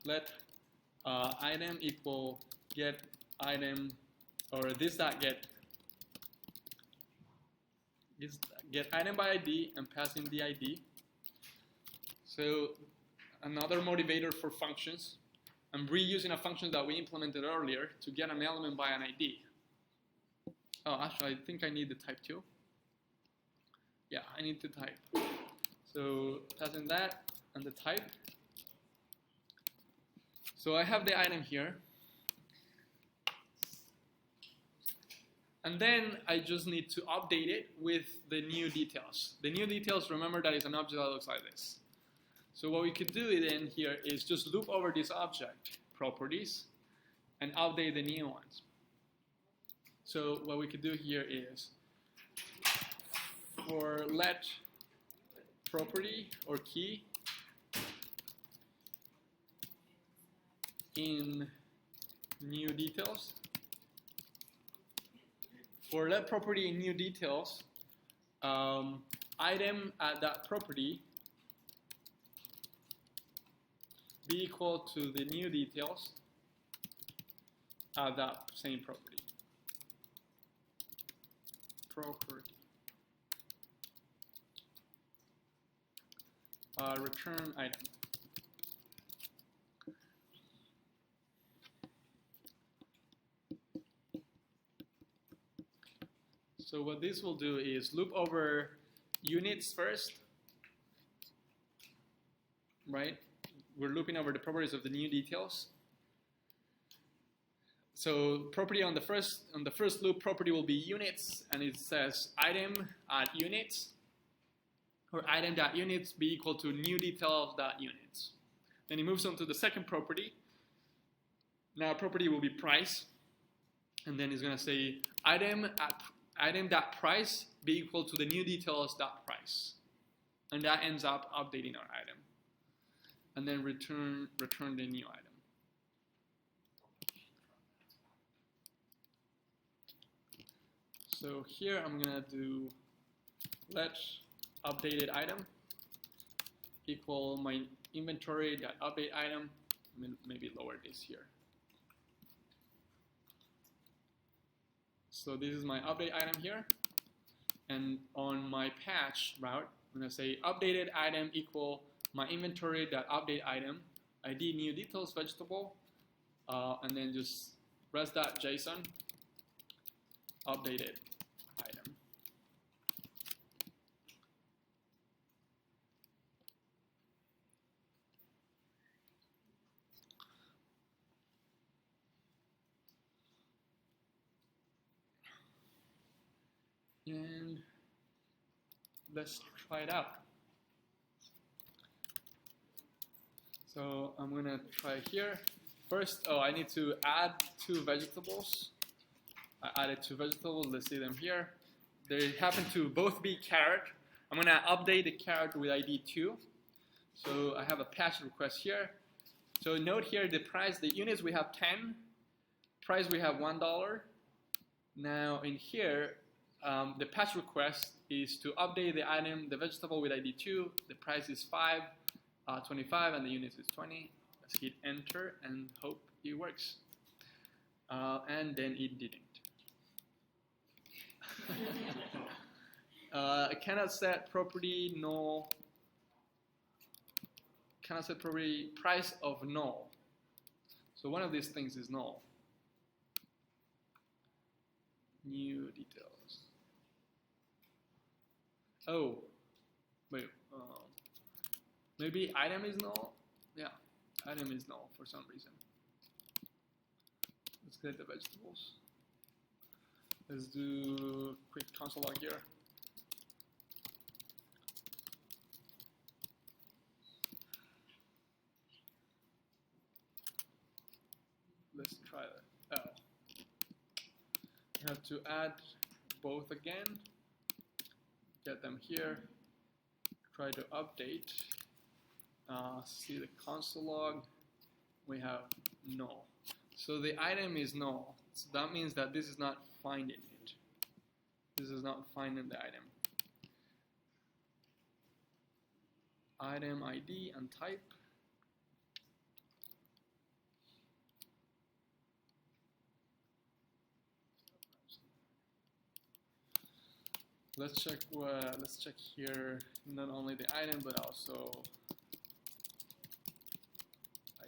A: let item equal get item, or this dot get item by ID and pass in the ID. So another motivator for functions. I'm reusing a function that we implemented earlier to get an element by an ID. Oh, actually, I think I need the type too. Yeah, I need the type. So pass in that and the type. So I have the item here. And then I just need to update it with the new details. The new details, remember that is an object that looks like this. So what we could do then here is just loop over this object properties and update the new ones. So what we could do here is for let property or key in new details. For let property in new details, item at that property be equal to the new details at that same property. Return item. So what this will do is loop over units first, right? We're looping over the properties of the new details. So property on the first loop property will be units, and it says item at units, or item.units be equal to new details.units. Then it moves on to the second property. Now property will be price, and then it's going to say item.price be equal to the new details.price, and that ends up updating our item, and then return the new item. So here I'm gonna do let updated item equal my inventory.update item. Maybe lower this here. So this is my update item here, and on my patch route, I'm gonna say updated item equal my inventory.update item ID new details vegetable, and then just res.json updated item. And let's try it out. So I'm gonna try here. First, I need to add 2 vegetables. I added 2 vegetables, let's see them here. They happen to both be carrot. I'm gonna update the carrot with ID 2. So I have a patch request here. So note here the price, the units we have 10, price we have $1. Now in here, the patch request is to update the item, the vegetable with ID 2. The price is 25, and the unit is 20. Let's hit enter and hope it works. And then it didn't. I cannot set property null. Cannot set property price of null. So one of these things is null. New details. Oh, wait. Maybe item is null. Yeah, item is null for some reason. Let's get the vegetables. Let's do quick console log here. Let's try that. Oh. You have to add both again. Get them here. Try to update. See the console log. We have null. So the item is null. So that means that this is not finding it. This is not finding the item. Item ID and type. Let's check here not only the item but also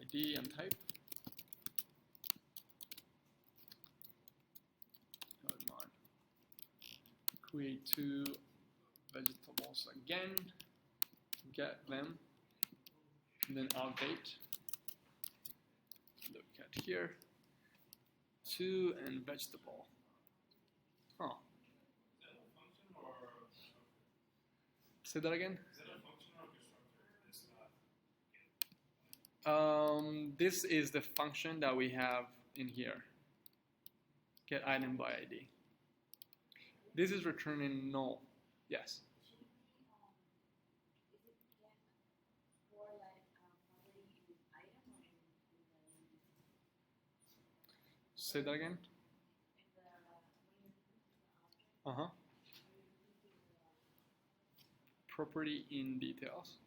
A: ID and type. Come on. Create 2 vegetables again. Get them. And then update. Look at here. 2 and vegetable. Huh. Say that again?
B: Is that a function or a constructor? It's not.
A: This is the function that we have in here. get item by ID. This is returning null. Yes. Say that again. Uh-huh. Property in details.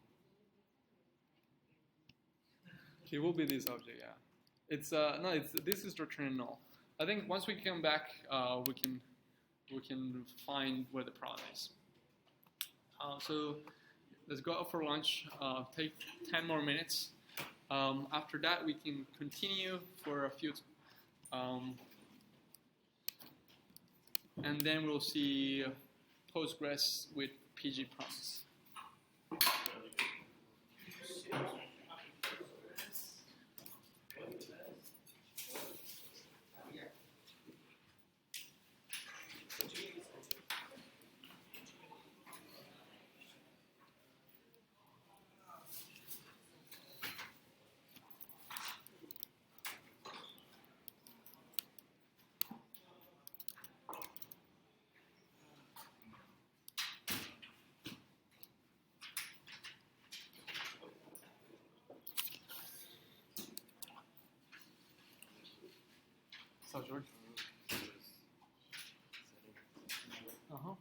A: It will be this object, yeah. It's no, it's this is returning null. I think once we come back, we can find where the problem is. So let's go out for lunch. Take 10 more minutes. After that, we can continue for a few. And then we'll see Postgres with PG promise. What's up, George? Uh-huh.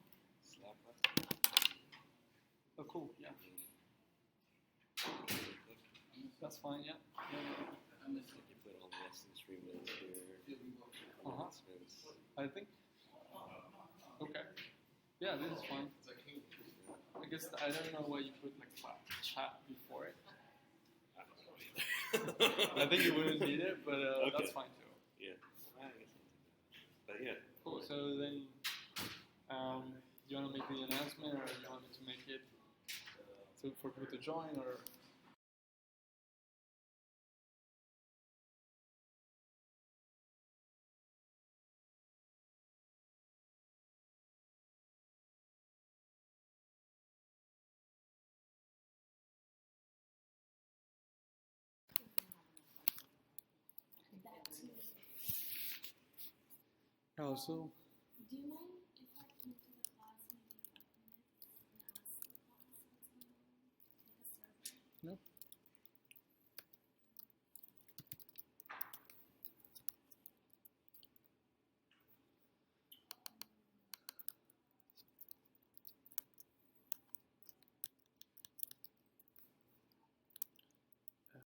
A: Oh, cool, yeah. That's fine, yeah.
H: You put all the essence remits here.
A: Uh-huh. I think. Okay. Yeah, this is fine. I guess I don't know why you put like chat before it. I think you wouldn't need it, but that's fine too.
H: Yeah. But yeah.
A: Cool. So then, do you want to make the announcement, or do you want me to make it for people to join, or? Also.
I: Do you mind if I come to the class maybe 5 minutes and ask the class what's going on? Take a survey?
A: Nope.